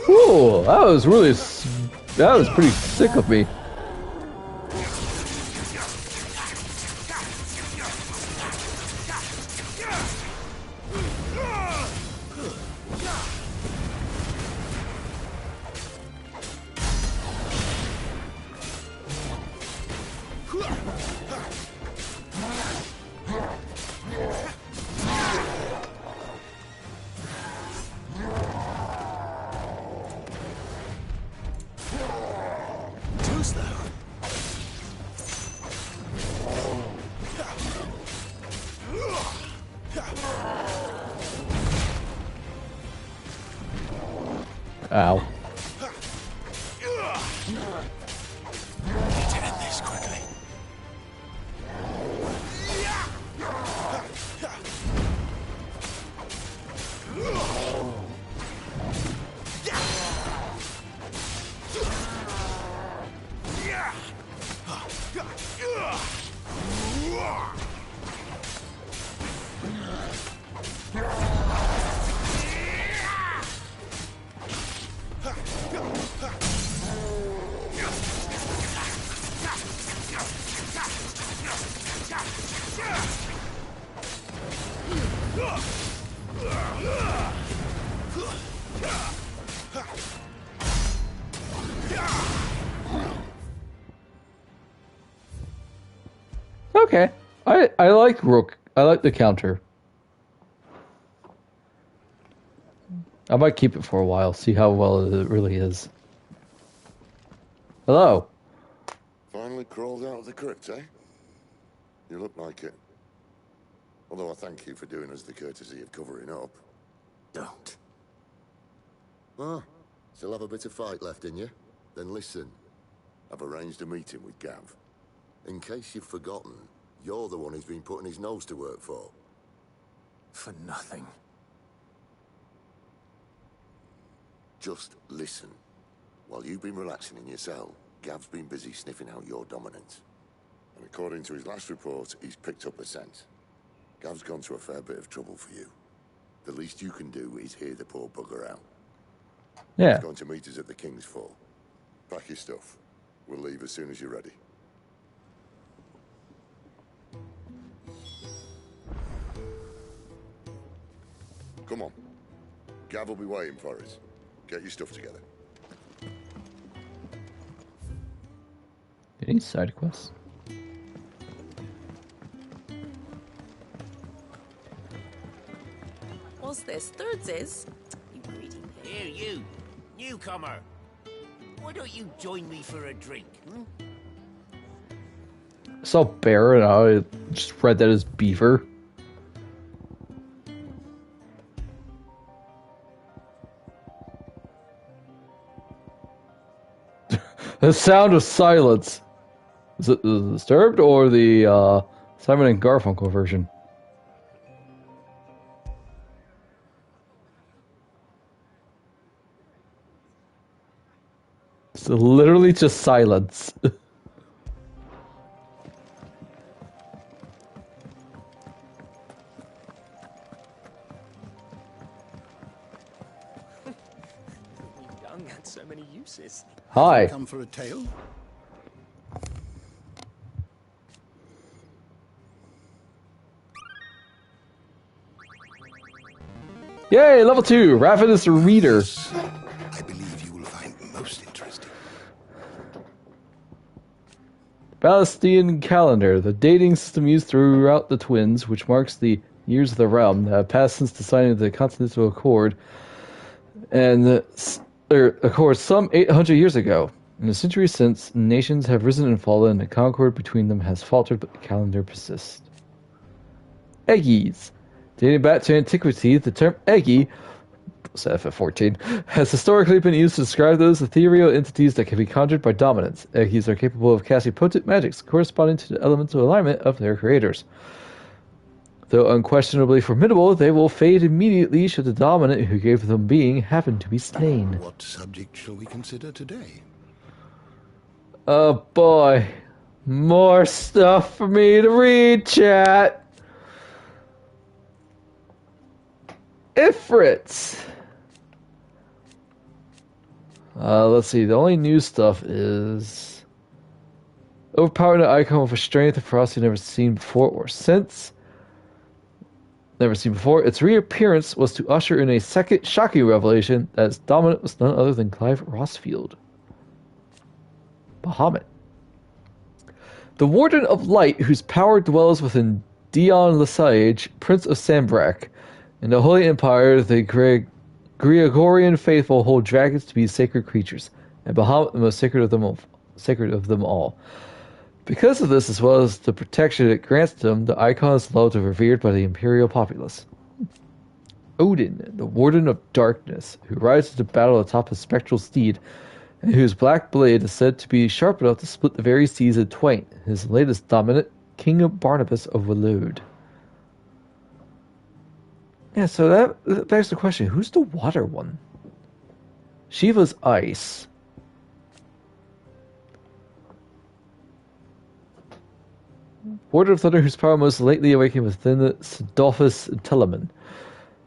Ooh, that was really, that was pretty sick of me. Too slow. Ow. Need to end this quickly. Okay, I like Rook. I like the counter. I might keep it for a while, see how well it really is. Hello. Finally crawled out of the crypt, eh? You look like it. Although I thank you for doing us the courtesy of covering up. Don't. Ah, still have a bit of fight left in you? Then listen. I've arranged a meeting with Gav. In case you've forgotten, you're the one he's been putting his nose to work for. For nothing. Just listen. While you've been relaxing in your cell, Gav's been busy sniffing out your dominance. And according to his last report, he's picked up a scent. Gav's gone to a fair bit of trouble for you. The least you can do is hear the poor bugger out. Yeah. He's going to meet us at the King's Fall. Pack your stuff. We'll leave as soon as you're ready. Come on. Gav will be waiting for us. Get your stuff together. Any side quests? What's this? Thirds is? You greedy pig. Here, you, newcomer. Why don't you join me for a drink, hmm? I saw bear and I just read that as beaver. The sound of silence. Is it the Disturbed or the Simon and Garfunkel version? It's literally just silence. Young had so many uses. Hi. Come for a tale? Yay, level 2, Ravenous Reader. I believe you will find most interesting. Balastian Calendar, the dating system used throughout the Twins, which marks the years of the realm that have passed since the signing of the Continental Accord, and Accord some 800 years ago. In the century since, nations have risen and fallen, and the concord between them has faltered, but the calendar persists. Eggies. Dating back to antiquity, the term Eggy, FF14, has historically been used to describe those ethereal entities that can be conjured by dominance. Eggies are capable of casting potent magics corresponding to the elemental alignment of their creators. Though unquestionably formidable, they will fade immediately should the dominant who gave them being happen to be slain. What subject shall we consider today? Oh boy. More stuff for me to read, chat. Ifrits. Let's see. The only new stuff is overpowering the icon with a strength and ferocity never seen before or since. Never seen before. Its reappearance was to usher in a second shocking revelation that its dominant was none other than Clive Rossfield. Bahamut. The Warden of Light, whose power dwells within Dion Lesage, Prince of Sambrak. In the Holy Empire, the Gregorian faithful hold dragons to be sacred creatures, and Bahamut the most sacred of them all. Because of this, as well as the protection it grants them, the icon is loved and revered by the imperial populace. Odin, the Warden of Darkness, who rides into battle atop a spectral steed, and whose black blade is said to be sharp enough to split the very seas in twain. His latest dominant, King Barnabas of Waloed. Yeah, so that begs the question, who's the water one? Shiva's ice. Warden of Thunder, whose power most lately awakened within Sidolphus Telemann.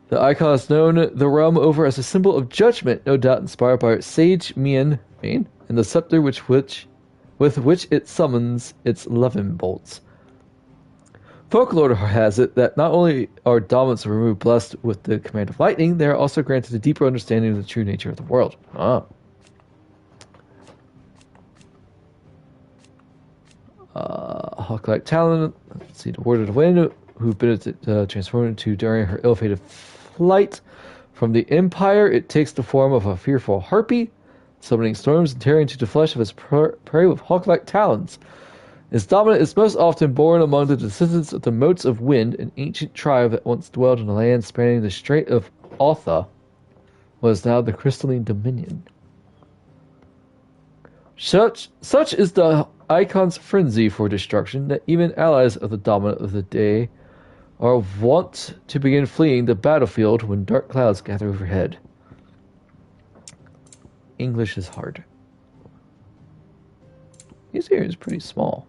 The icon is known the realm over as a symbol of judgment, no doubt inspired by its sage Mian, and the scepter with which it summons its levin bolts. Folklore has it that not only are dominants removed blessed with the command of lightning, they are also granted a deeper understanding of the true nature of the world. Hawk-like Talon, let's see, the Warden of Wind, who Benedict transformed into during her ill-fated flight from the Empire. It takes the form of a fearful harpy, summoning storms and tearing into the flesh of its prey with hawk-like talons. Its dominant is most often born among the descendants of the Motes of Wind, an ancient tribe that once dwelled in a land spanning the Strait of Altha, was now the Crystalline Dominion. Such is the icon's frenzy for destruction that even allies of the dominant of the day are wont to begin fleeing the battlefield when dark clouds gather overhead. English is hard. This area is pretty small.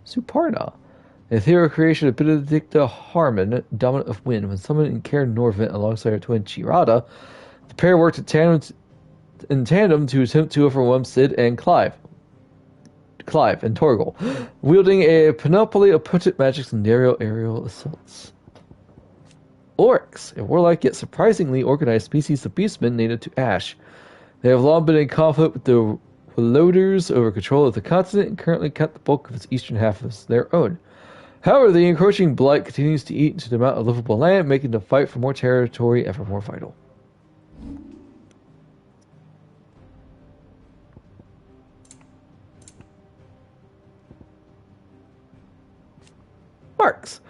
Suparna, an ethereal creation of Benedicta Harmon, dominant of wind. When summoned in Caer Norvent alongside her twin Chirada, the pair worked in tandem to attempt to overwhelm Cid and Clive and Torgal, wielding a panoply of potent magics and aerial assaults. orcs, a warlike yet surprisingly organized species of beastmen native to Ash. They have long been in conflict with the Loaders over control of the continent and currently count the bulk of its eastern half as their own. However, the encroaching blight continues to eat into the amount of livable land, making the fight for more territory ever more vital. Marks.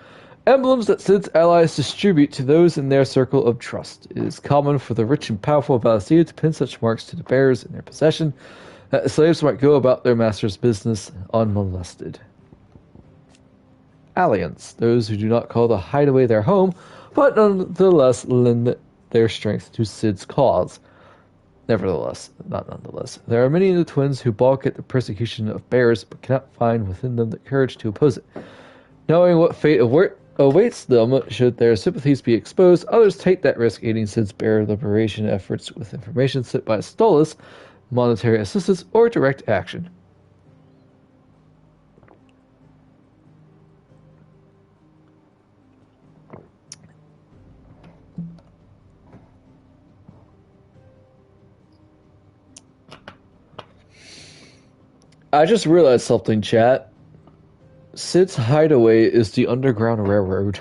Emblems that Cid's allies distribute to those in their circle of trust. It is common for the rich and powerful of Valisthea to pin such marks to the bearers in their possession, that the slaves might go about their master's business unmolested. Alliance. Those who do not call the hideaway their home, but nonetheless lend their strength to Cid's cause. Nevertheless, not nonetheless, there are many of the twins who balk at the persecution of bearers, but cannot find within them the courage to oppose it. Knowing what fate awaits them should their sympathies be exposed, others take that risk, aiding Cid's bearer liberation efforts with information sent by Stolas, monetary assistance, or direct action. I just realized something, chat. Cid's hideaway is the Underground Railroad.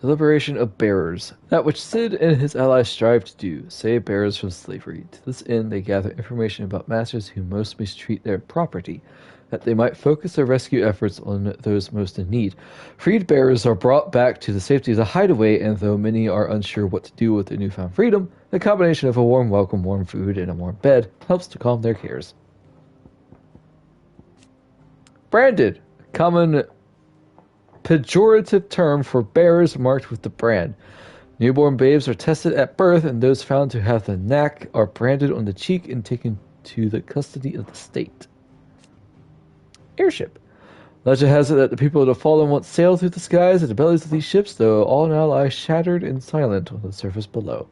The liberation of bearers. That which Cid and his allies strive to do, save bearers from slavery. To this end, they gather information about masters who most mistreat their property, that they might focus their rescue efforts on those most in need. Freed bearers are brought back to the safety of the hideaway, and though many are unsure what to do with their newfound freedom, the combination of a warm welcome, warm food, and a warm bed helps to calm their cares. Branded, a common pejorative term for bearers marked with the brand. Newborn babes are tested at birth, and those found to have the knack are branded on the cheek and taken to the custody of the state. Airship. Legend has it that the people of the Fallen once sailed through the skies in the bellies of these ships, though all now lie shattered and silent on the surface below.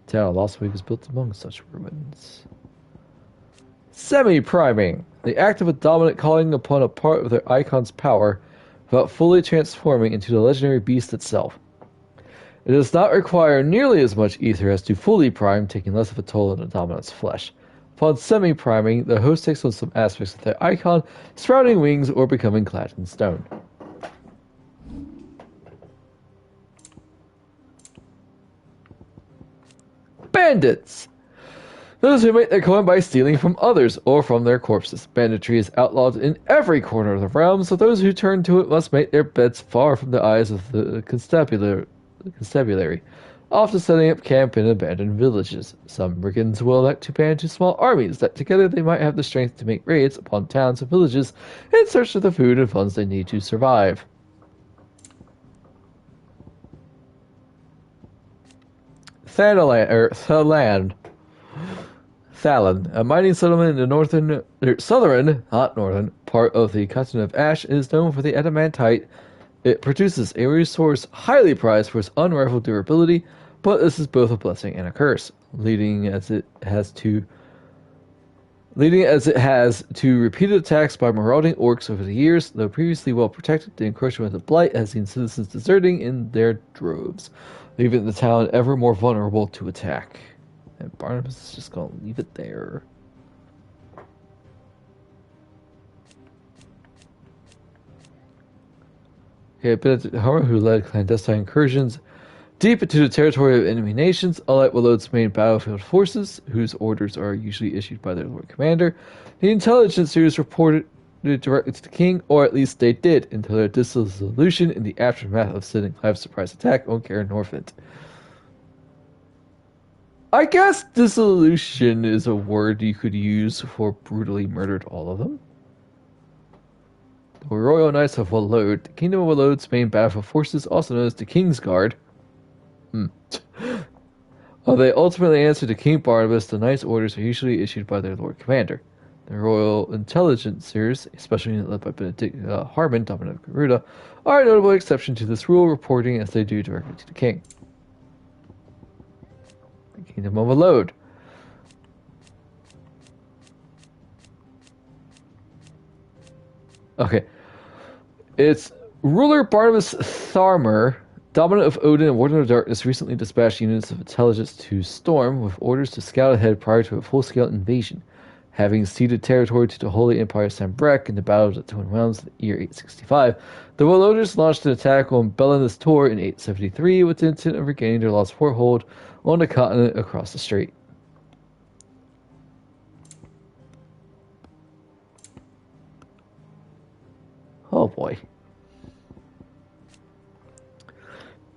The town of Lostwing is built among such ruins. Semi-priming. The act of a dominant calling upon a part of their icon's power without fully transforming into the legendary beast itself. It does not require nearly as much ether as to fully prime, taking less of a toll on the dominant's flesh. Upon semi-priming, the host takes on some aspects of their icon, sprouting wings or becoming clad in stone. Bandits! Those who make their coin by stealing from others or from their corpses. Banditry is outlawed in every corner of the realm, so those who turn to it must make their beds far from the eyes of the constabulary, often setting up camp in abandoned villages. Some brigands will elect to band into small armies that together they might have the strength to make raids upon towns and villages in search of the food and funds they need to survive. Thalan, a mining settlement in the southern part of the continent of Ash, is known for the adamantite. It produces a resource highly prized for its unrivaled durability, but this is both a blessing and a curse, leading as it has to repeated attacks by marauding orcs over the years. Though previously well protected, the encroachment of blight has seen citizens deserting in their droves, leaving the town ever more vulnerable to attack. And Barnabas is just going to leave it there. Okay, Benedict Hummer, who led clandestine incursions deep into the territory of enemy nations, unlike Wallode's main battlefield forces, whose orders are usually issued by their Lord Commander. The intelligence series reported directly to the king, or at least they did, until their dissolution in the aftermath of Cid and Clive's surprise attack on Caer Norvent. I guess dissolution is a word you could use for brutally murdered all of them. The Royal Knights of Wallode, the Kingdom of Wallode's main battlefield forces, also known as the King's Guard. While they ultimately answer to King Barnabas, the Knights' orders are usually issued by their Lord Commander. The Royal Intelligencers, especially led by Benedict Harmon, Dominic Garuda, are a notable exception to this rule, reporting as they do directly to the King. The Kingdom of Wallode. Okay. Its ruler Barnabas Tharmer, dominant of Odin and Warden of Darkness, recently dispatched units of intelligence to Storm with orders to scout ahead prior to a full-scale invasion. Having ceded territory to the Holy Empire Sanbreque in the Battle of the Twin Realms in the year 865, the Warlorders launched an attack on Belenus Tor in 873 with the intent of regaining their lost foothold on the continent across the strait. Oh boy.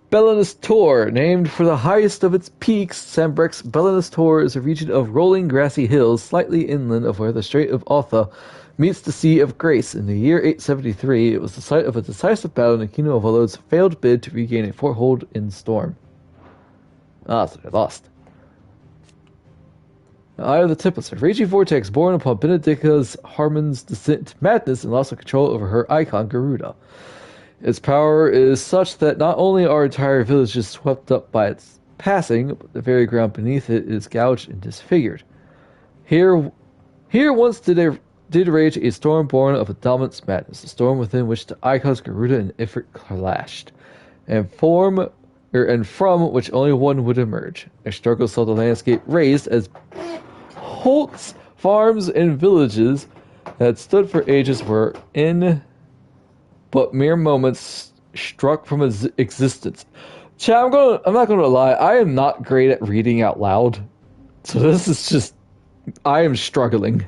Belenus Tor, named for the highest of its peaks, Sanbreque's Belenus Tor is a region of rolling grassy hills slightly inland of where the Strait of Otha meets the Sea of Grace. In the year 873, it was the site of a decisive battle in the Kingdom of Valod's failed bid to regain a foothold in Storm. So they lost. The Eye of the Tempest, a raging vortex born upon Benedicta Harmon's descent into madness and loss of control over her icon, Garuda. Its power is such that not only are entire villages swept up by its passing, but the very ground beneath it is gouged and disfigured. Here once did rage a storm born of a dominant's madness, a storm within which the icons Garuda and Ifrit clashed, and from which only one would emerge. A struggle saw the landscape raised as Holt's farms and villages that had stood for ages were in but mere moments struck from existence. Chat, I'm not going to lie, I am not great at reading out loud. So this is just, I am struggling.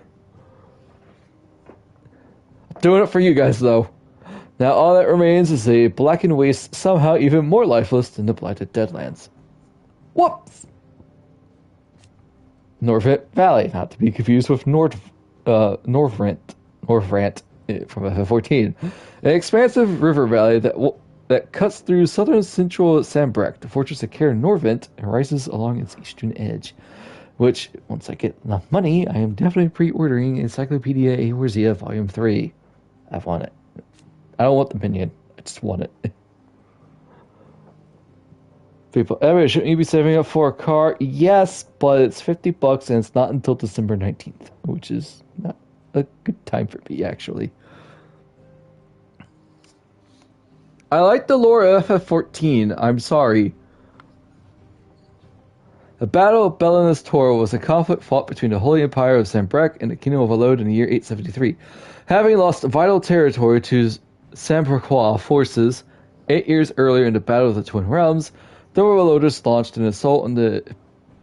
Doing it for you guys, though. Now all that remains is a blackened waste, somehow even more lifeless than the Blighted Deadlands. Whoops! Norvrant Valley, not to be confused with Norvrant from FF14. An expansive river valley that cuts through southern central Sanbreque, the fortress of Caer Norvent, and rises along its eastern edge. Which, once I get enough money, I am definitely pre-ordering Encyclopedia Eorzea Volume 3. I want it. I don't want the minion. I just want it. People, shouldn't you be saving up for a car? Yes, but it's $50 and it's not until December 19th, which is not a good time for me, actually. I like the lore of FF14. I'm sorry. The Battle of Belenus Tor was a conflict fought between the Holy Empire of Sanbreque and the Kingdom of Valod in the year 873. Having lost vital territory to Sanbrequois forces 8 years earlier in the Battle of the Twin Realms, the Warlorders launched an assault on the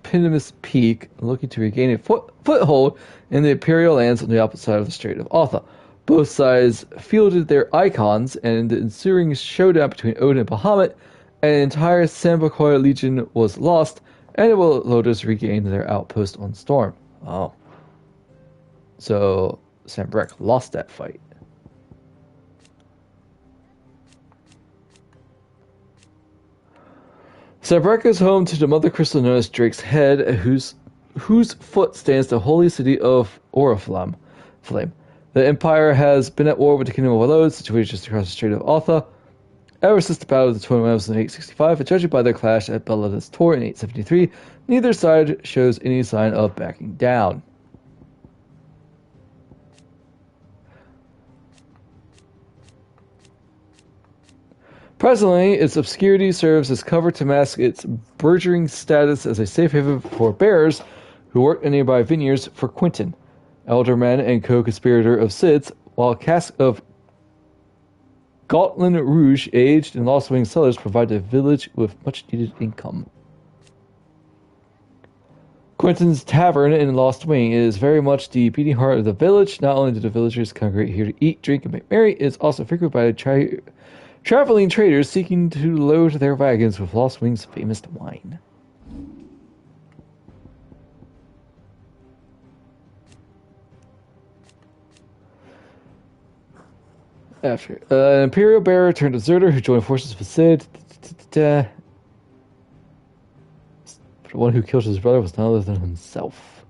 Eponymous Peak, looking to regain a foothold in the Imperial lands on the opposite side of the Strait of Otha. Both sides fielded their icons, and in the ensuing showdown between Odin and Bahamut, an entire Sanbrequois legion was lost, and the Warlorders regained their outpost on Storm. Oh. So, Sanbreque lost that fight. Sanbreque is home to the mother crystal known as Drake's Head, whose foot stands the holy city of Oriflamme. The Empire has been at war with the Kingdom of Valod, situated just across the Strait of Otha, ever since the Battle of the Twin Realms in 865, and judging by their clash at Belenus Tor in 873, neither side shows any sign of backing down. Presently, its obscurity serves as cover to mask its burgeoning status as a safe haven for bearers who work in nearby vineyards for Quentin, elderman and co-conspirator of Sid's, while casks of Gauntlin Rouge, aged and Lost Wing cellars, provide the village with much-needed income. Quentin's Tavern in Lost Wing is very much the beating heart of the village. Not only do the villagers congregate here to eat, drink, and make merry, it is also frequented by traveling traders seeking to load their wagons with Lost Wing's famous wine. After an Imperial bearer turned deserter who joined forces with Sid. The one who killed his brother was none other than himself.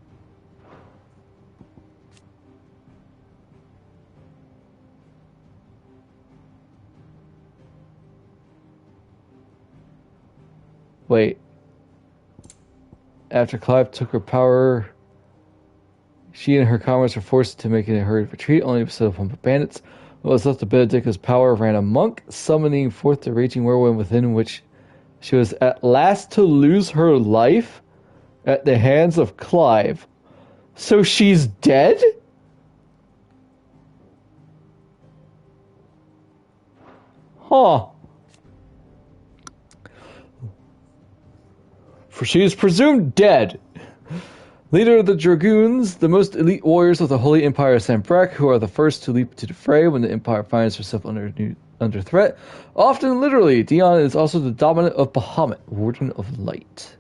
Wait. After Clive took her power, she and her comrades were forced to make a hurried retreat, only to be set upon by bandits. was left to Benedicta's power ran a monk, summoning forth the raging whirlwind within which she was at last to lose her life at the hands of Clive. So she's dead? Huh. For she is presumed dead. Leader of the Dragoons, the most elite warriors of the Holy Empire of Sanbreque, who are the first to leap to the fray when the Empire finds herself under threat. Often literally, Dion is also the dominant of Bahamut, Warden of Light.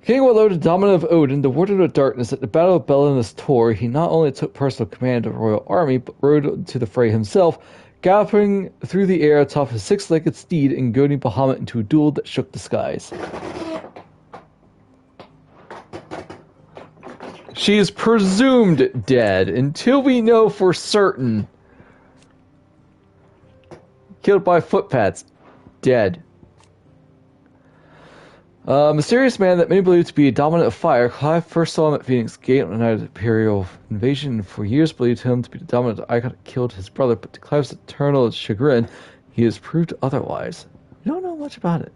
King Wallo, the dominant of Odin, the Warden of Darkness, at the Battle of Belenus Tor, he not only took personal command of the royal army, but rode to the fray himself, galloping through the air atop his six-legged steed and goading Bahamut into a duel that shook the skies. She is presumed dead until we know for certain. Killed by footpads. Dead. A mysterious man that many believe to be a dominant of fire. Clive first saw him at Phoenix Gate on the night of the Imperial invasion, and for years believed him to be the dominant icon that killed his brother, but to Clive's eternal chagrin, he has proved otherwise. We don't know much about it.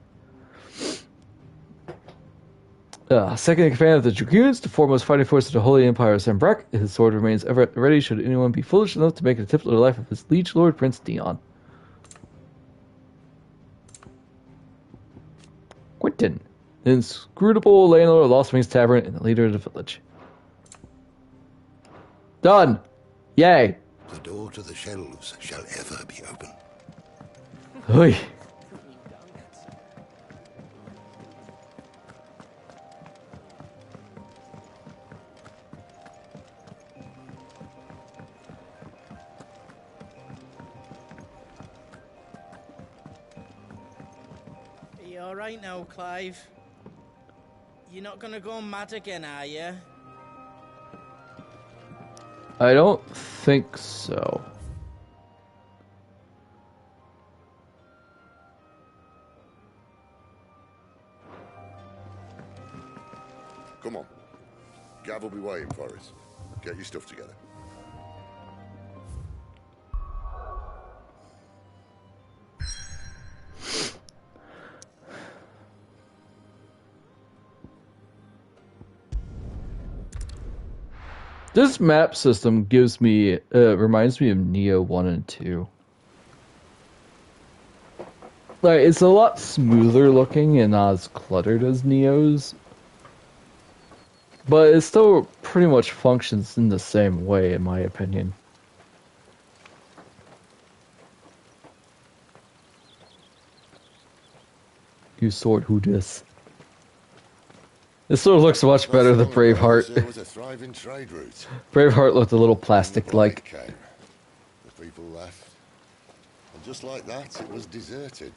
Second in command of the Dragoons, the foremost fighting force of the Holy Empire of Sanbreque, his sword remains ever at the ready should anyone be foolish enough to make it a tip of the life of his liege lord, Prince Dion. Quentin, the inscrutable landlord of Lost Wings Tavern and the leader of the village. Done! Yay! The door to the shelves shall ever be open. Oi. All right now, Clive. You're not gonna go mad again, are you? I don't think so. Come on. Gav will be waiting for us. Get your stuff together. This map system gives me, reminds me of Neo 1 and 2. Like, it's a lot smoother looking and not as cluttered as Neo's. But it still pretty much functions in the same way, in my opinion. You sword who dis? This sort of looks much better than Braveheart. It was a thriving trade route. Braveheart looked a little plastic-like. The people left. And just like that, it was deserted.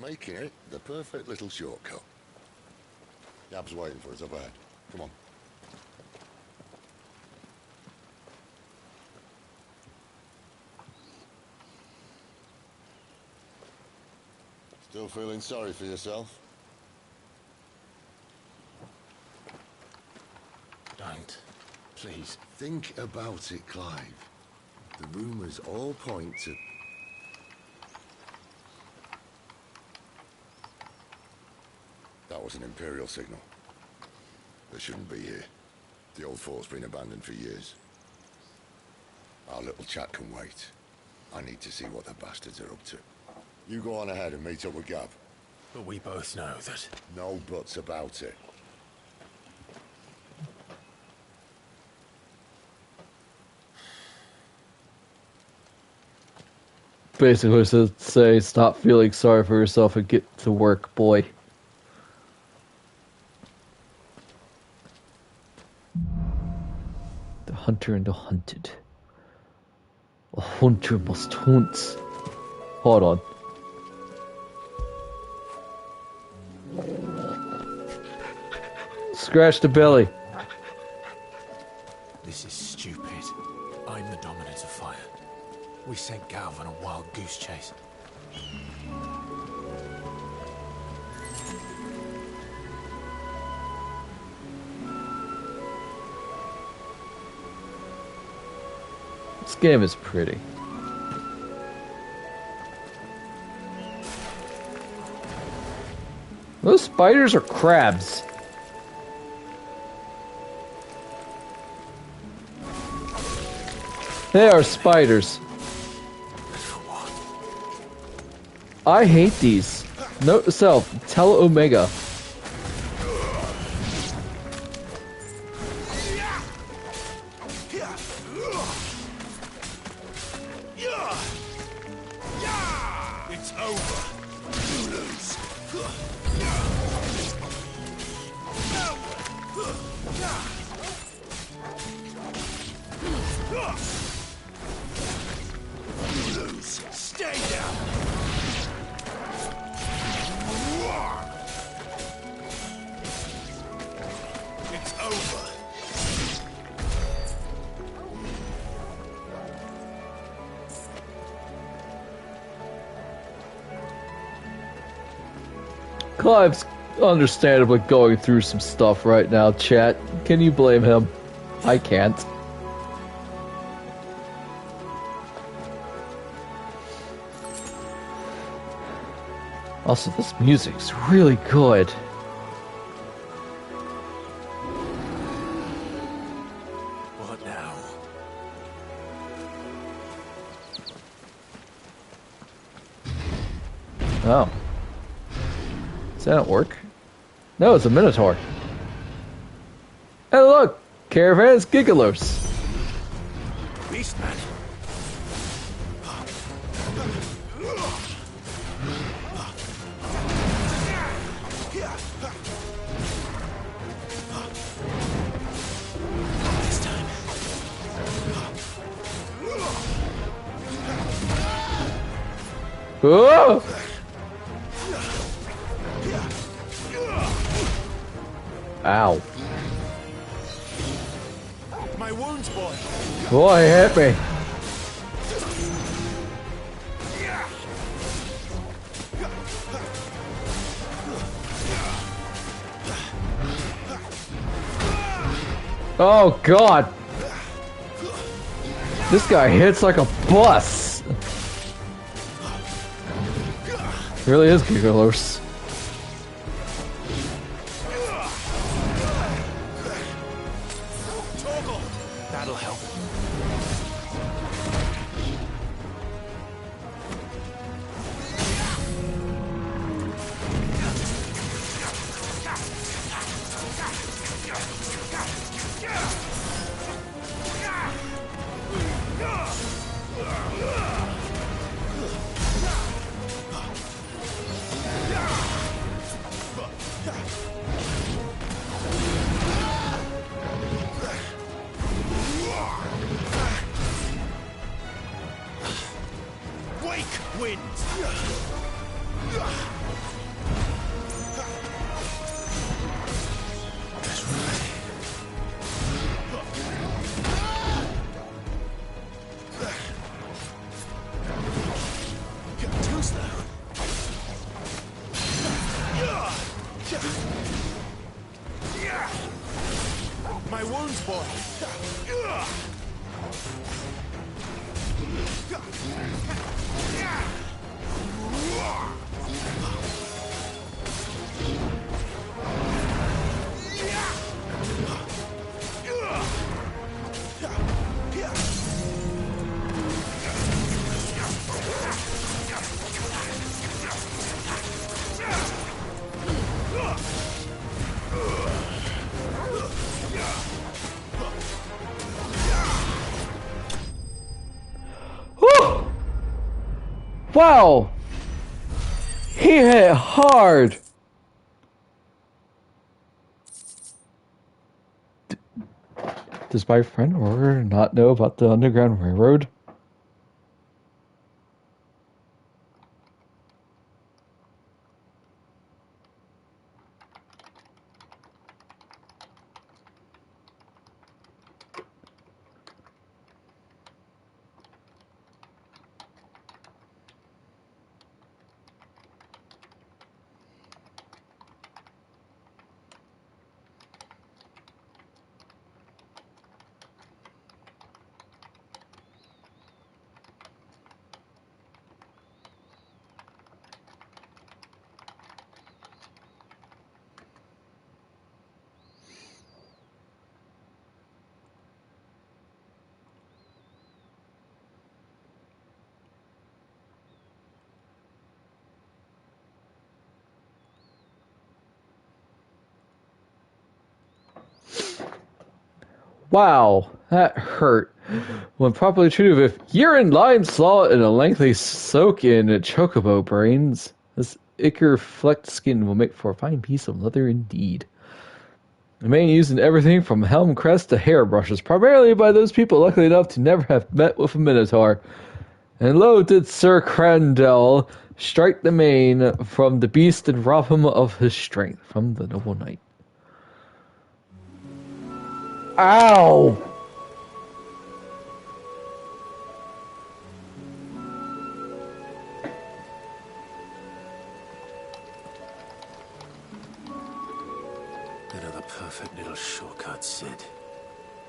Making it the perfect little shortcut. Gab's waiting for us up ahead. Come on. Still feeling sorry for yourself? Don't. Please. Think about it, Clive. The rumors all point to... That was an Imperial signal. They shouldn't be here. The old fort's been abandoned for years. Our little chat can wait. I need to see what the bastards are up to. You go on ahead and meet up with Gav. But we both know that... No buts about it. Basically, to say, stop feeling sorry for yourself and get to work, boy. The hunter and the hunted. A hunter must hunt. Hold on. Scratch the belly. This is stupid. I'm the dominant of fire. We sent Gav on a wild goose chase. This game is pretty. Those spiders are crabs. They are spiders. I hate these. Note to self, tell Omega. It's over. You lose. You lose. Stay down. It's over. Clive's understandably going through some stuff right now, chat. Can you blame him? I can't. Also, this music's really good. What now? Oh. Does that not work? No, it's a Minotaur. Hey look! Caravan's Gigalos. Beastman. This time. Whoa! Ow. My wounds, boy. Boy, hit me. Oh god. This guy hits like a bus. Really is Gigalos. That'll help. Wake wins. Too slow. My wounds, boy. Whew! Wow! He hit hard! Does my friend Aurora not know about the Underground Railroad? Wow, that hurt. When properly treated with urine, lime salt, and a lengthy soak in chocobo brains, this ichor flecked skin will make for a fine piece of leather indeed. The main used in everything from helm crest to hairbrushes, primarily by those people lucky enough to never have met with a minotaur. And lo did Sir Crandell strike the mane from the beast and rob him of his strength from the noble knight. Ow! Another perfect little shortcut, Sid.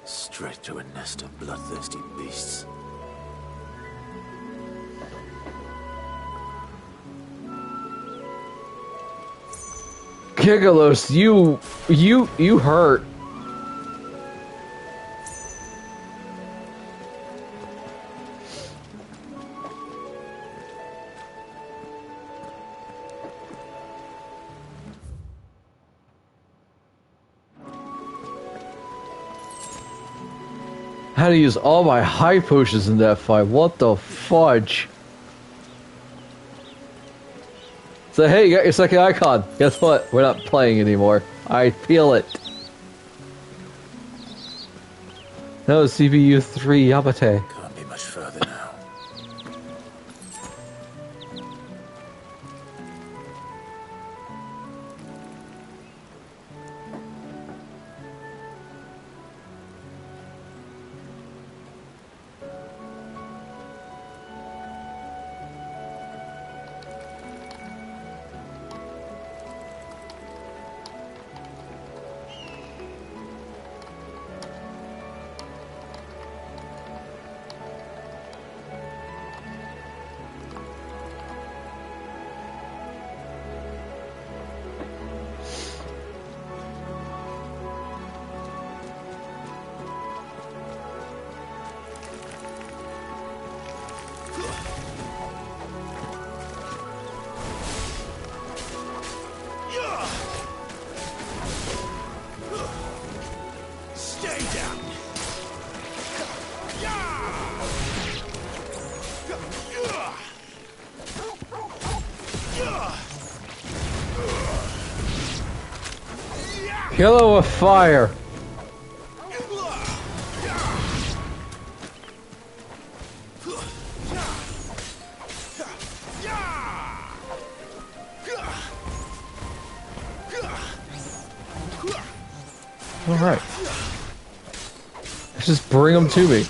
Straight to a nest of bloodthirsty beasts. Gigalos, you hurt. Had to use all my high potions in that fight. What the fudge? So hey, you got your second icon. Guess what? We're not playing anymore. I feel it. No, CPU 3 Yabate. Can't be much further now. Kill her with fire. All right. Let's just bring them to me.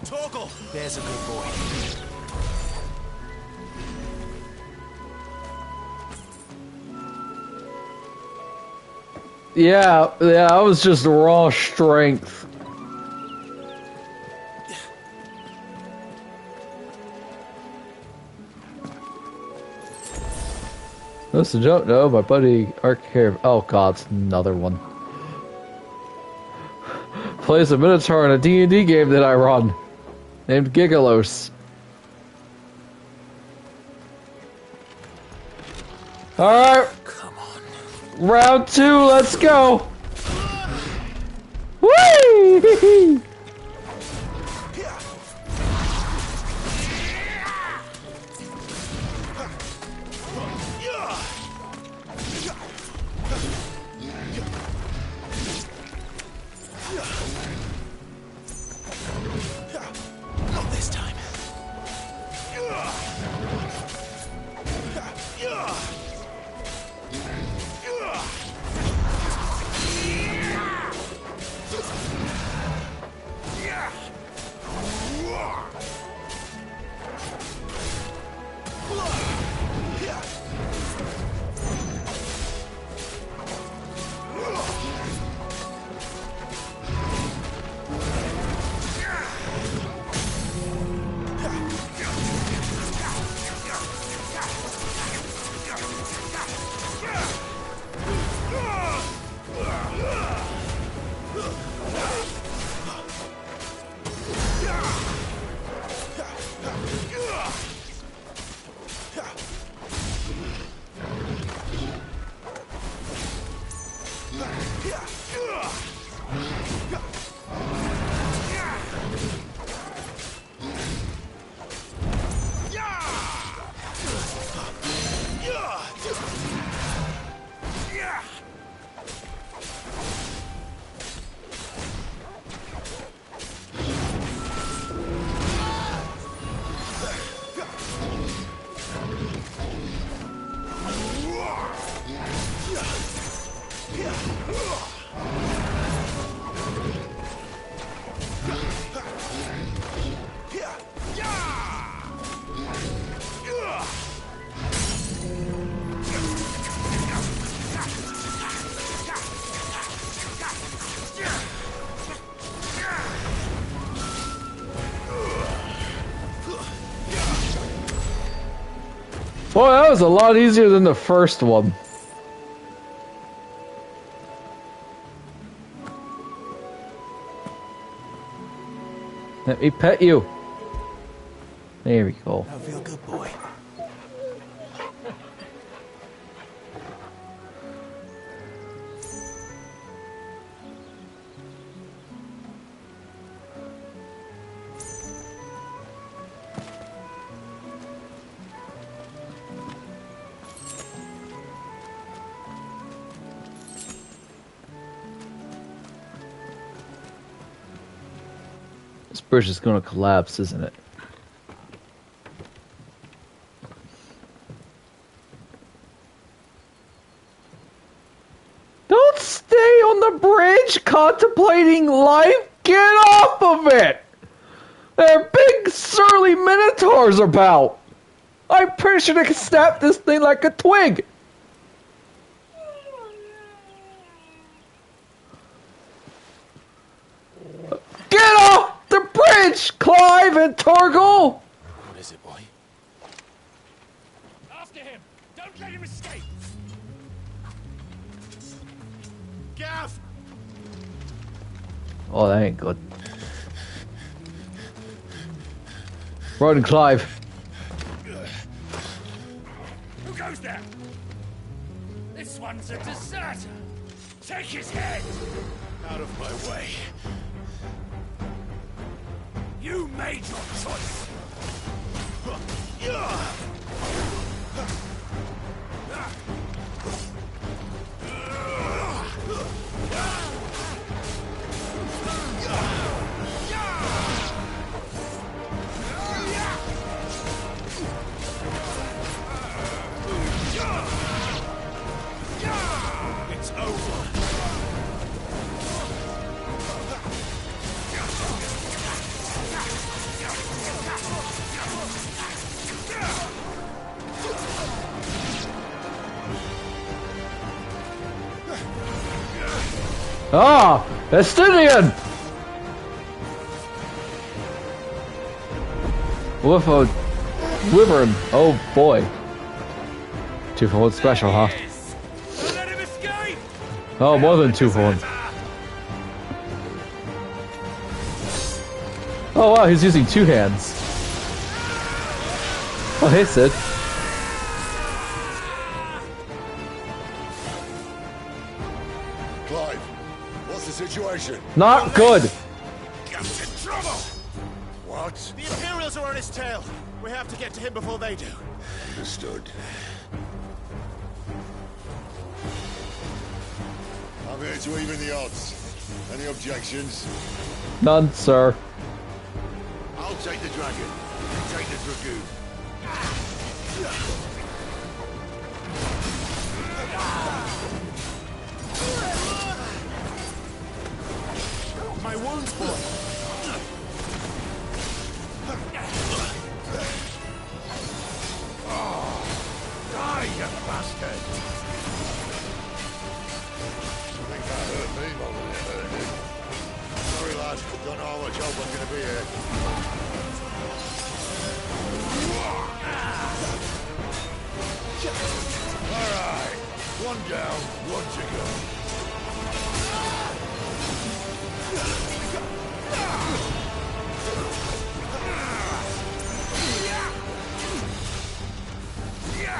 Torgal! There's a good boy. Yeah, that was just raw strength. Those who don't know, my buddy Arcare. Oh god, it's another one. Plays a Minotaur in a D&D game that I run, named Gigalos. Alright. Come on. Round 2, let's go! Whee! Not this time. Boy, that was a lot easier than the first one. Let me pet you. There we go. I feel good, boy. This bridge is going to collapse, isn't it? Don't stay on the bridge contemplating life. Get off of it. There are big surly minotaurs about. I'm pretty sure they can snap this thing like a twig. Get off the bridge, Clive and Torgal! What is it, boy? After him! Don't let him escape! Gav! Oh, that ain't good. Rod and Clive. Who goes there? This one's a deserter! Take his head! Out of my way. You made your choice! It's over! Ah! Estinian! With a wyvern. Oh boy. 2 for 1 special, huh? Oh, more than 2 for 1. Oh wow, he's using 2 hands. Oh, hey Sid. Clive, what's the situation? Not good. Captain Trouble! What? The Imperials are on his tail. We have to get to him before they do. Understood. I'm here to even the odds. Any objections? None, sir. I'll take the dragon. You take the dragoon. My wounds, boy. Die, you bastard! I think that hurt me more than it hurt him. Sorry, lad. Don't know how much help I'm going to be here. All right. 1 down, 1 to go.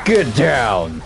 Get down.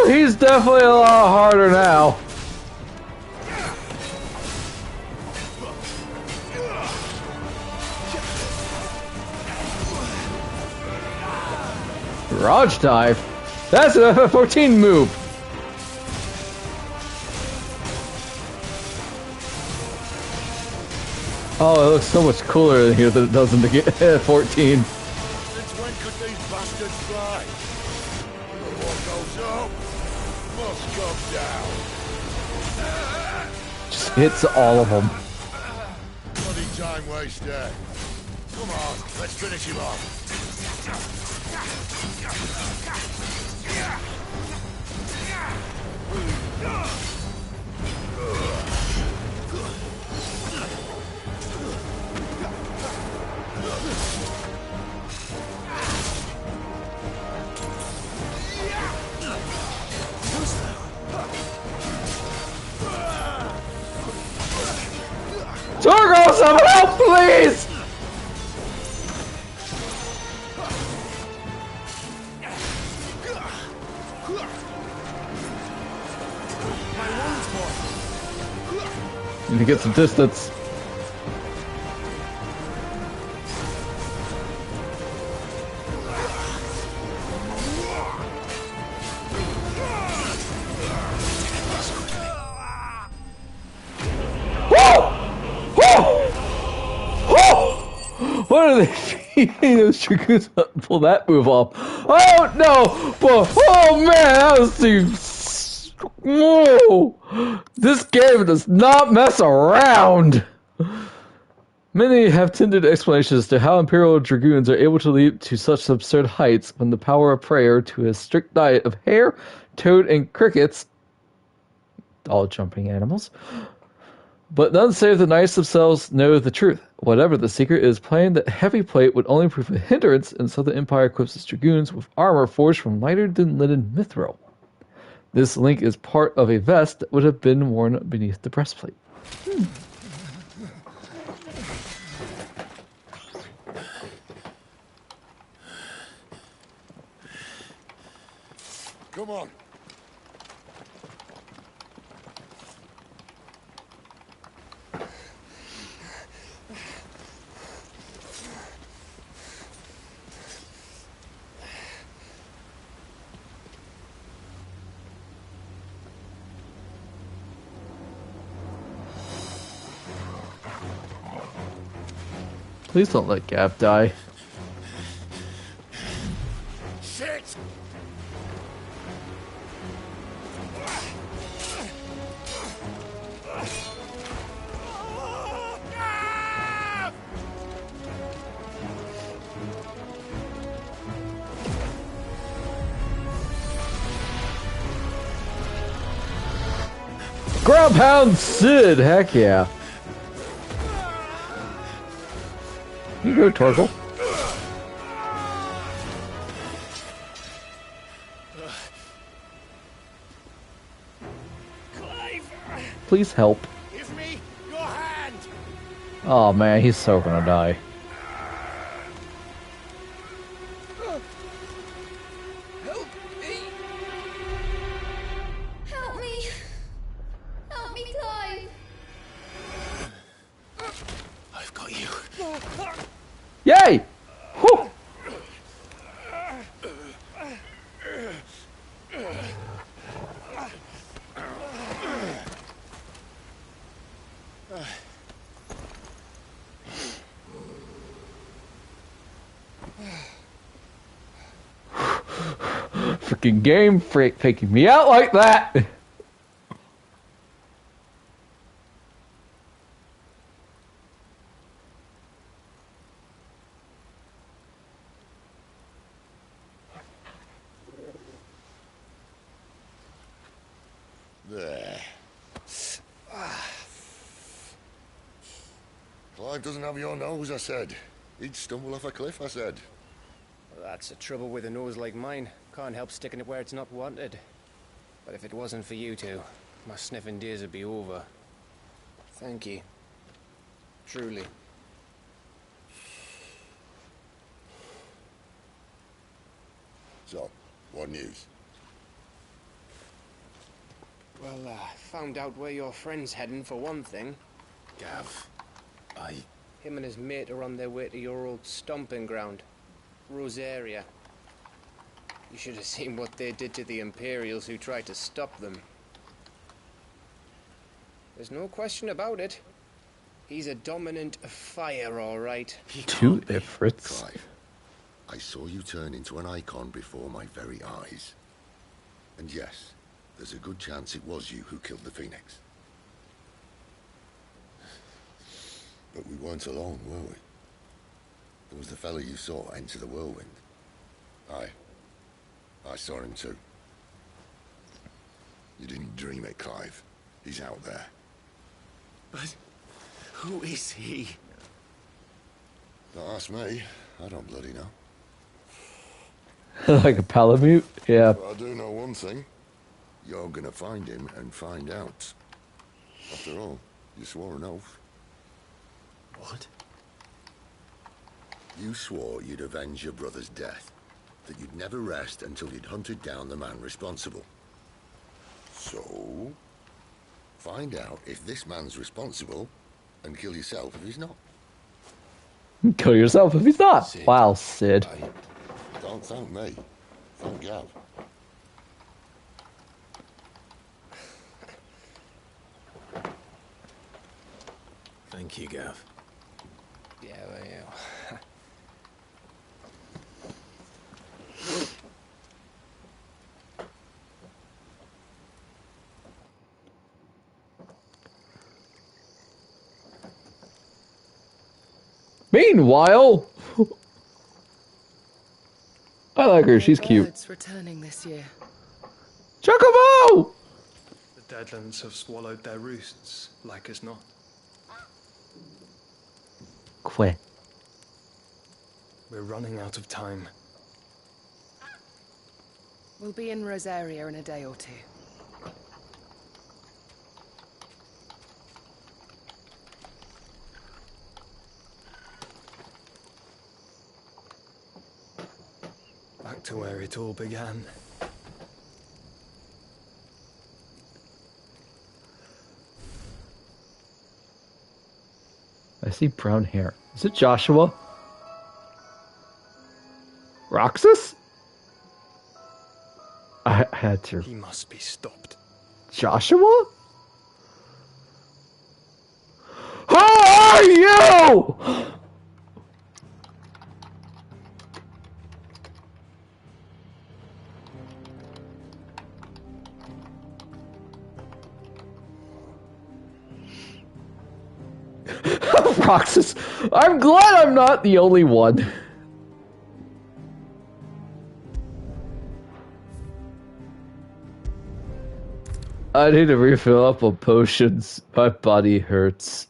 Oh, he's definitely a lot harder now. Garage dive? That's an FF14 move! Oh, it looks so much cooler in here than it does in the 14. Since when could these bastards fly? What goes up must come down. Just hits all of them. Bloody time waster. Come on, let's finish him off. Torgo, someone help, please! Need to get some distance. What are they feeding those Dragoons to pull that move off? Oh no! But, oh man, that was too... Whoa! This game does not mess around! Many have tended explanations as to how Imperial Dragoons are able to leap to such absurd heights when the power of prayer to a strict diet of hare, toad, and crickets, all jumping animals, but none save the knights themselves know the truth. Whatever the secret, it is plain that heavy plate would only prove a hindrance, and so the Empire equips its dragoons with armor forged from lighter-than-linen mithril. This link is part of a vest that would have been worn beneath the breastplate. Come on. Please don't let Gab die. Shit! Grubhound Sid! Heck yeah. You go, Torgal. Please help. Give me your hand. Oh man, he's so gonna die. Help me. Help me. Help me, Clive. I've got you. Yay! Whew. Freaking game freak taking me out like that! There. Clive doesn't have your nose, I said. He'd stumble off a cliff, I said. Well, that's the trouble with a nose like mine. Can't help sticking it where it's not wanted. But if it wasn't for you two, my sniffing days would be over. Thank you. Truly. So, what news? Well, found out where your friend's heading for one thing. Gav, Him and his mate are on their way to your old stomping ground, Rosaria. You should have seen what they did to the Imperials who tried to stop them. There's no question about it. He's a dominant of fire, all right. Two Ifrits. Clive, I saw you turn into an icon before my very eyes. And yes, there's a good chance it was you who killed the Phoenix. But we weren't alone, were we? There was the fellow you saw enter the whirlwind. I saw him too. You didn't dream it, Clive. He's out there. But who is he? Don't ask me. I don't bloody know. Like a Palamute? Yeah. But I do know one thing. You're gonna find him and find out. After all, you swore an oath. What? You swore you'd avenge your brother's death. That you'd never rest until you'd hunted down the man responsible. So, find out if this man's responsible, and kill yourself if he's not. Kill yourself if he's not. Sid. Wow, Sid. Don't thank me. Thank Gav. Thank you, Gav. Yeah, well, yeah. Meanwhile, I like her. She's cute. Birds returning this year. Chocobo! The Deadlands have swallowed their roosts, like as not. Quit. We're running out of time. We'll be in Rosaria in a day or two. Back to where it all began. I see brown hair. Is it Joshua? Roxas? I had to. He must be stopped. Joshua? Who are you? Roxas, I'm glad I'm not the only one. I need to refill up on potions. My body hurts.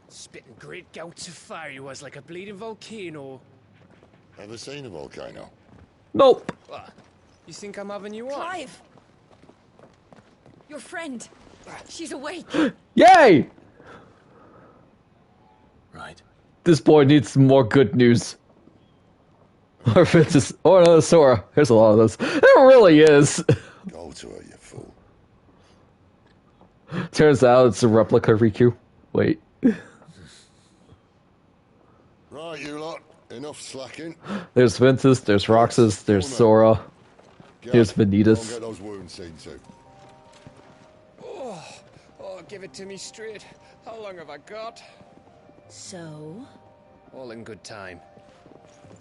Spitting great gouts of fire he was like a bleeding volcano. Ever seen a volcano? Nope. What? You think I'm having you on? Clive! Your friend. She's awake. Yay! Right. This boy needs some more good news. Or if it's just, or another Sora. There's a lot of those. There really is. Go to her, you fool. Turns out it's a replica Riku. Wait. Right, you lot. Enough slacking. There's Ventus, there's Roxas, there's Sora. Here's Don't Vanitas. get those wounds seen to. Oh, give it to me straight. How long have I got? So? All in good time.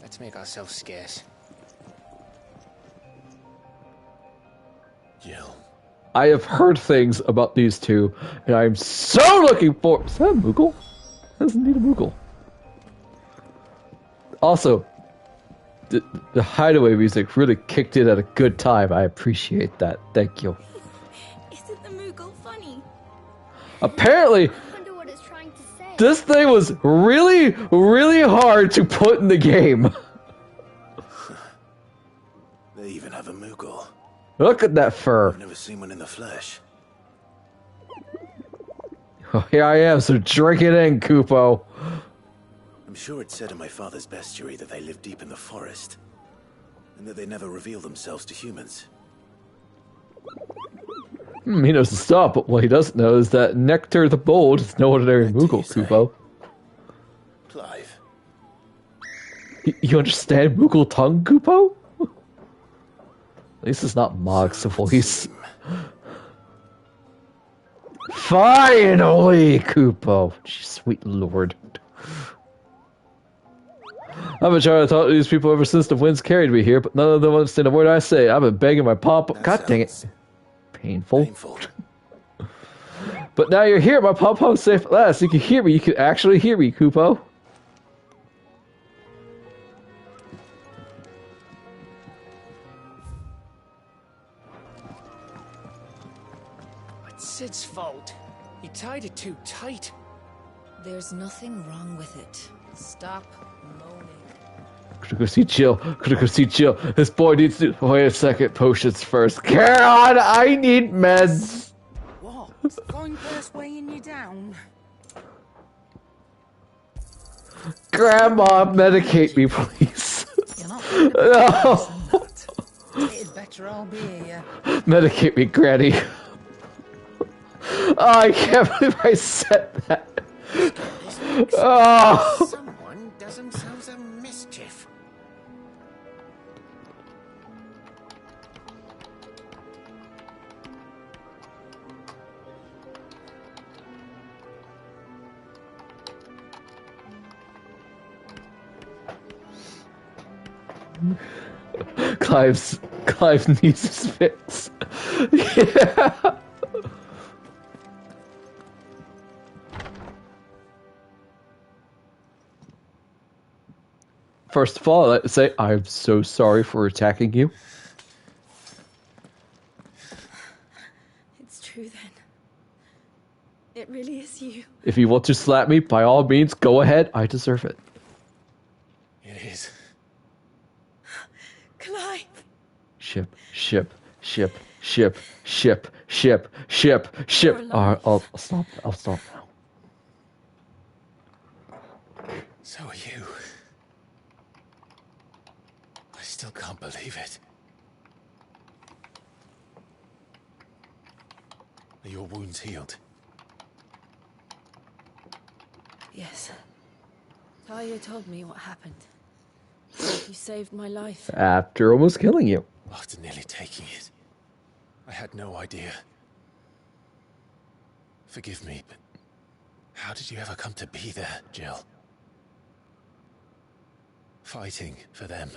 Let's make ourselves scarce. Jill. I have heard things about these two, and I'm so looking for. Is that a Moogle? That's indeed a Moogle. Also, the Hideaway music really kicked in at a good time. I appreciate that. Thank you. Isn't the Moogle funny? Apparently, I wonder what it's trying to say. this thing was really, really hard to put in the game. They even have a Moogle. Look at that fur. I've never seen one in the flesh. Oh, here I am, so drink it in, Kupo. I'm sure it said in my father's bestiary that they live deep in the forest. and that they never reveal themselves to humans. He knows the stuff, but what he doesn't know is that Nectar the Bold is no ordinary Moogle, Kupo. Clive. You understand Moogle tongue, Kupo? At least it's not Mog's voice. Finally, Kupo! Sweet lord. I've been trying to talk to these people ever since the winds carried me here, but none of them understand a word I say. I've been begging my pop. God dang it. Painful. But now you're here, my pop-pom's safe at last. You can hear me. You can actually hear me, Kupo. It's Sid's fault. He tied it too tight. There's nothing wrong with it. Stop moaning. Could go see Jill. Could go see Jill. This boy needs to... Wait a second. Potions first. Karen, I need meds. What? Going first weighing you down? Grandma, medicate me, please. You're not No. It'd better all be here. Medicate me, Granny. Oh, I can't believe I said that. Oh. Someone does themselves a mischief. Clive needs his fix. Yeah. First of all, I'd say I'm so sorry for attacking you. It's true then. It really is you. If you want to slap me, by all means, go ahead. I deserve it. It is. Clive. Ship. Alright, I'll stop. I'll stop now. So are you. I still can't believe it. Are your wounds healed? Yes. Talia told me what happened. You saved my life. After almost killing you. After nearly taking it. I had no idea. Forgive me, but how did you ever come to be there, Jill? Fighting for them.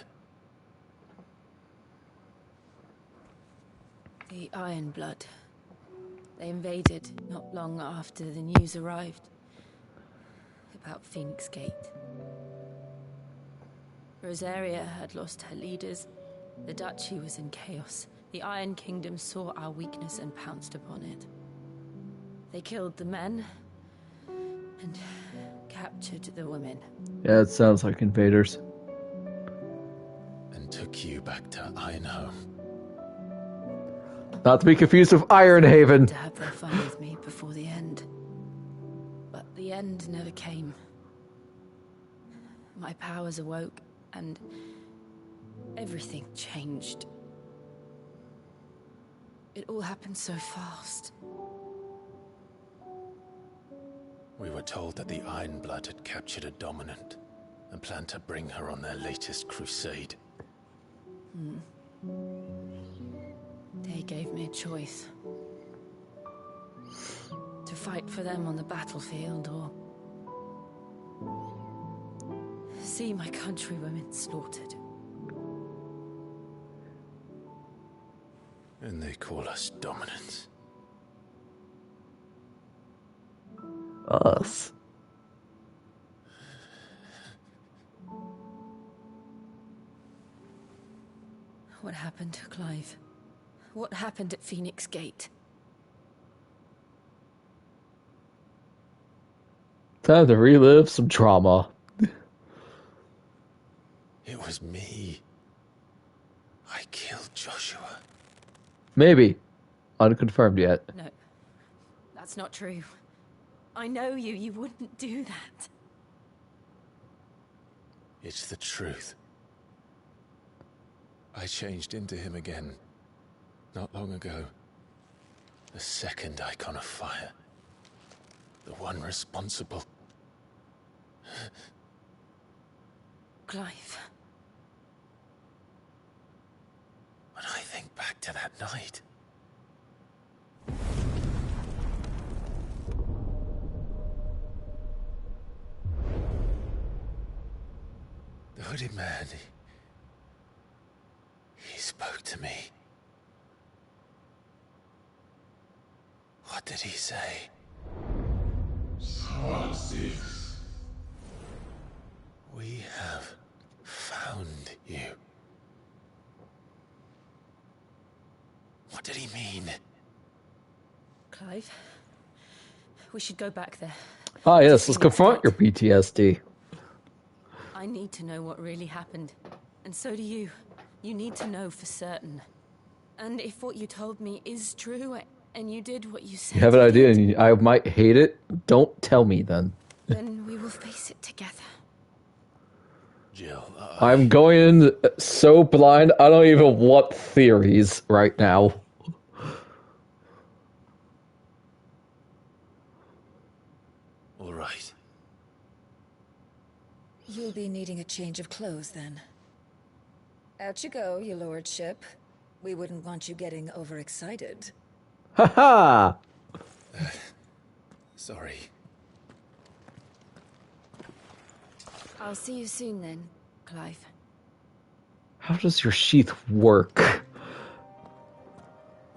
The Iron Blood. They invaded not long after the news arrived about Phoenix Gate. Rosaria had lost her leaders. The Duchy was in chaos. The Iron Kingdom saw our weakness and pounced upon it. They killed the men and captured the women. Yeah, it sounds like invaders. And took you back to Ironhome. Not to be confused with Ironhaven. To have their fun with me before the end. But the end never came. My powers awoke, and everything changed. It all happened so fast. We were told that the Iron Blood had captured a dominant and planned to bring her on their latest crusade. They gave me a choice. To fight for them on the battlefield or see my countrywomen slaughtered. And they call us dominants. Us. What happened, Clive? What happened at Phoenix Gate? Time to relive some trauma. It was me. I killed Joshua. Maybe. Unconfirmed yet. No, that's not true. I know you. You wouldn't do that. It's the truth. I changed into him again. Not long ago. The second icon of fire. The one responsible. Clive. When I think back to that night. The hooded man, he spoke to me. What did he say? We have found you. What did he mean? Clive, we should go back there. Ah, yes, let's confront your PTSD. I need to know what really happened. And so do you. You need to know for certain. And if what you told me is true, and you did what you said... You have an idea and I might hate it? Don't tell me then. Then we will face it together. Jill, I'm going in so blind, I don't even want theories right now. all right. You'll be needing a change of clothes then. Out you go, your lordship. We wouldn't want you getting overexcited. Haha! Sorry. I'll see you soon then, Clive. How does your sheath work?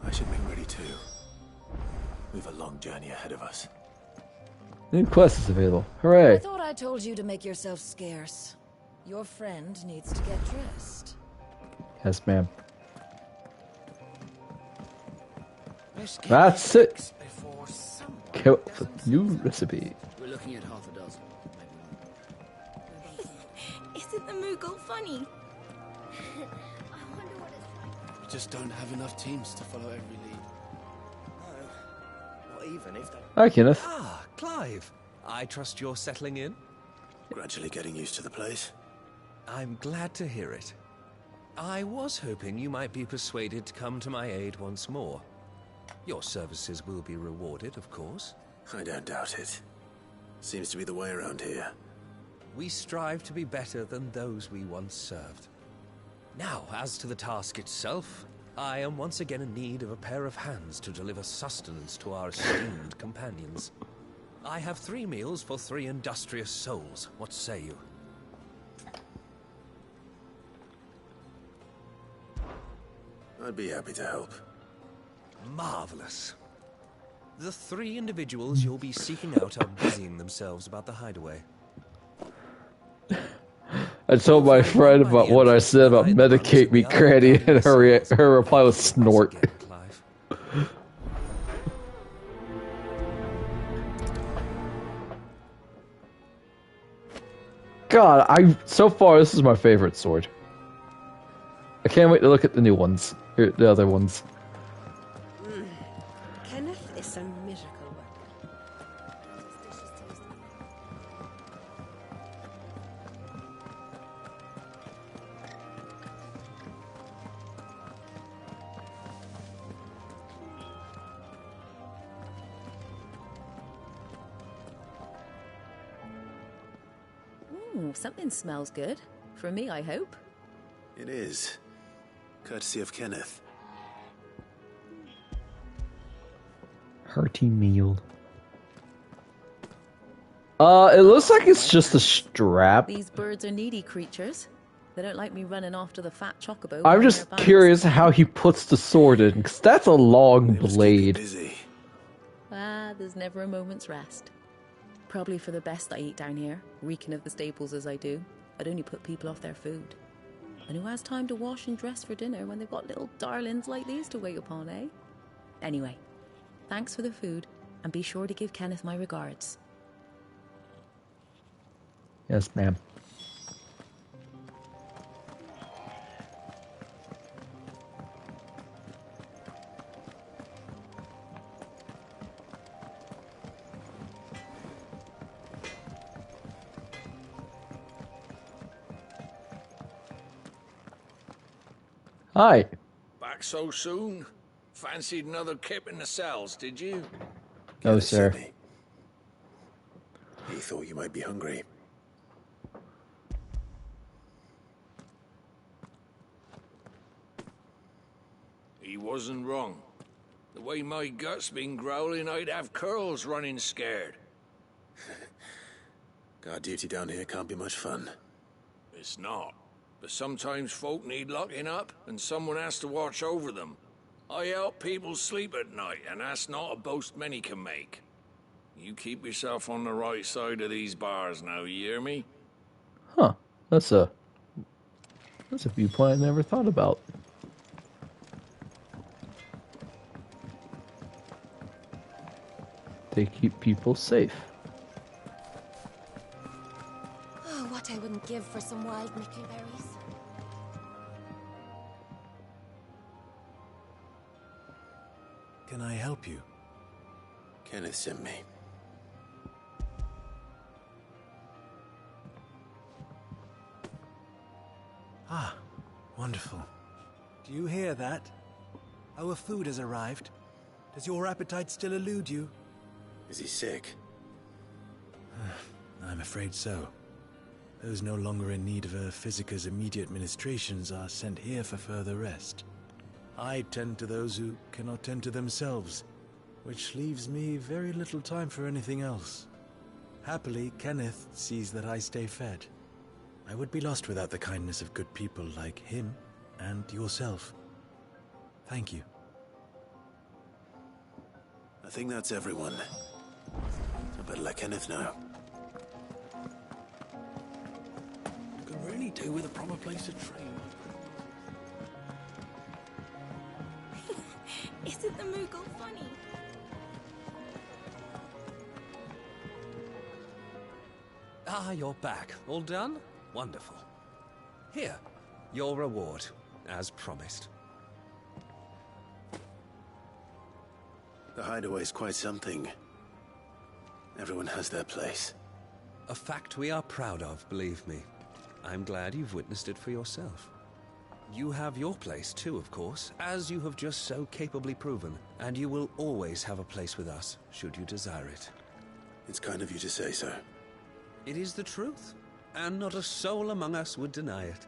I should be ready too. We've a long journey ahead of us. New quest is available. I Hooray! thought I told you to make yourself scarce. Your friend needs to get dressed. Yes, ma'am. That's it. Come up with a new recipe. We're looking at half a dozen. Isn't the Moogle funny? We just don't have enough teams to follow every lead. Not even if they... Hi, Kenneth. Ah, Clive. I trust you're settling in? Gradually getting used to the place. I'm glad to hear it. I was hoping you might be persuaded to come to my aid once more. Your services will be rewarded, of course. I don't doubt it. Seems to be the way around here. We strive to be better than those we once served. Now, as to the task itself, I am once again in need of a pair of hands to deliver sustenance to our esteemed companions. I have 3 meals for 3 industrious souls. What say you? I'd be happy to help. Marvelous. The 3 individuals you'll be seeking out are busying themselves about the hideaway. I told my friend about what I said about medicate me, Granny, and her reply was snort. God, so far this is my favorite sword. I can't wait to look at the new ones, or the other ones. Kenneth is a miracle. Something smells good. For me, I hope. It is. Courtesy of Kenneth. Hearty meal. It looks like it's just a strap. These birds are needy creatures. They don't like me running after the fat chocobo. I'm just curious how he puts the sword in, because that's a long blade. There's never a moment's rest. Probably for the best I eat down here, reeking of the staples as I do. I'd only put people off their food. And who has time to wash and dress for dinner when they've got little darlings like these to wait upon, eh? Anyway, thanks for the food, and be sure to give Kenneth my regards. Yes, ma'am. Hi. Back so soon? Fancied another kip in the cells, did you? No, sir. He thought you might be hungry. He wasn't wrong. The way my gut's been growling, I'd have curls running scared. Guard duty down here can't be much fun. It's not. But sometimes folk need locking up, and someone has to watch over them. I help people sleep at night, and that's not a boast many can make. You keep yourself on the right side of these bars now, you hear me? Huh. That's a viewpoint I never thought about. They keep people safe. Oh, what I wouldn't give for some wild mickleberries. Can I help you? Kenneth sent me. Ah, wonderful. Do you hear that? Our food has arrived. Does your appetite still elude you? Is he sick? I'm afraid so. Those no longer in need of a Physica's immediate ministrations are sent here for further rest. I tend to those who cannot tend to themselves, which leaves me very little time for anything else. Happily, Kenneth sees that I stay fed. I would be lost without the kindness of good people like him and yourself. Thank you. I think that's everyone. I better let Kenneth know. Could really do with a proper place to train. Isn't the Moogle funny? Ah, you're back. All done? Wonderful. Here, your reward, as promised. The hideaway's quite something. Everyone has their place. A fact we are proud of, believe me. I'm glad you've witnessed it for yourself. You have your place too, of course, as you have just so capably proven, and you will always have a place with us, should you desire it. It's kind of you to say so. It is the truth, and not a soul among us would deny it.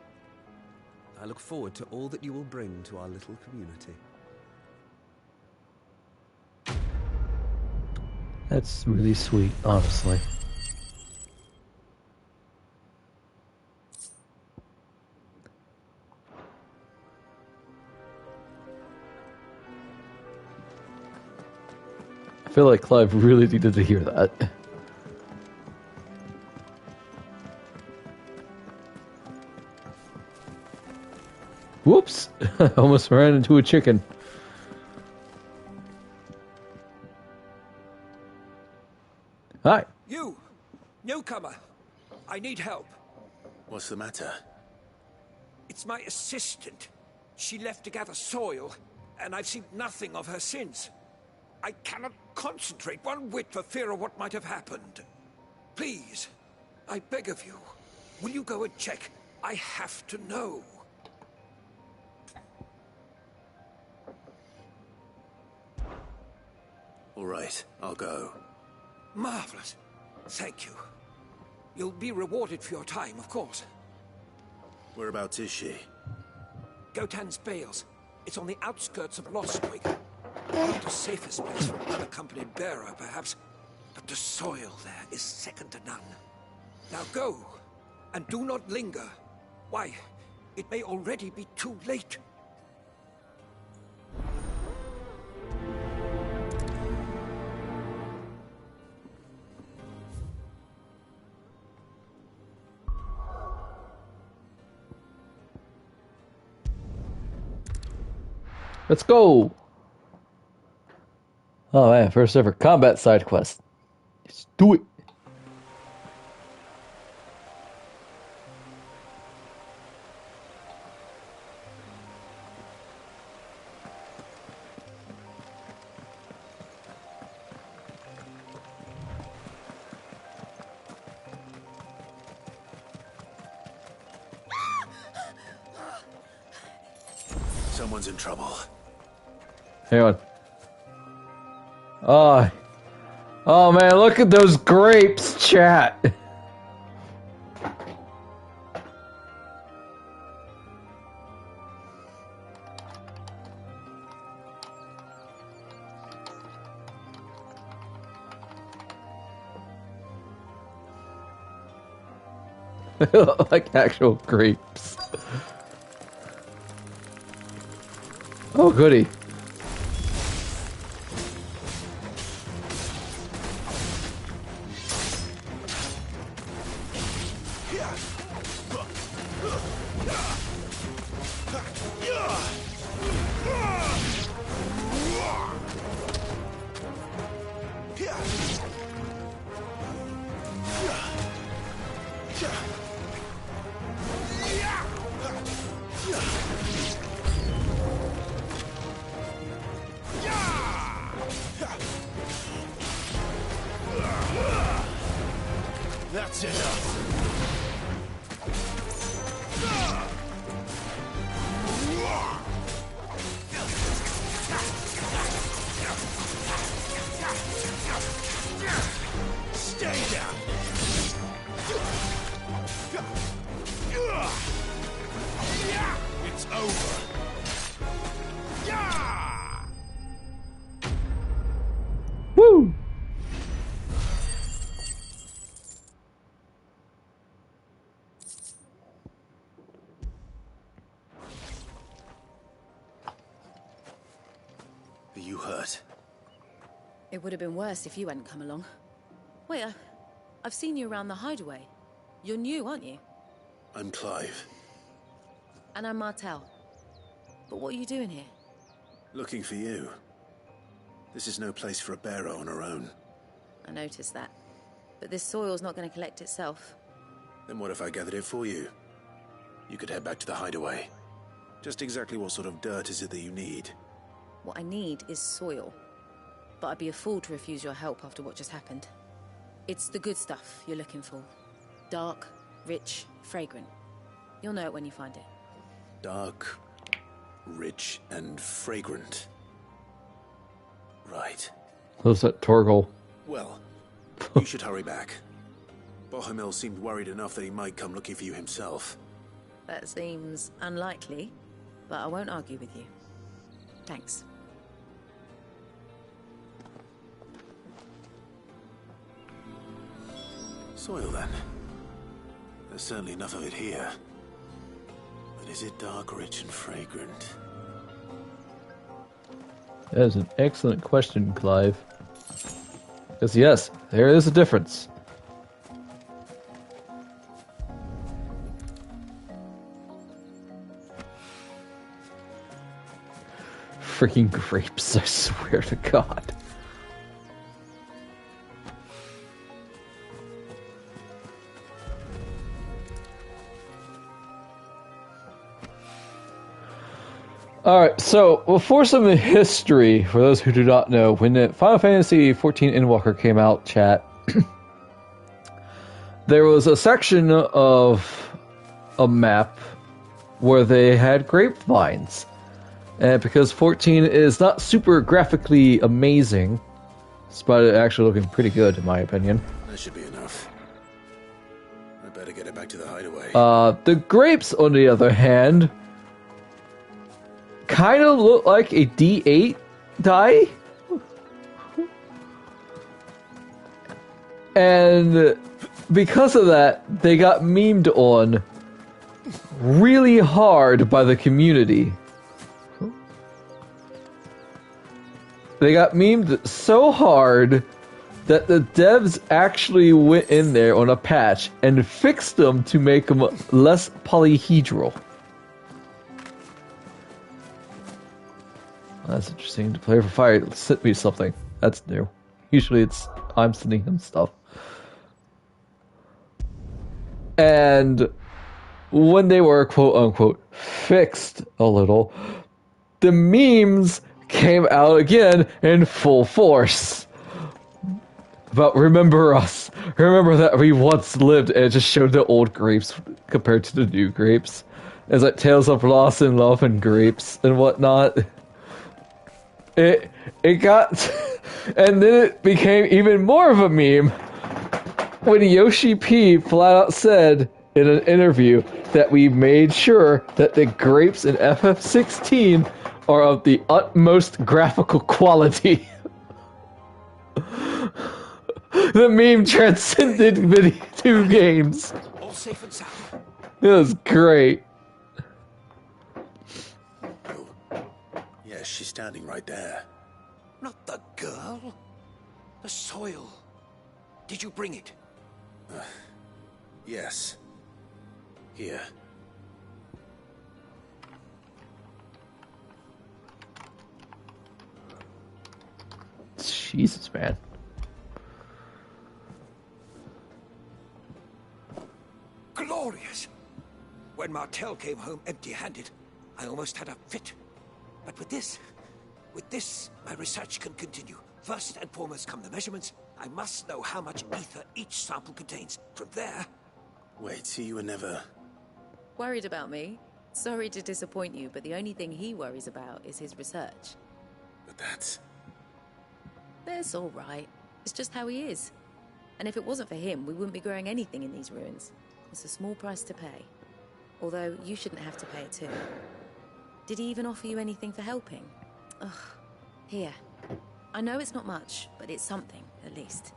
I look forward to all that you will bring to our little community. That's really sweet, honestly. I feel like Clive really needed to hear that. Whoops! Almost ran into a chicken. Hi. You! Newcomer! I need help. What's the matter? It's my assistant. She left to gather soil, and I've seen nothing of her since. I cannot concentrate one whit for fear of what might have happened. Please, I beg of you, will you go and check? I have to know. All right, I'll go. Marvelous. Thank you. You'll be rewarded for your time, of course. Whereabouts is she? Gotan's Bales. It's on the outskirts of Lostwig. Not the safest place for an unaccompanied bearer, perhaps, but the soil there is second to none. Now go, and do not linger. Why, it may already be too late. Let's go! Oh man, first ever combat side quest. Let's do it! Someone's in trouble. Hang on. Oh man, look at those grapes, chat. Like actual grapes. Oh, goody. That's enough. Stay down. It's over. Woo! Are you hurt? It would have been worse if you hadn't come along. Wait, I've seen you around the hideaway. You're new, aren't you? I'm Clive. And I'm Martel. But what are you doing here? Looking for you. This is no place for a bearer on her own. I noticed that. But this soil's not going to collect itself. Then what if I gathered it for you? You could head back to the hideaway. Just exactly what sort of dirt is it that you need? What I need is soil. But I'd be a fool to refuse your help after what just happened. It's the good stuff you're looking for. Dark, rich, fragrant. You'll know it when you find it. Dark, rich, and fragrant. Right. Who's that Torgal? Well, you should hurry back. Bohemil seemed worried enough that he might come looking for you himself. That seems unlikely, but I won't argue with you. Thanks. Soil, then. There's certainly enough of it here. But is it dark, rich, and fragrant? That is an excellent question, Clive. Because yes, there is a difference. Freaking grapes, I swear to God. Alright, so for some history, for those who do not know, when the Final Fantasy XIV Endwalker came out, chat, there was a section of a map where they had grapevines. And because 14 is not super graphically amazing, despite it actually looking pretty good, in my opinion. That should be enough. I better get it back to the hideaway. The grapes, on the other hand, kind of look like a D8 die. And because of that, they got memed on really hard by the community. They got memed so hard that the devs actually went in there on a patch and fixed them to make them less polyhedral. That's interesting. To play for fire sent me something. That's new. Usually it's I'm sending him stuff. And when they were quote unquote fixed a little, the memes came out again in full force. But remember us. Remember that we once lived, and it just showed the old grapes compared to the new grapes. It's like Tales of Lost in Love and Grapes and whatnot. It got, and then it became even more of a meme when Yoshi P flat out said in an interview that we made sure that the grapes in FF16 are of the utmost graphical quality. The meme transcended video games. All safe and sound. It was great. Yes, she's standing right there. Not the girl. The soil. Did you bring it? Yes. Here. Jesus, man. Glorious! When Martel came home empty-handed, I almost had a fit. But with this, my research can continue. First and foremost come the measurements. I must know how much ether each sample contains. From there... Wait, so you were never... Worried about me? Sorry to disappoint you, but the only thing he worries about is his research. But that's all right. It's just how he is. And if it wasn't for him, we wouldn't be growing anything in these ruins. It's a small price to pay. Although, you shouldn't have to pay it too. Did he even offer you anything for helping? Ugh. Here. I know it's not much, but it's something, at least.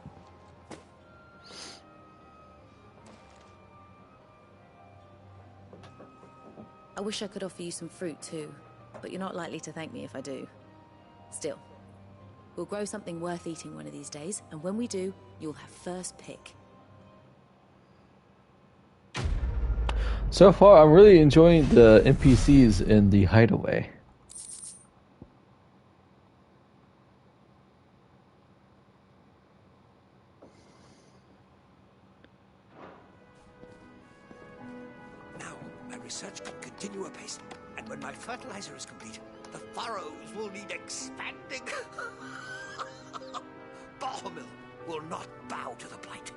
I wish I could offer you some fruit too, but you're not likely to thank me if I do. Still, we'll grow something worth eating one of these days, and when we do, you'll have first pick. So far, I'm really enjoying the NPCs in the Hideaway. Now, my research can continue apace, and when my fertilizer is complete, the furrows will need expanding. Bohemil will not bow to the blight.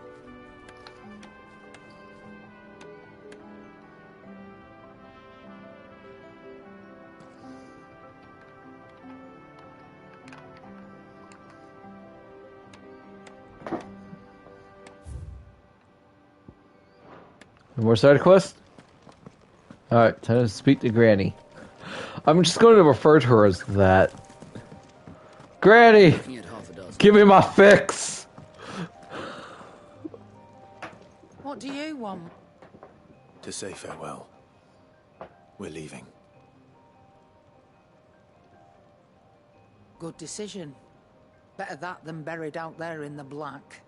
More side quests? Alright, time to speak to Granny. I'm just going to refer to her as that. Granny! Give me my fix! What do you want? to say farewell. We're leaving. Good decision. Better that than buried out there in the black.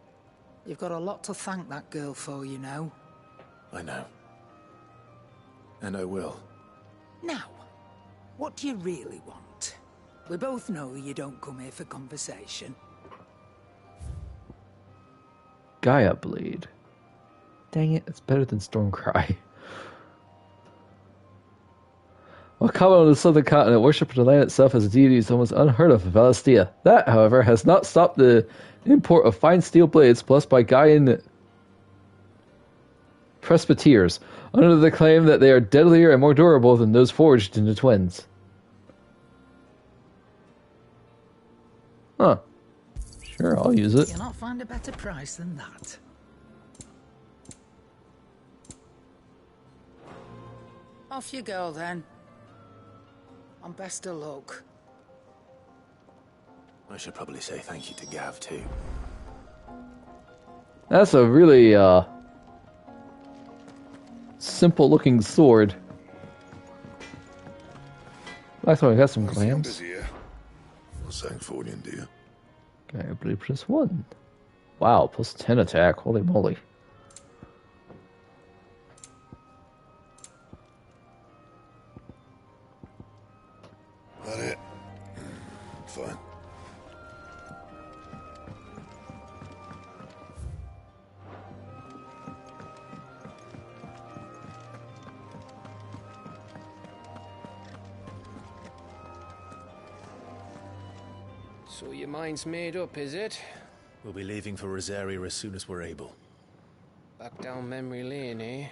You've got a lot to thank that girl for, you know. I know. And I will. Now, what do you really want? We both know you don't come here for conversation. Gaia Blade. Dang it, it's better than Stormcry. While common on the southern continent, worship of the land itself as a deity is almost unheard of in Valistia. That, however, has not stopped the import of fine steel blades blessed by Gaian presbyters, under the claim that they are deadlier and more durable than those forged in the twins. Huh. Sure, I'll use it. You'll not find a better price than that. Off you go, then. And best of luck. I should probably say thank you to Gav, too. That's a really, simple-looking sword. Last one, I got some clams. What's that for you, dear? Gaia Blade +1. Wow, plus 10 attack. Holy moly. That it? Fine. So your mind's made up, is it? We'll be leaving for Rosaria as soon as we're able. Back down memory lane, eh?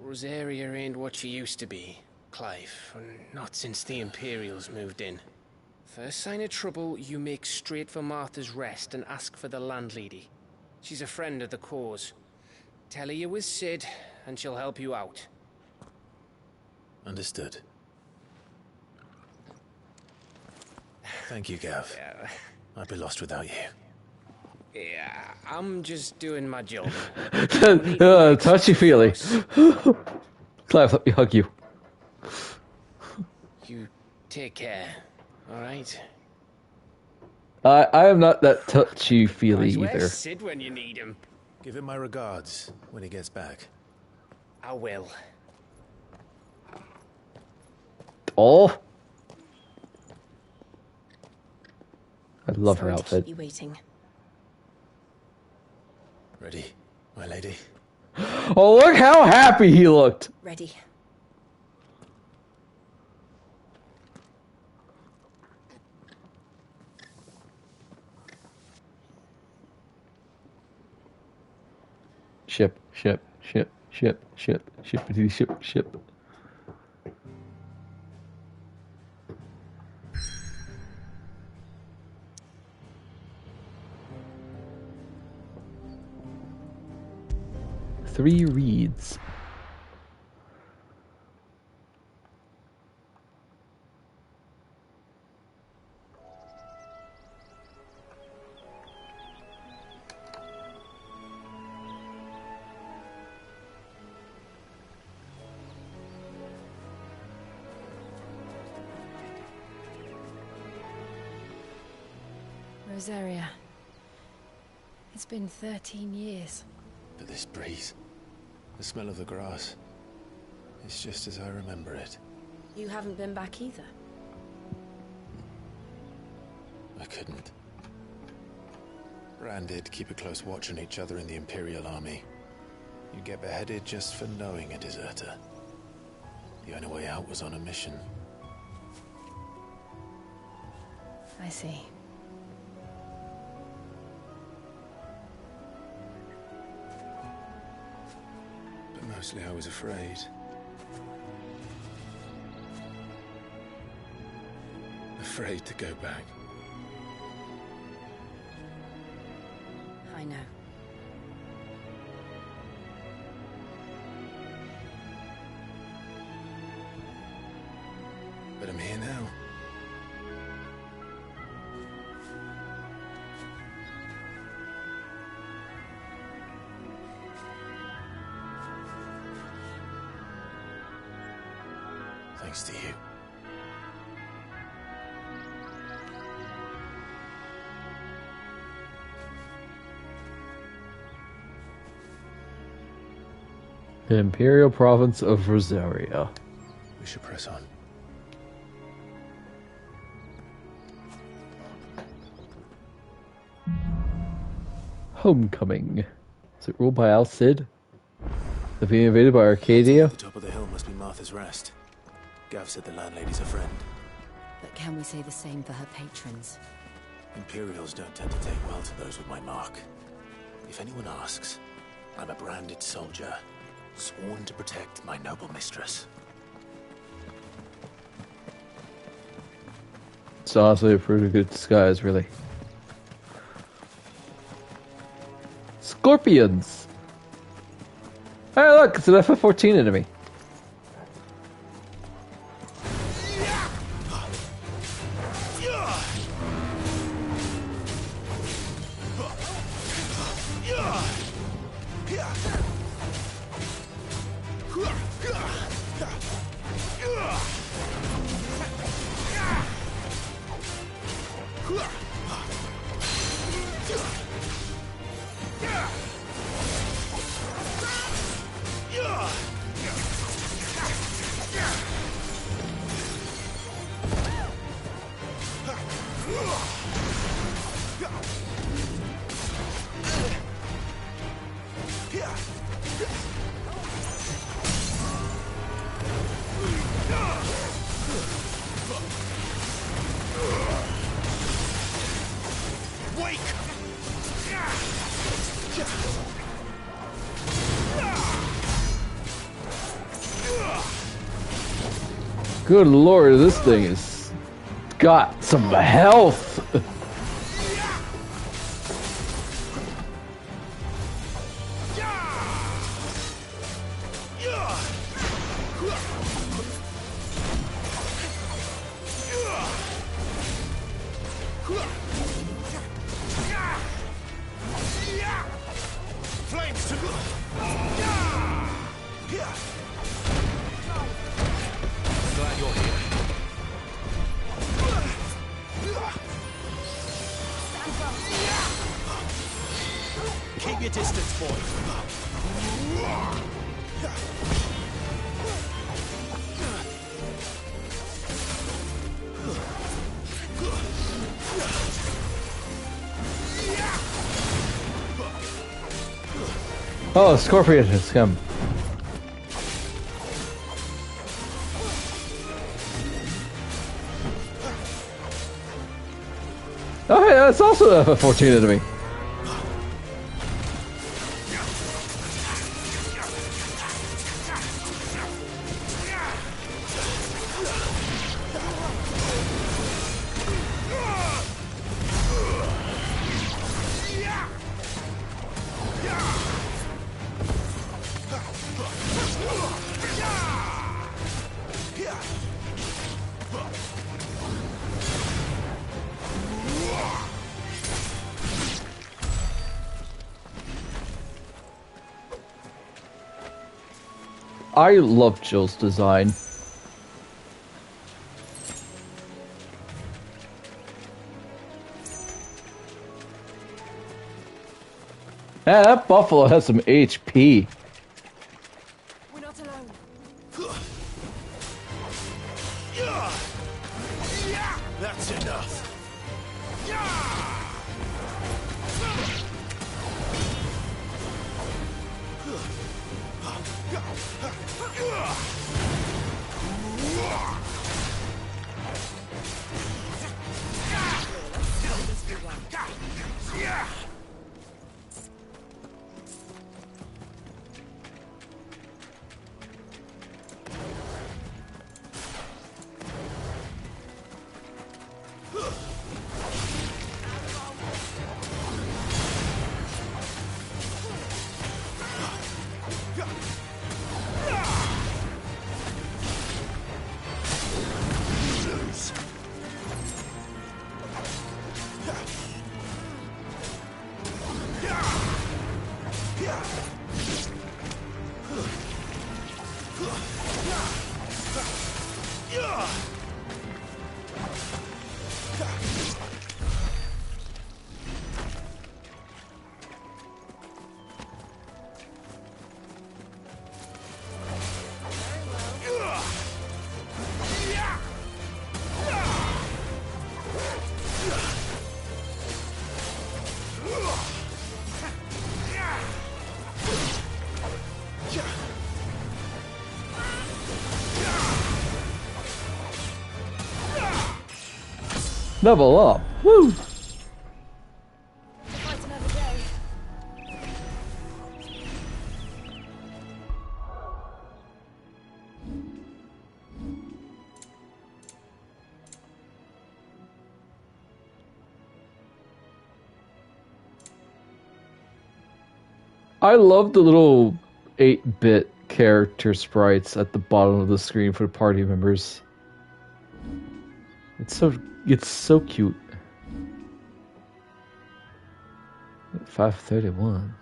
Rosaria ain't what she used to be, Clive. Not since the Imperials moved in. First sign of trouble, you make straight for Martha's Rest and ask for the landlady. She's a friend of the cause. Tell her you was Sid, and she'll help you out. Understood. Thank you, Gav. I'd be lost without you. Yeah, I'm just doing my job. Touchy-feely. Clive, let me hug you. You take care, alright? I am not that touchy-feely either. Where's Sid when you need him? Give him my regards when he gets back. I will. Oh! I love her Sorry to outfit. keep you waiting. Ready, my lady? Oh, look how happy he looked! Ready. Ship, ship, ship, ship, ship, shippity ship, ship. Three reeds. Rosaria. It's been 13 years. But this breeze, the smell of the grass, it's just as I remember it. You haven't been back either. I couldn't. Bran did keep a close watch on each other in the Imperial Army. You get beheaded just for knowing a deserter. The only way out was on a mission. I see. But mostly I was afraid. Afraid to go back. I know. But I'm here now. Thanks to you. The Imperial Province of Rosaria. We should press on. Homecoming. Is it ruled by Al Cid? They're being invaded by Arcadia? The top of the hill must be Martha's Rest. Gav said the landlady's a friend. But can we say the same for her patrons? Imperials don't tend to take well to those with my mark. If anyone asks, I'm a branded soldier, sworn to protect my noble mistress. It's honestly a pretty good disguise, really. Scorpions! Hey, look, it's an FF-14 enemy. Good lord, this thing is got some health. Flames to glad you're here. Keep your distance, boy. Oh, Scorpion has come. Oh, yeah, it's also a 14 enemy. I love Jill's design. Yeah, that buffalo has some HP. We're not alone. That's enough. Level up. Woo! I love the little 8-bit character sprites at the bottom of the screen for party members. It's so cute. 531.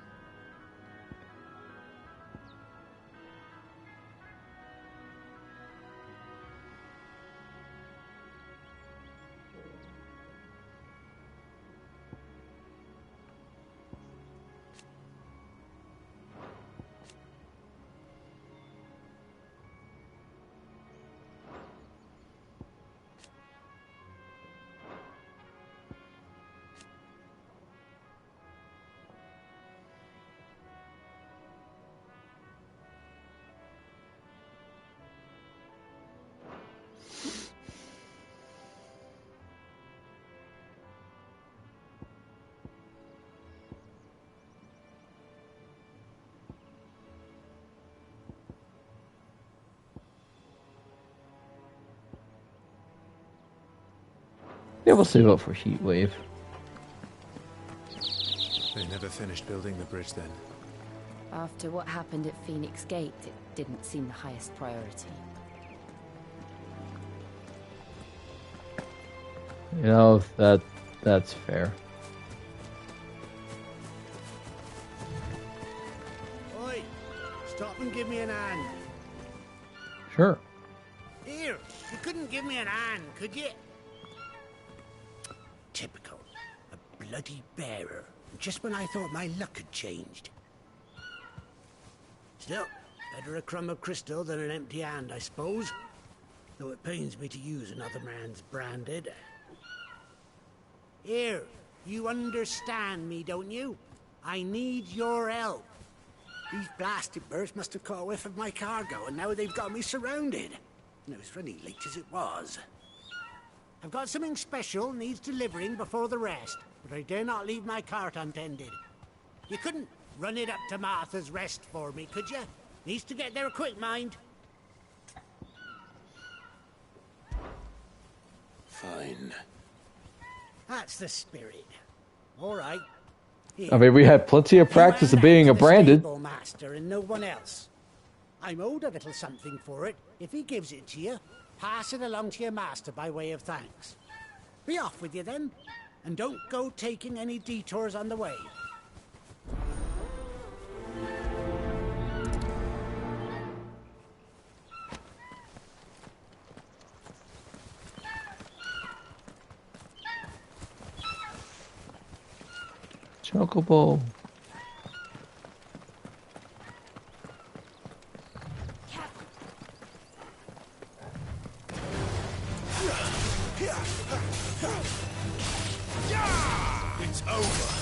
Yeah, we'll save up for Heat Wave. They never finished building the bridge then. After what happened at Phoenix Gate, it didn't seem the highest priority. You know, that's fair. Oi! Stop and give me an hand. Sure. Here, you couldn't give me an hand, could you? Typical. A bloody bearer. Just when I thought my luck had changed. Still, better a crumb of crystal than an empty hand, I suppose. Though it pains me to use another man's branded. Here, you understand me, don't you? I need your help. These blasted birds must have caught a whiff of my cargo, and now they've got me surrounded. And it was running late as it was. I've got something special needs delivering before the rest, but I dare not leave my cart untended. You couldn't run it up to Martha's Rest for me, could you? Needs to get there quick, mind. Fine. That's the spirit. All right. Here. I mean, we had plenty of practice of being a branded. Master and no one else. I'm owed a little something for it. If he gives it to you, pass it along to your master by way of thanks. Be off with you then, and don't go taking any detours on the way. Chocobo. It's over.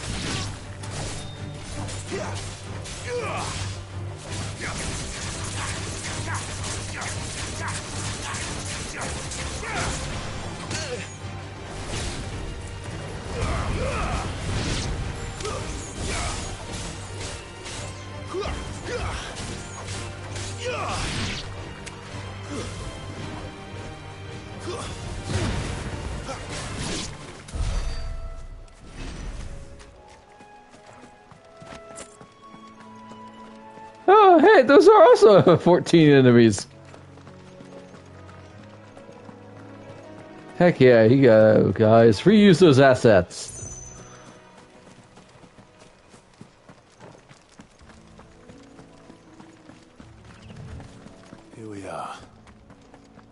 Oh, hey, those are also 14 enemies. Heck yeah, you go, guys. Reuse those assets. Here we are.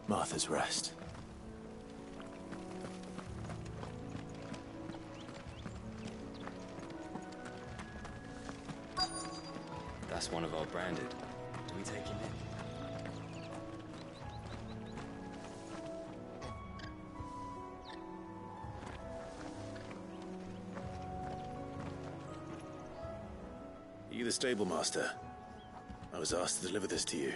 Martha's Rest. That's one of our branded. Do we take him in? Are you the stable master? I was asked to deliver this to you.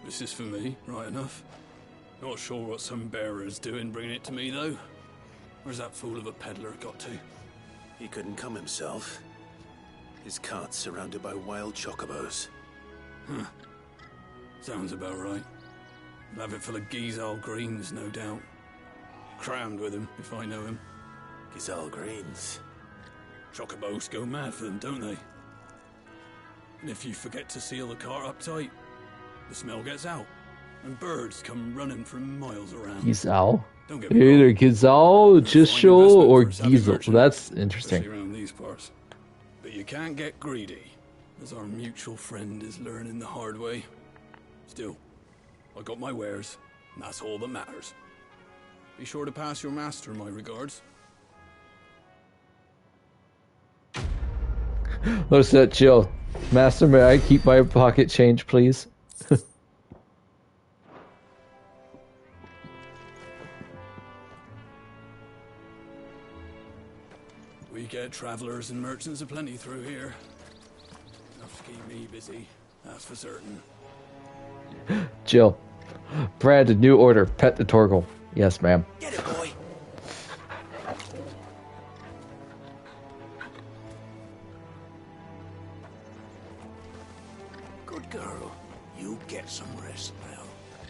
This is for me, right enough. Not sure what some bearer's doing bringing it to me, though. Where's that fool of a peddler got to? He couldn't come himself. His cart's surrounded by wild chocobos. Huh. Sounds about right. He'll have it full of Gizal greens, no doubt. Crammed with him, if I know him. Gizal greens? Chocobos go mad for them, don't they? And if you forget to seal the cart up tight, the smell gets out. And birds come running from miles around. Gizal. Don't get me Either Gizal, Gisho, or Gizel. That's interesting. Especially around these parts. But you can't get greedy, as our mutual friend is learning the hard way. Still, I got my wares, and that's all that matters. Be sure to pass your master my regards. What's that, Jill? Master, may I keep my pocket change, please? We get travelers and merchants aplenty through here. Enough to keep me busy, that's for certain. Jill. Branded, new order. Pet the Torgal. Yes, ma'am. Get it, boy. Good girl.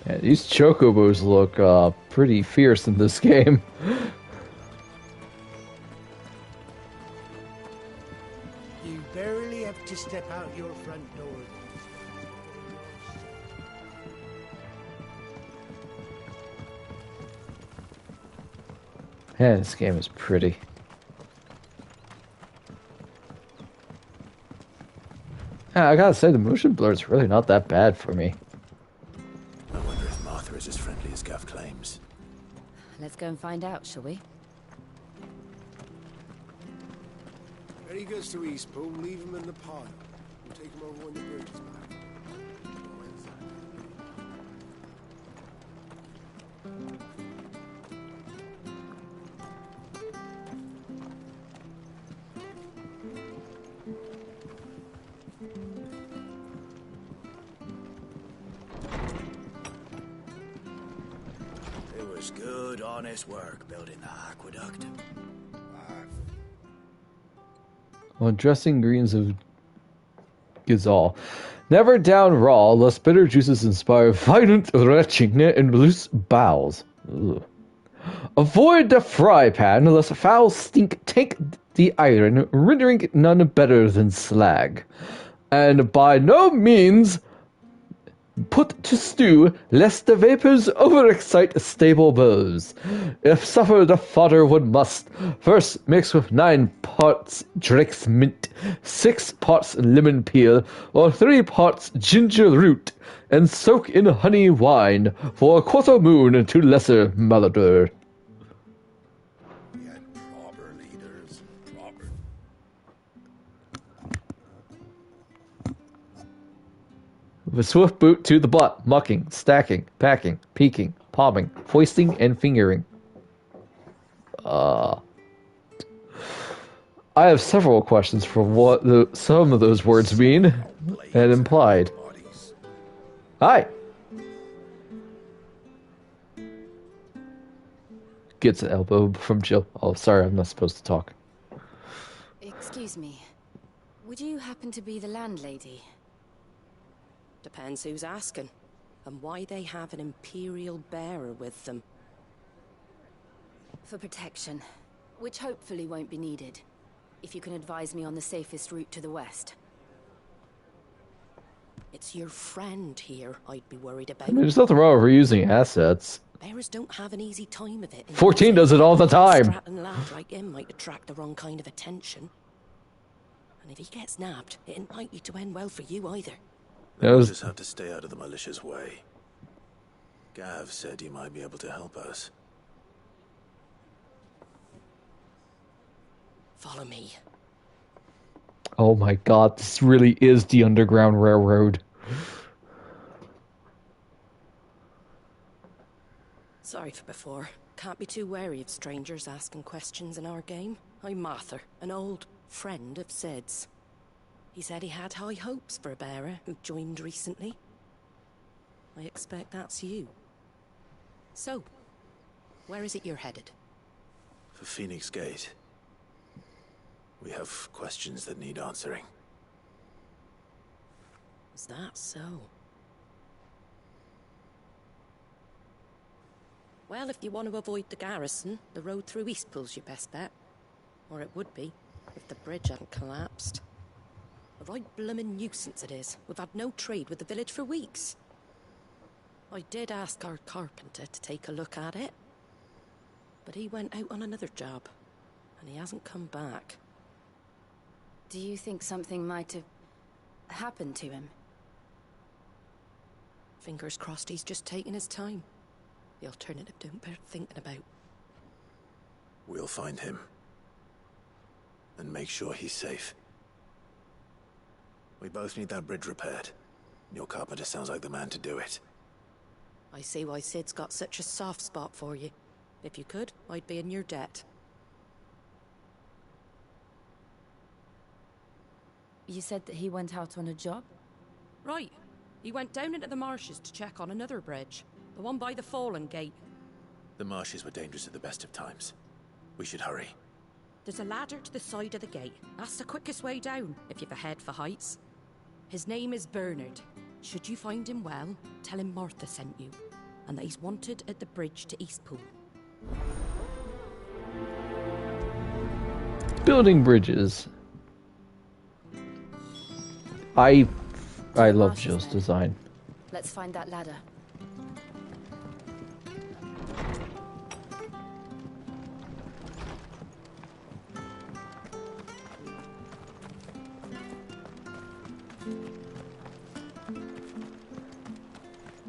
Yeah, these chocobos look pretty fierce in this game. You barely have to step out your front door. Yeah, this game is pretty. Yeah, I gotta say, the motion blur is really not that bad for me. I wonder if Martha is as friendly as Gav claims. Let's go and find out, shall we? When he gets to Eastpool, leave him in the pile. We'll take him over when the bridge is back. It was good, honest work building the aqueduct. On dressing greens of Gizal. Never down raw, lest bitter juices inspire violent retching and loose bowels. Ugh. Avoid the fry pan, lest foul stink take the iron, rendering it none better than slag. And by no means put to stew, lest the vapors overexcite stable bows. If suffer the fodder one must, first mix with 9 parts Drake's mint, 6 parts lemon peel, or 3 parts ginger root, and soak in honey wine for a quarter moon to lesser malodor. With a swift boot to the butt, mucking, stacking, packing, peeking, palming, foisting, and fingering. I have several questions for what some of those words mean and implied. Hi! Gets an elbow from Jill. Oh, sorry, I'm not supposed to talk. Excuse me. Would you happen to be the landlady? Depends who's asking, and why they have an Imperial bearer with them. For protection, which hopefully won't be needed. If you can advise me on the safest route to the west. It's your friend here I'd be worried about. I mean, there's nothing wrong with reusing assets. Bearers don't have an easy time of it. 14 does it all the time. A Stratton lad like him might attract the wrong kind of attention. And if he gets nabbed, it ain't likely to end well for you either. We'll just have to stay out of the malicious way. Gav said he might be able to help us. Follow me. Oh my god, this really is the Underground Railroad. Sorry for before. Can't be too wary of strangers asking questions in our game. I'm Martha, an old friend of Sid's. He said he had high hopes for a bearer who joined recently. I expect that's you. So, where is it you're headed? For Phoenix Gate. We have questions that need answering. Is that so? Well, if you want to avoid the garrison, the road through Eastpool's your best bet. Or it would be, if the bridge hadn't collapsed. A right bloomin' nuisance it is. We've had no trade with the village for weeks. I did ask our carpenter to take a look at it. But he went out on another job. And he hasn't come back. Do you think something might have happened to him? Fingers crossed he's just taking his time. The alternative don't bear thinking about. We'll find him. And make sure he's safe. We both need that bridge repaired. Your carpenter sounds like the man to do it. I see why Sid's got such a soft spot for you. If you could, I'd be in your debt. You said that he went out on a job? Right. He went down into the marshes to check on another bridge. The one by the Fallen Gate. The marshes were dangerous at the best of times. We should hurry. There's a ladder to the side of the gate. That's the quickest way down, if you've a head for heights. His name is Bernard. Should you find him well, tell him Martha sent you. and that he's wanted at the bridge to Eastpool. Building bridges. I love Jill's design. Let's find that ladder.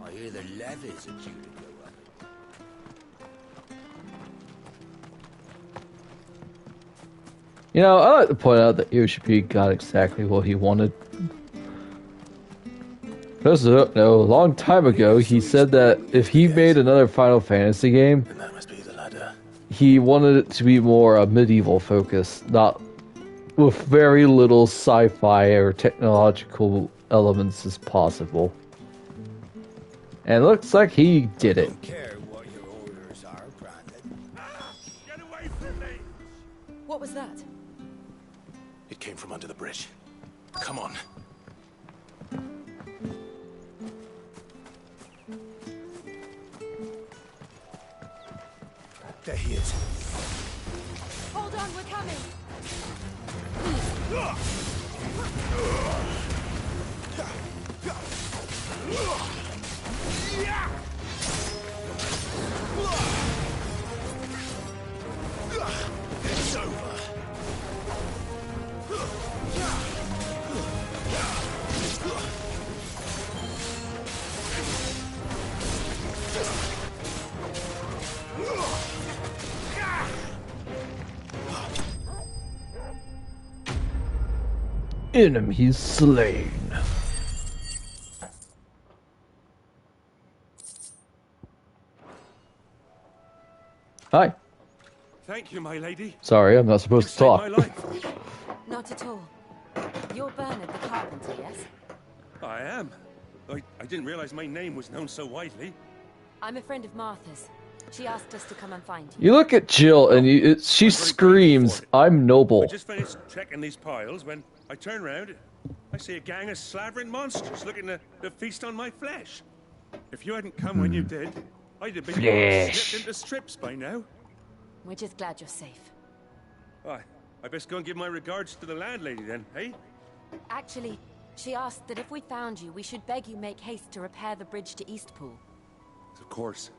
I hear the levies are due to go up. You know, I like to point out that Yoshi got exactly what he wanted. Those who don't know, a long time ago, he said that if he made another Final Fantasy game, That must be the ladder. he wanted it to be more medieval focused, not with very little sci-fi or technological elements as possible. And it looks like he did it. Care what your orders are, Brandon. Get away from me! What was that? It came from under the bridge. Come on. There he is. Hold on, we're coming. It's over. Enemies slain. Hi. Thank you, my lady. Sorry, I'm not supposed to talk. Saved my life. Not at all. You're Bernard the carpenter, yes? I am. I didn't realize my name was known so widely. I'm a friend of Martha's. She asked us to come and find you. You look at Jill and she screams, "I'm I noble." just finished checking these piles when I turn round. I see a gang of slavering monsters looking to feast on my flesh. If you hadn't come when you did, I'd have been Flesh. slipped into strips by now. We're just glad you're safe. I best go and give my regards to the landlady then, eh? Actually, she asked that if we found you, we should beg you make haste to repair the bridge to Eastpool. Of course.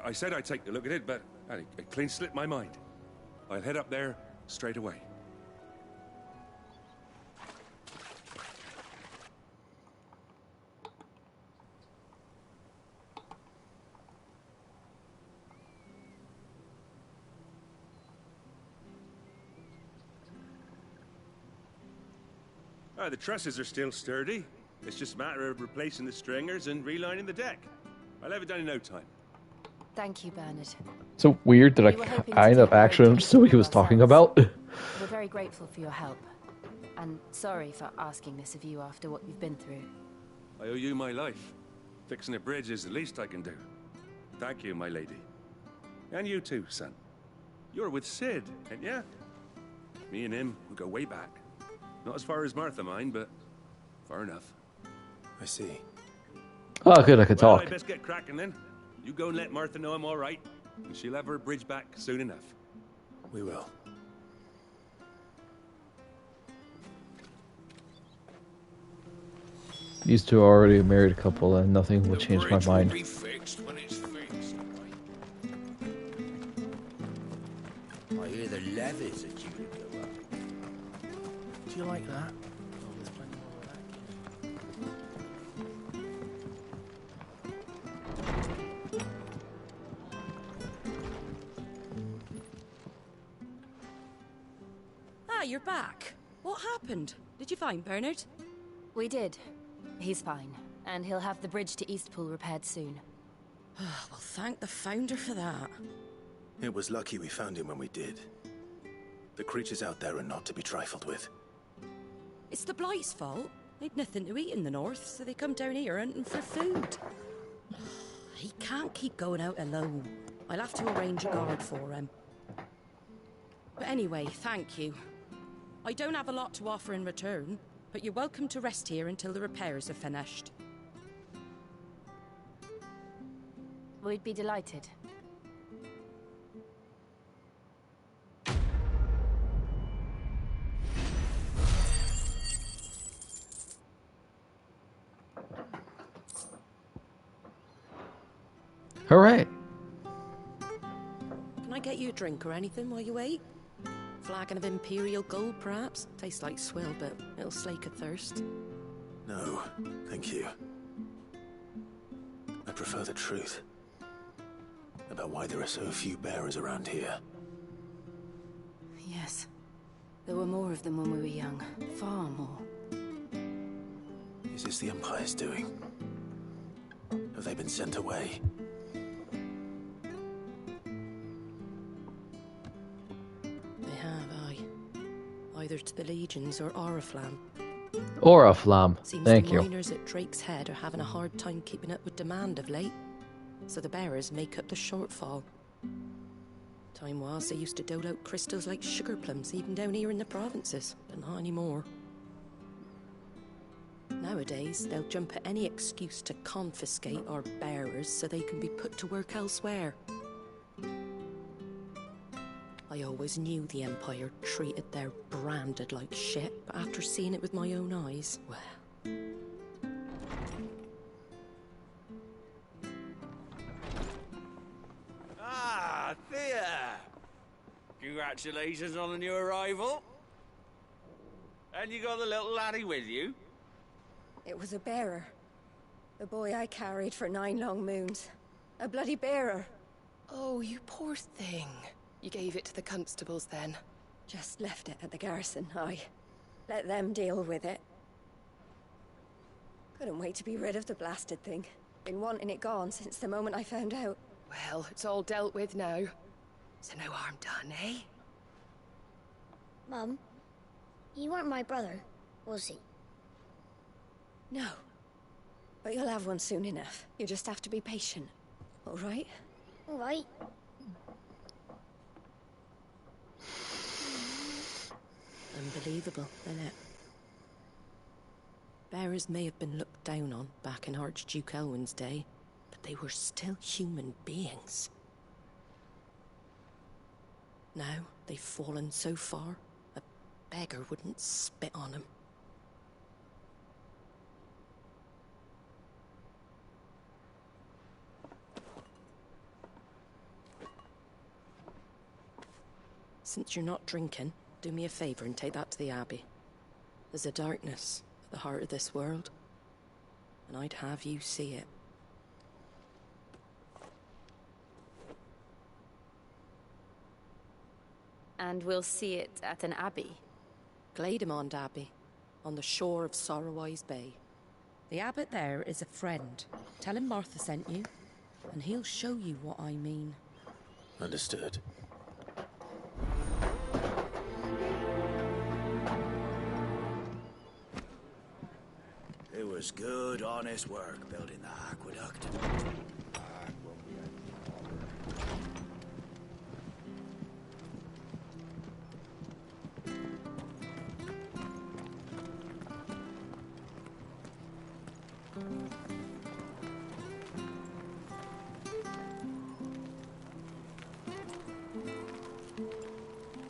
I said I'd take a look at it, but it clean slipped my mind. I'll head up there straight away. The trusses are still sturdy. It's just a matter of replacing the stringers and relining the deck. I'll have it done in no time. Thank you, Bernard. So weird that We were hoping to I end up take care of actually you understood what he was talking about. We're very grateful for your help. And sorry for asking this of you after what you've been through. I owe you my life. Fixing a bridge is the least I can do. Thank you, my lady. And you too, son. You're with Sid, ain't ya? Me and him, we go way back. Not as far as Martha, mind, but far enough. I see. Oh, good, I could Well, talk. I best get cracking then. You go and let Martha know I'm all right, and she'll have her bridge back soon enough. We will. These two are already a married couple, and nothing will change my mind. Be fixed when it's fixed. I hear the levies are due to go up. Do you like that? Oh, there's plenty more of that. Ah, you're back. What happened? Did you find Bernard? We did. He's fine. And he'll have the bridge to Eastpool repaired soon. Well, thank the Founder for that. It was lucky we found him when we did. The creatures out there are not to be trifled with. It's the Blight's fault. They'd nothing to eat in the north, so they come down here hunting for food. He can't keep going out alone. I'll have to arrange a guard for him. But anyway, thank you. I don't have a lot to offer in return, but you're welcome to rest here until the repairs are finished. We'd be delighted. Hooray! Can I get you a drink or anything while you wait? Flagon of Imperial Gold, perhaps? Tastes like swill, but it'll slake a thirst. No, thank you. I prefer the truth. About why there are so few bearers around here. Yes. There were more of them when we were young. Far more. Is this the Empire's doing? Have they been sent away? They have, aye. Either to the Legions or Oriflamme. Oriflamme. Seems Thank the you. miners at Drake's Head are having a hard time keeping up with demand of late. So the bearers make up the shortfall. Time was they used to dole out crystals like sugar plums even down here in the provinces, but not anymore. Nowadays, they'll jump at any excuse to confiscate our bearers so they can be put to work elsewhere. I always knew the Empire treated their branded like shit, but after seeing it with my own eyes, well... Ah, Thea! Congratulations on the new arrival. And you got the little laddie with you? It was a bearer. The boy I carried for 9 long moons. A bloody bearer. Oh, you poor thing. You gave it to the constables then? Just left it at the garrison, aye. Let them deal with it. Couldn't wait to be rid of the blasted thing. Been wanting it gone since the moment I found out. Well, it's all dealt with now. So no harm done, eh? Mum, you weren't my brother, was he? No. But you'll have one soon enough. You just have to be patient. All right? All right. Unbelievable, isn't it? Bearers may have been looked down on back in Archduke Elwin's day, but they were still human beings. Now they've fallen so far, a beggar wouldn't spit on them. Since you're not drinking, do me a favor and take that to the Abbey. There's a darkness at the heart of this world, and I'd have you see it. And we'll see it at an abbey? Glademond Abbey, on the shore of Sorrowwise Bay. The abbot there is a friend. Tell him Martha sent you, and he'll show you what I mean. Understood. It was good, honest work building the aqueduct.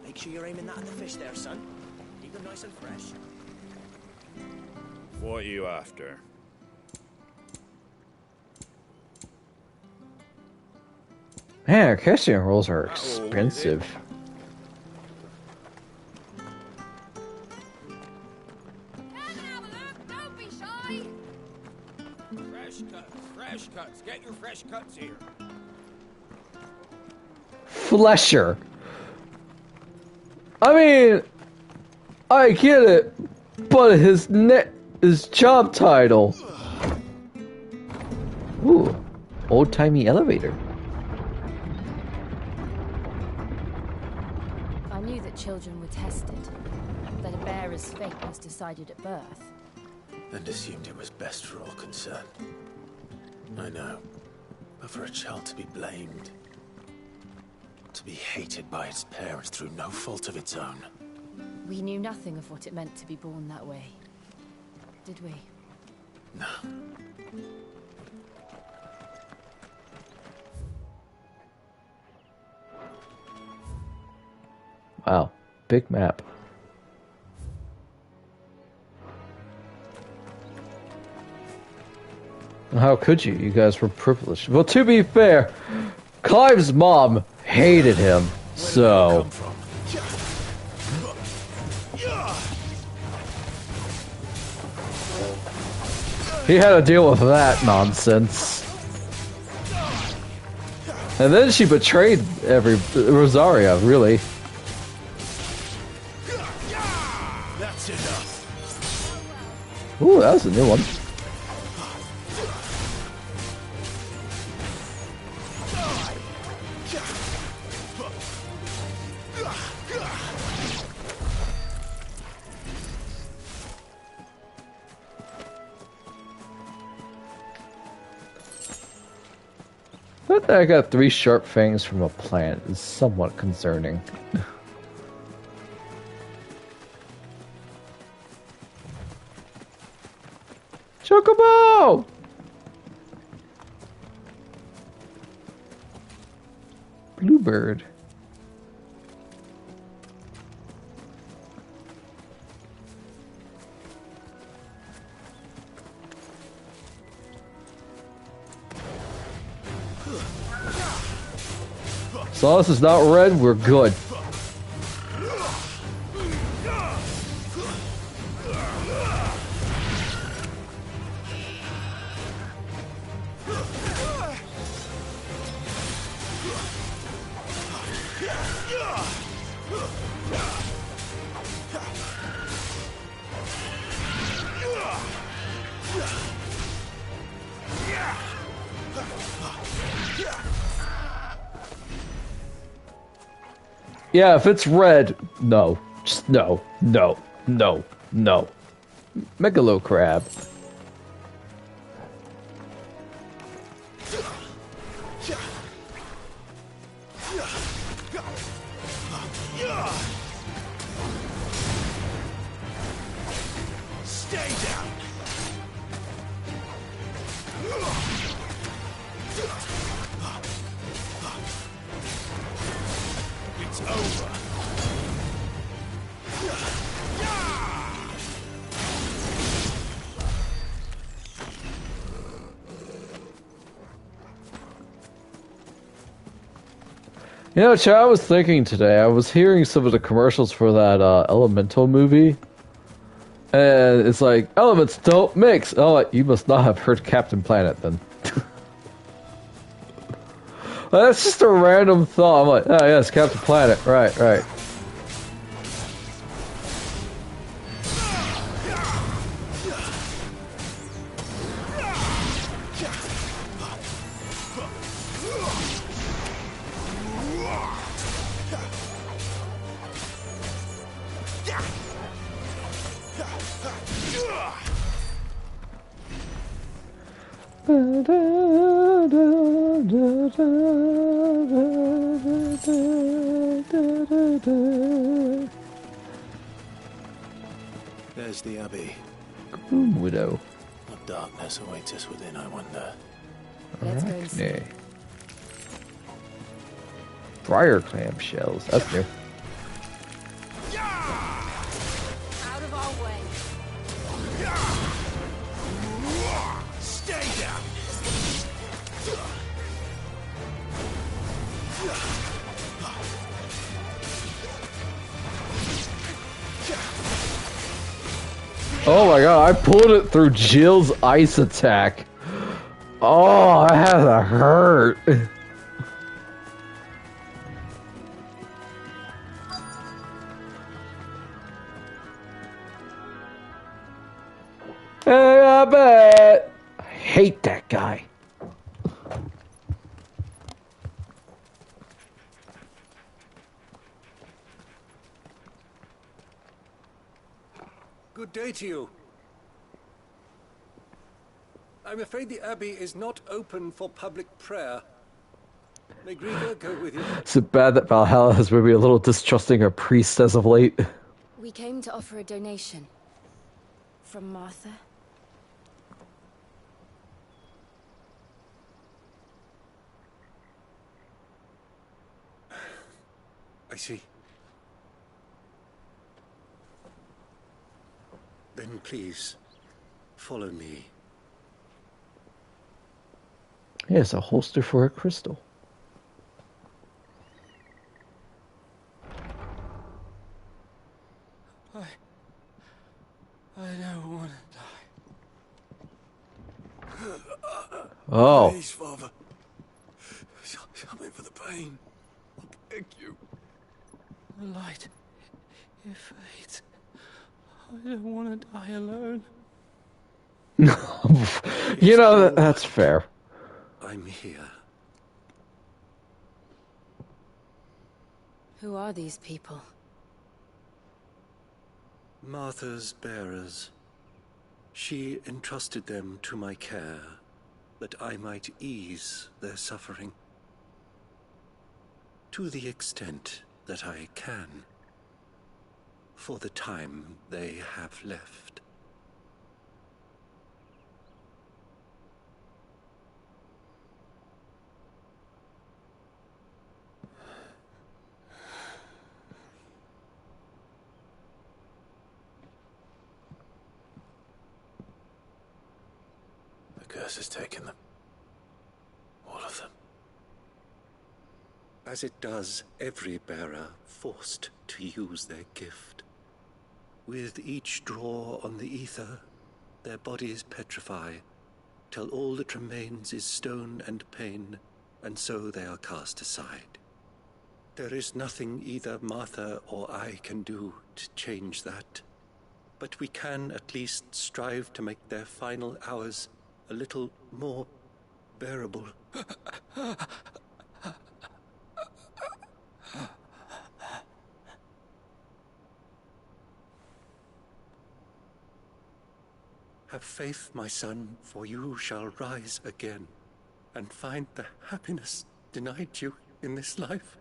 Make sure you're aiming that at the fish there, son. Keep them nice and fresh. What are you after? Man, our casting rolls are expensive. Don't be shy! Fresh cuts, fresh cuts. Get your fresh cuts here. Flesher. I mean, I get it, but his job title. Ooh, old-timey elevator. I knew that children were tested, that a bearer's fate was decided at birth. And assumed it was best for all concerned. I know. But for a child to be blamed, to be hated by its parents through no fault of its own. We knew nothing of what it meant to be born that way, did we? No. Wow, big map. How could you? You guys were privileged. Well, to be fair, Clive's mom hated him, so... He had to deal with that nonsense. And then she betrayed Rosaria, really. That's enough. Ooh, that was a new one. But I got 3 sharp fangs from a plant is somewhat concerning. Chocobo! Bluebird. As long as it's not red, we're good. Yeah, if it's red, no. Just no, no, no, no. Megalo crab. Stay down. It's over. You know, Chad, I was thinking today, I was hearing some of the commercials for that Elemental movie. And it's like, elements don't mix. Oh, you must not have heard Captain Planet then. That's just a random thought. I'm like, oh yes, Captain Planet. Right, right. There's the Abbey. Gloom Widow. What darkness awaits us within, I wonder. Let's go and see. Arachne. Briar clam shells. That's new. Out of our way. Stay down. Oh my god, I pulled it through Jill's ice attack. Oh, that had to hurt. Hey, I bet. I hate that guy. Good day to you. I'm afraid the Abbey is not open for public prayer. May Grieger go with you. Is it bad that Valhalla has maybe a little distrusting her priest as of late? We came to offer a donation. From Martha. I see. Son, please, follow me. Yes, a holster for a crystal. I don't want to die. Oh. Please, Father. Shut me for the pain. I beg you. The light. It fades. I don't want to die alone. You know, that's fair. I'm here. Who are these people? Martha's bearers. She entrusted them to my care, that I might ease their suffering. To the extent that I can, for the time they have left. The curse has taken them. All of them. As it does every bearer forced to use their gift. With each draw on the ether, their bodies petrify, till all that remains is stone and pain, and so they are cast aside. There is nothing either Martha or I can do to change that, but we can at least strive to make their final hours a little more bearable. Have faith, my son, for you shall rise again and find the happiness denied you in this life.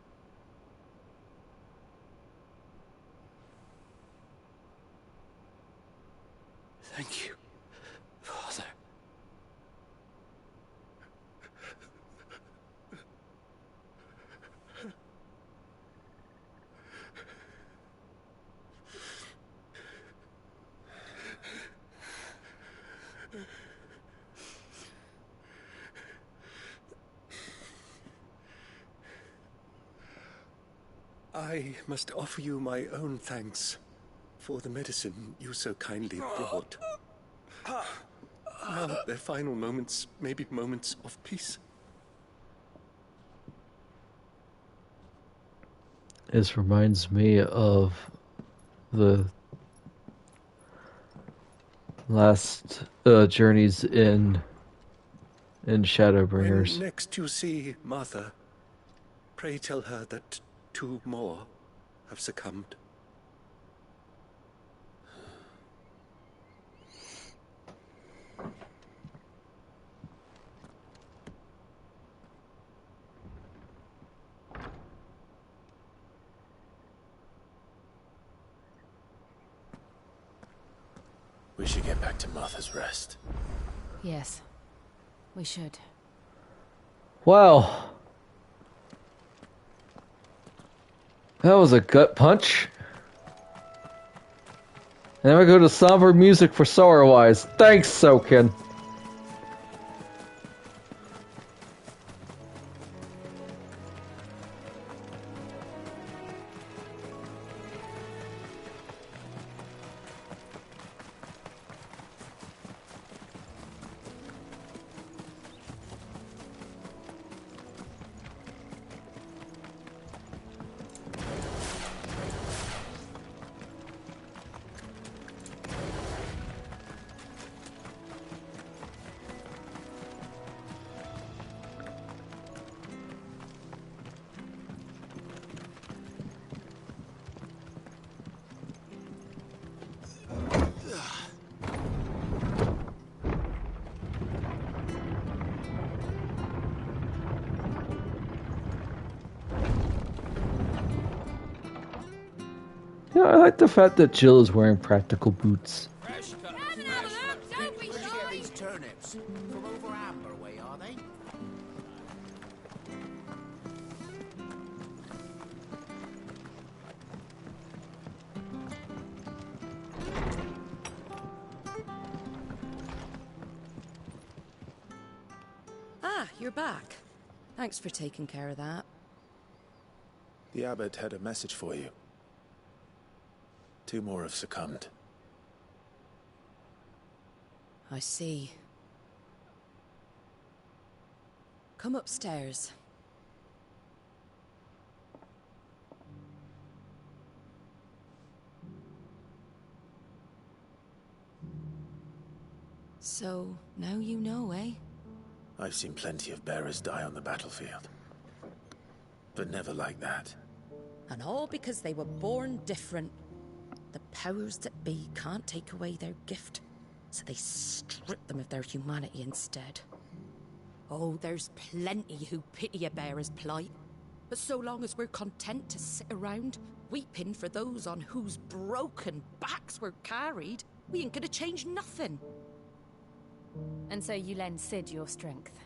Thank you, Father. I must offer you my own thanks for the medicine you so kindly brought. Now their final moments may be moments of peace. This reminds me of the last journeys in Shadowbringers. When next you see Martha, pray tell her that 2 more have succumbed. We should get back to Martha's Rest. Yes, we should. Wow. That was a gut punch. And then we go to somber music for Sorrowwise. Thanks, Soken. Yeah, I like the fact that Jill is wearing practical boots. These turnips from over Amber way, are they? you're back. Thanks for taking care of that. The abbot had a message for you. 2 more have succumbed. I see. Come upstairs. So, now you know, eh? I've seen plenty of bearers die on the battlefield. But never like that. And all because they were born different. The powers that be can't take away their gift, so they strip them of their humanity instead. Oh, there's plenty who pity a bearer's plight. But so long as we're content to sit around, weeping for those on whose broken backs we're carried, we ain't gonna change nothing. And so you lend Cid your strength?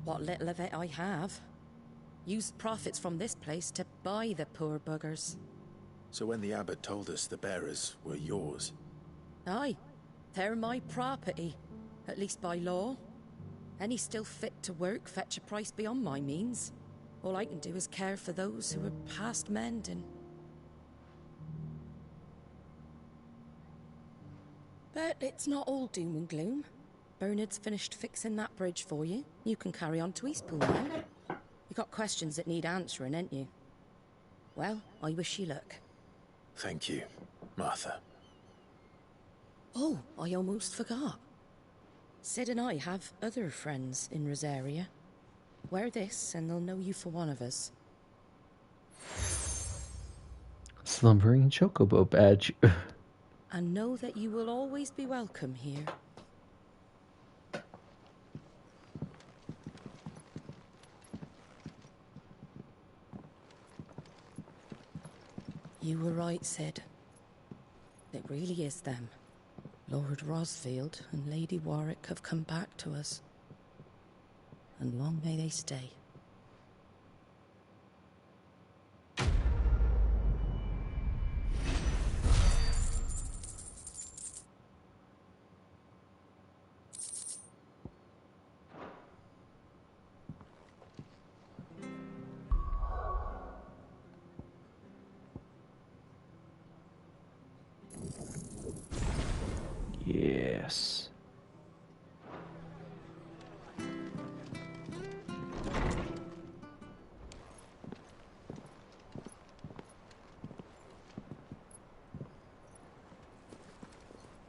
What little of it I have. Use profits from this place to buy the poor buggers. So when the abbot told us the bearers were yours... Aye, they're my property, at least by law. Any still fit to work fetch a price beyond my means. All I can do is care for those who are past mending. But it's not all doom and gloom. Bernard's finished fixing that bridge for you. You can carry on to Eastpool now. You got questions that need answering, ain't you? Well, I wish you luck. Thank you, Martha. Oh, I almost forgot. Cid and I have other friends in Rosaria. Wear this and they'll know you for one of us. Slumbering chocobo badge. And know that you will always be welcome here. You were right, Cid. It really is them. Lord Rosfield and Lady Warwick have come back to us. And long may they stay. Yes.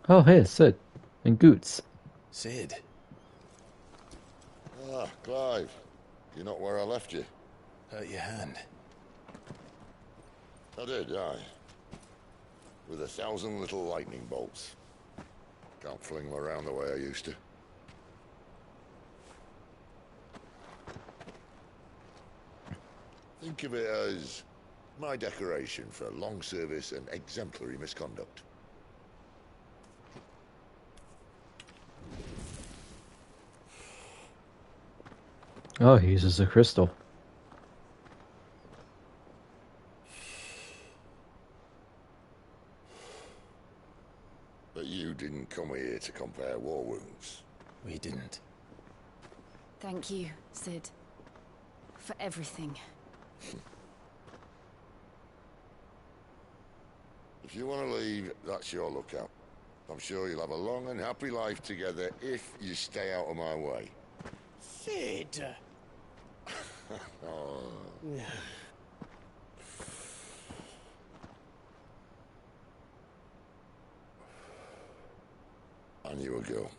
Oh, hey, it's Cid. And Goots. Cid? Ah, Clive. You're not where I left you. Hurt your hand. I did, aye. With 1,000 little lightning bolts. Can't fling them around the way I used to. Think of it as my decoration for long service and exemplary misconduct. Oh, he uses a crystal. But you didn't come here to compare war wounds. We didn't. Thank you, Cid. For everything. If you want to leave, that's your lookout. I'm sure you'll have a long and happy life together if you stay out of my way. Cid! Oh. I knew a girl,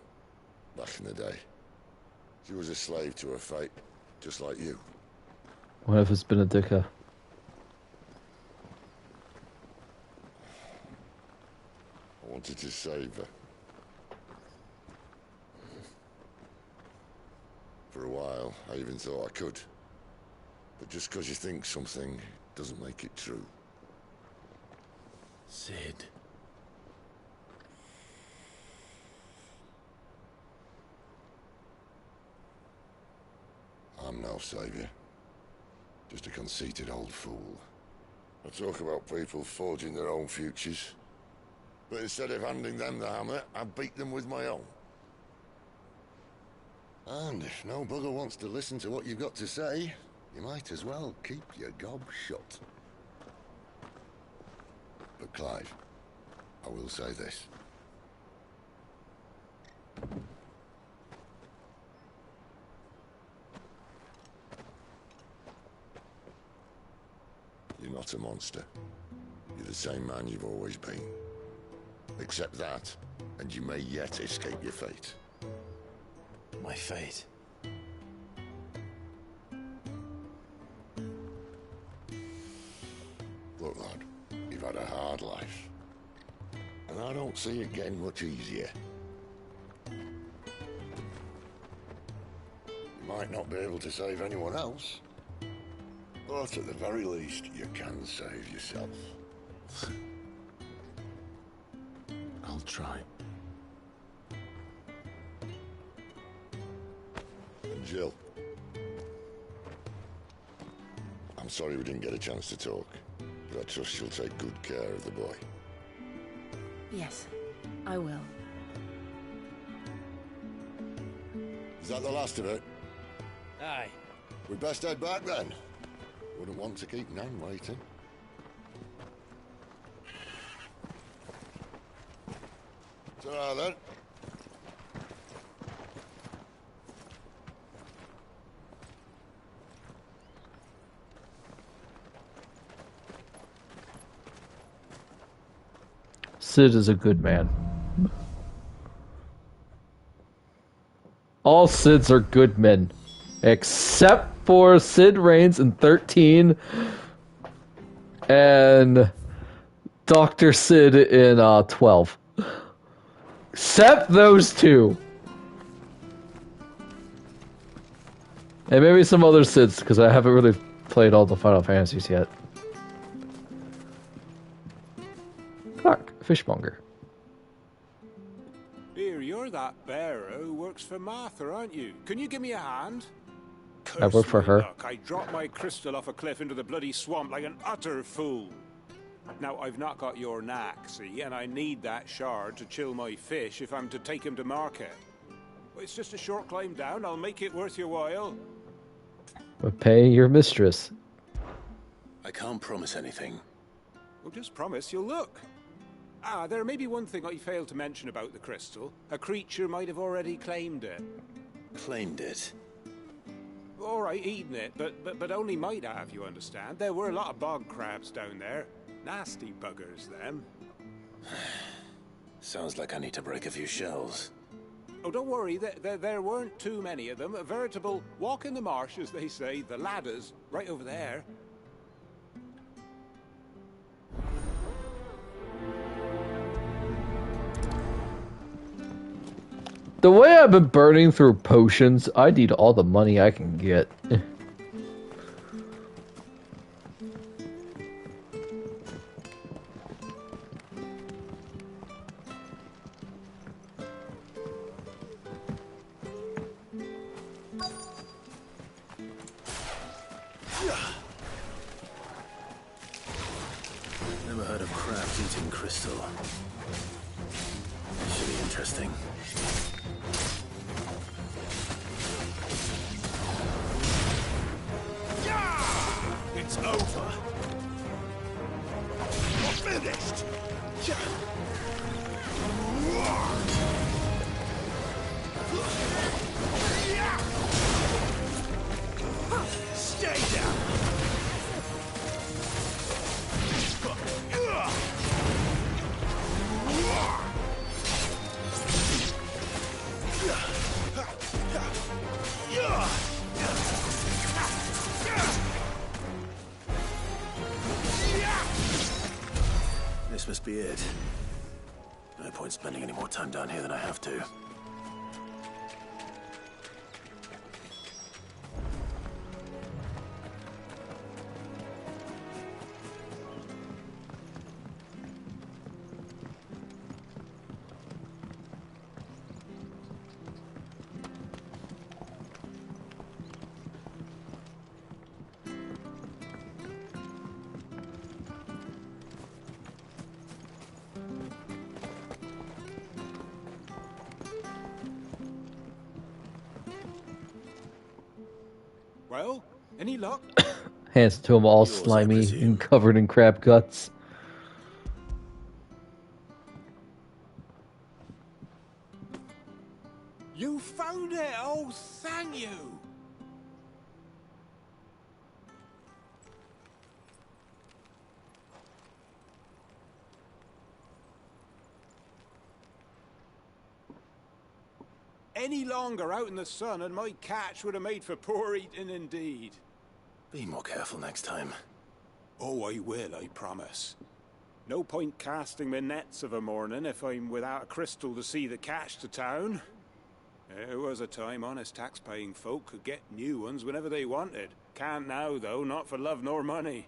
back in the day. She was a slave to her fate, just like you. One of us been a dicker. I wanted to save her. For a while, I even thought I could. But just because you think something doesn't make it true. Cid. I'm no savior. Just a conceited old fool. I talk about people forging their own futures. But instead of handing them the hammer, I beat them with my own. And if no bugger wants to listen to what you've got to say, you might as well keep your gob shut. But Clive, I will say this. You're not a monster. You're the same man you've always been. Accept that, and you may yet escape your fate. My fate? Look, lad, you've had a hard life. And I don't see it getting much easier. You might not be able to save anyone else, but at the very least, you can save yourself. I'll try. And Jill, I'm sorry we didn't get a chance to talk, but I trust you'll take good care of the boy. Yes, I will. Is that the last of it? Aye. We'd best head back then. Wouldn't want to keep Nan waiting. Ta-ra then. Cid is a good man. All Cids are good men. Except for Cid Reigns in 13 and Dr. Cid in 12. Except those two. And maybe some other Cids, because I haven't really played all the Final Fantasies yet. Clark, fishmonger. Here, you're that bearer who works for Martha, aren't you? Can you give me a hand? I work for her. Look, I dropped my crystal off a cliff into the bloody swamp like an utter fool. Now, I've not got your knack, see, and I need that shard to chill my fish if I'm to take him to market. Well, it's just a short climb down. I'll make it worth your while. But paying your mistress. I can't promise anything. Well, just promise you'll look. Ah, there may be one thing I failed to mention about the crystal. A creature might have already claimed it. Claimed it? All right, eaten it, but only might have, you understand. There were a lot of bog crabs down there. Nasty buggers, them. Sounds like I need to break a few shells. Oh, don't worry, there weren't too many of them. A veritable walk in the marsh, as they say, the ladders, right over there. The way I've been burning through potions, I need all the money I can get. Never heard of crabs eating crystal. Should be interesting. It's over. You're finished. Stay down. This must be it. No point spending any more time down here than I have to. Well, any luck? Hands to him all slimy and covered in crab guts. You found it! Oh, thank you! Any longer out in the sun and my catch would have made for poor eating indeed. Be more careful next time. Oh, I will, I promise. No point casting my nets of a morning if I'm without a crystal to see the catch to town. There was a time honest tax-paying folk could get new ones whenever they wanted. Can't now, though, not for love nor money.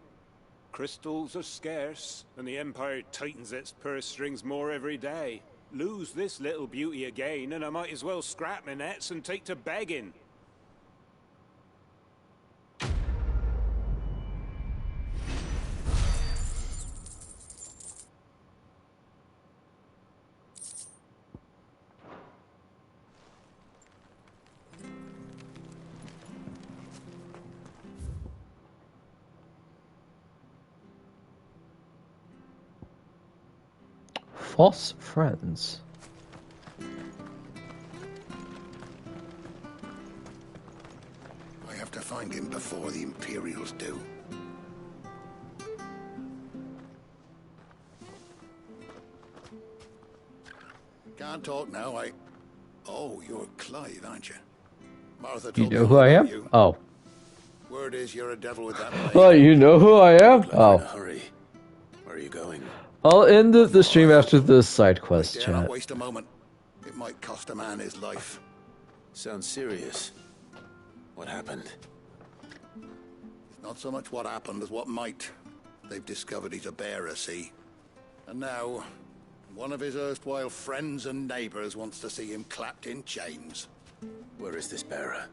Crystals are scarce, and the Empire tightens its purse strings more every day. Lose this little beauty again, and I might as well scrap my nets and take to begging. False friends. I have to find him before the Imperials do. Can't talk now, Oh, you're Clive, aren't you? Martha You told know me who I am? you. Oh. Word is you're a devil with that blade. Oh, you know who I am? Oh. Hurry. Where are you going? I'll end the stream after the side quest Dare not chat. waste a moment. It might cost a man his life. Sounds serious. What happened? It's not so much what happened as what might. They've discovered he's a bearer, see? And now, one of his erstwhile friends and neighbors wants to see him clapped in chains. Where is this bearer?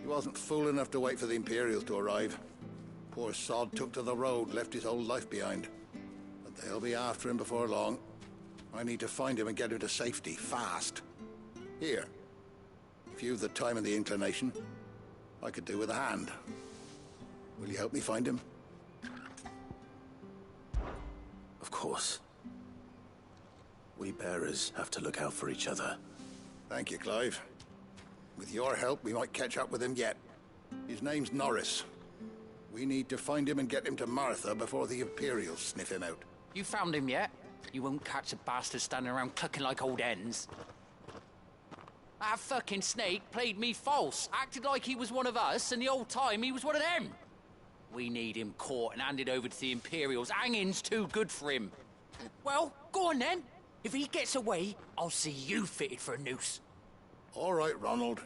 He wasn't fool enough to wait for the Imperials to arrive. Poor sod took to the road, left his whole life behind. But they'll be after him before long. I need to find him and get him to safety, fast. Here. If you've the time and the inclination, I could do with a hand. Will you help me find him? Of course. We bearers have to look out for each other. Thank you, Clive. With your help, we might catch up with him yet. His name's Norris. We need to find him and get him to Martha before the Imperials sniff him out. You found him yet? You won't catch a bastard standing around clucking like old hens. That fucking snake played me false, acted like he was one of us, and the whole time he was one of them. We need him caught and handed over to the Imperials. Hanging's too good for him. Well, go on then. If he gets away, I'll see you fitted for a noose. All right, Ronald.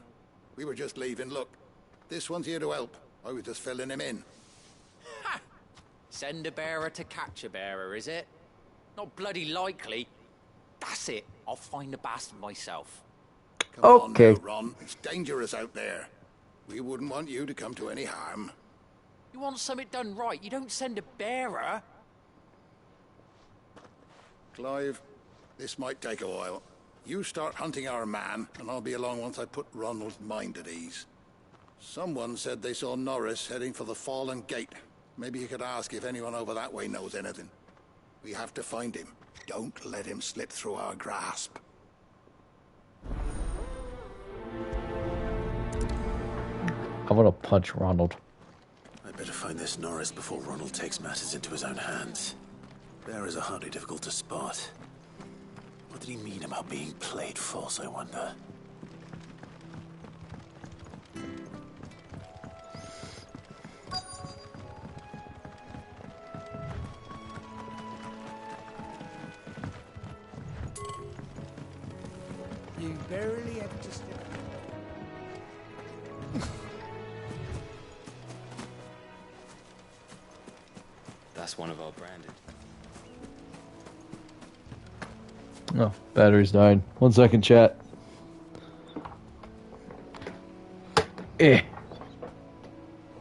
We were just leaving. Look, this one's here to help. I was just filling him in. Ha! Send a bearer to catch a bearer, is it? Not bloody likely. That's it. I'll find the bastard myself. Come on now, Ron. It's dangerous out there. We wouldn't want you to come to any harm. You want something done right, you don't send a bearer. Clive, this might take a while. You start hunting our man, and I'll be along once I put Ronald's mind at ease. Someone said they saw Norris heading for the Fallen Gate. Maybe you could ask if anyone over that way knows anything. We have to find him. Don't let him slip through our grasp. I want to punch Ronald. I better find this Norris before Ronald takes matters into his own hands. Bearers are hardly difficult to spot. What did he mean about being played false, I wonder? You barely have to step. That's one of our branded. Oh, battery's died. 1 second, chat. That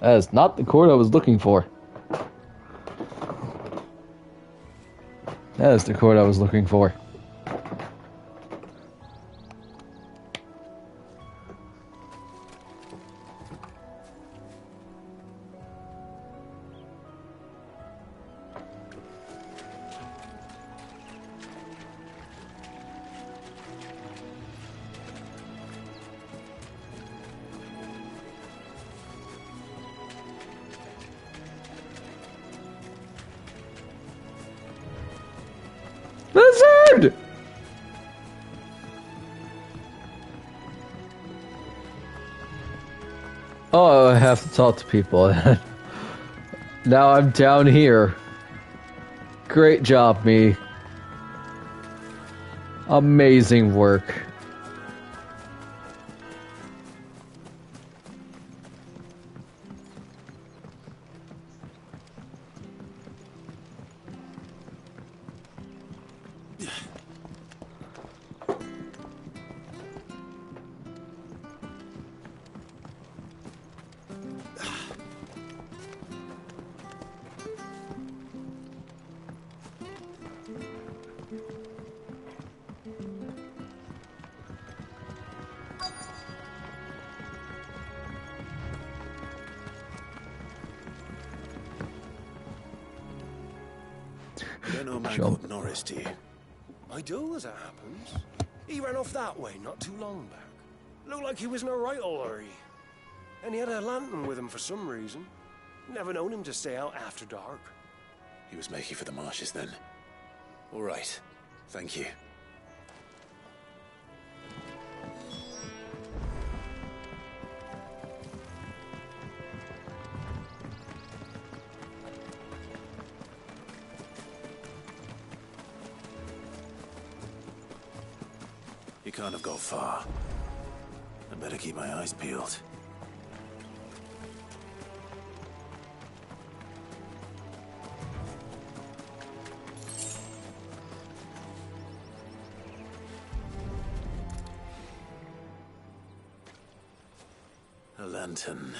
is not the cord I was looking for. That is the cord I was looking for. Oh, I have to talk to people. Now I'm down here. Great job, me. Amazing work. You don't know a man Jump. called Norris, do you? I do, as it happens. He ran off that way not too long back. Looked like he was in a right old hurry. And he had a lantern with him for some reason. Never known him to stay out after dark. He was making for the marshes then. All right. Thank you. He can't have got far. I better keep my eyes peeled. A lantern.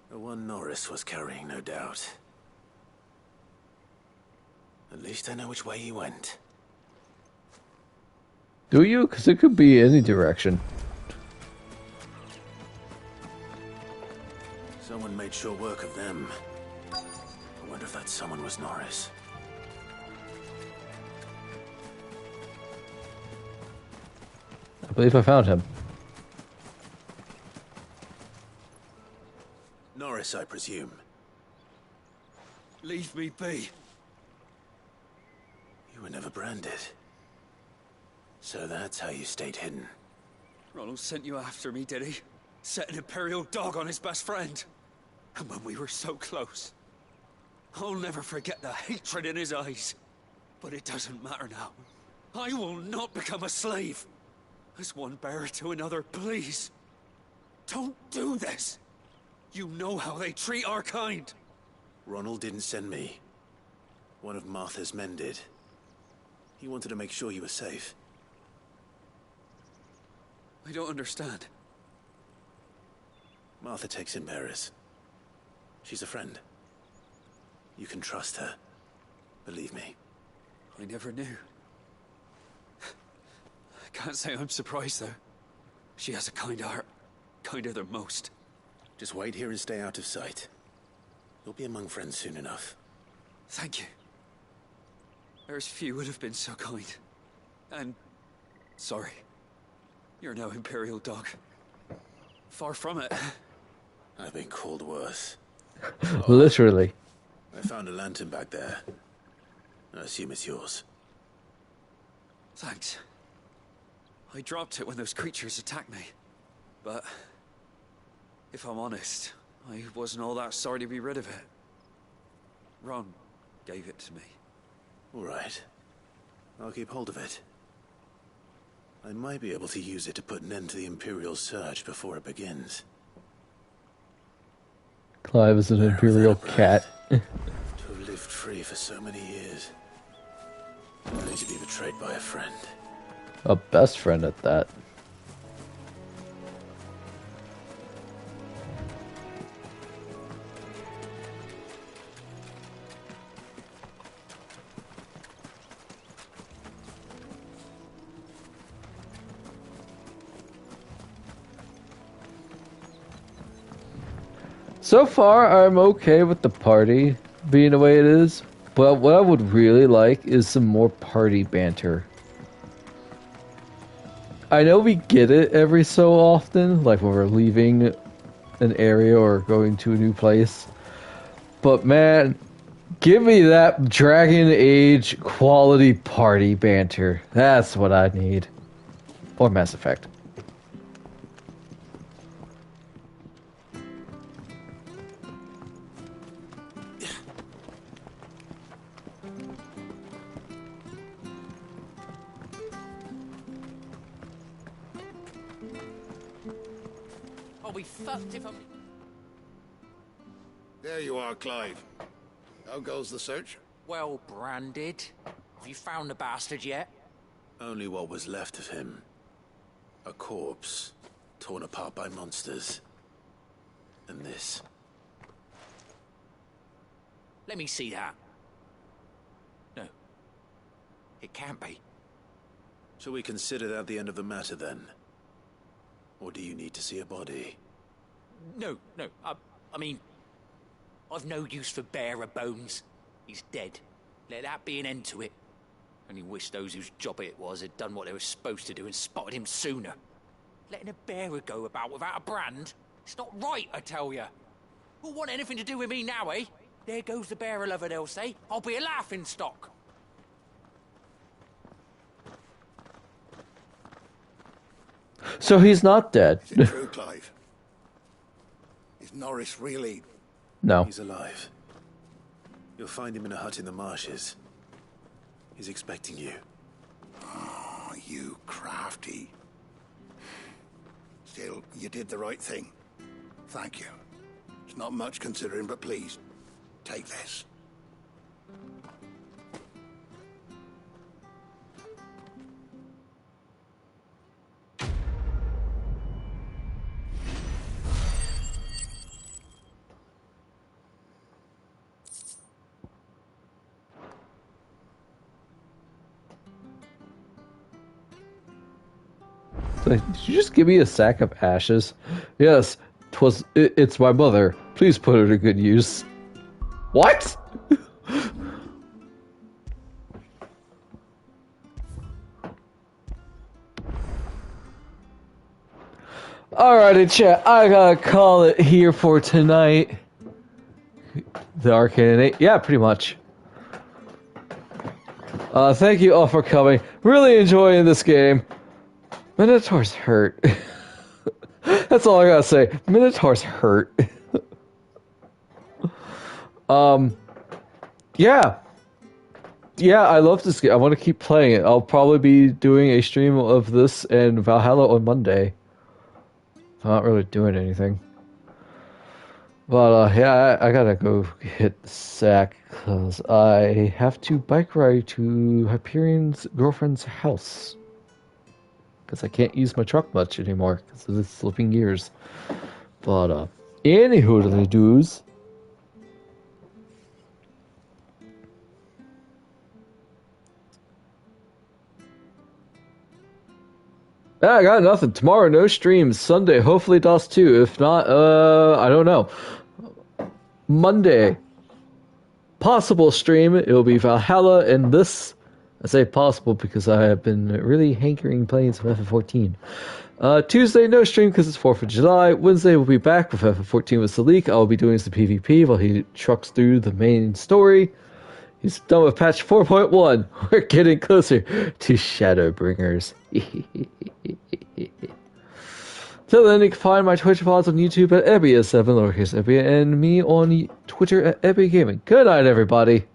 The one Norris was carrying, no doubt. At least I know which way he went. Do you? Because it could be any direction. Someone made sure work of them. I wonder if that someone was Norris. I believe I found him. Norris, I presume. Leave me be. You were never branded. So that's how you stayed hidden. Ronald sent you after me, did he? Set an Imperial dog on his best friend. And when we were so close. I'll never forget the hatred in his eyes. But it doesn't matter now. I will not become a slave. As one bearer to another, please. Don't do this. You know how they treat our kind. Ronald didn't send me. One of Martha's men did. He wanted to make sure you were safe. I don't understand. Martha takes in bearers. She's a friend. You can trust her. Believe me. I never knew. I can't say I'm surprised, though. She has a kind heart. Kinder than most. Just wait here and stay out of sight. You'll be among friends soon enough. Thank you. There's few would have been so kind. And... sorry. You're no Imperial dog. Far from it. I've been called worse. Literally. I found a lantern back there. I assume it's yours. Thanks. I dropped it when those creatures attacked me. But... if I'm honest, I wasn't all that sorry to be rid of it. Ron gave it to me. All right. I'll keep hold of it. I might be able to use it to put an end to the Imperial surge before it begins. Clive is an Imperial cat. To have lived free for so many years. Only to be betrayed by a friend. A best friend at that. So far, I'm okay with the party being the way it is, but what I would really like is some more party banter. I know we get it every so often, like when we're leaving an area or going to a new place, but man, give me that Dragon Age quality party banter. That's what I need. Or Mass Effect. I'll be fucked if I'm... There you are, Clive. How goes the search? Well branded. Have you found the bastard yet? Only what was left of him. A corpse, torn apart by monsters. And this. Let me see that. No. It can't be. Shall we consider that the end of the matter, then? Or do you need to see a body? No. I mean... I've no use for bearer bones. He's dead. Let that be an end to it. Only wish those whose job it was had done what they were supposed to do and spotted him sooner. Letting a bearer go about without a brand? It's not right, I tell you. Who'll want anything to do with me now, eh? There goes the bearer lover, they'll say. I'll be a laughing stock. So he's not dead. Is it true, Clive? Is Norris really... No. He's alive. You'll find him in a hut in the marshes. He's expecting you. Oh, you crafty. Still, you did the right thing. Thank you. It's not much considering, but please, take this. Like, did you just give me a sack of ashes? Yes, it's my mother. Please put her to good use. What? Alrighty, chat. I gotta call it here for tonight. The Arcane 8. Yeah, pretty much. Thank you all for coming. Really enjoying this game. Minotaurs hurt. That's all I gotta say. Minotaurs hurt. Yeah. Yeah, I love this game. I want to keep playing it. I'll probably be doing a stream of this and Valhalla on Monday. I'm not really doing anything. But, yeah, I gotta go hit the sack, because I have to bike ride to Hyperion's girlfriend's house. Because I can't use my truck much anymore because of the slipping gears. But, anywho, the dudes. Yeah, I got nothing. Tomorrow, no streams. Sunday, hopefully DOS 2. If not, I don't know. Monday, possible stream. It'll be Valhalla and this. I say possible because I have been really hankering playing some FF14. Tuesday, no stream because it's 4th of July. Wednesday, we'll be back with FF14 with Salik. I'll be doing some PvP while he trucks through the main story. He's done with patch 4.1. We're getting closer to Shadowbringers. Till then, you can find my Twitch VODs on YouTube at Ebbia7, lowercase Ebbia, and me on Twitter at Ebbia Gaming. Good night, everybody.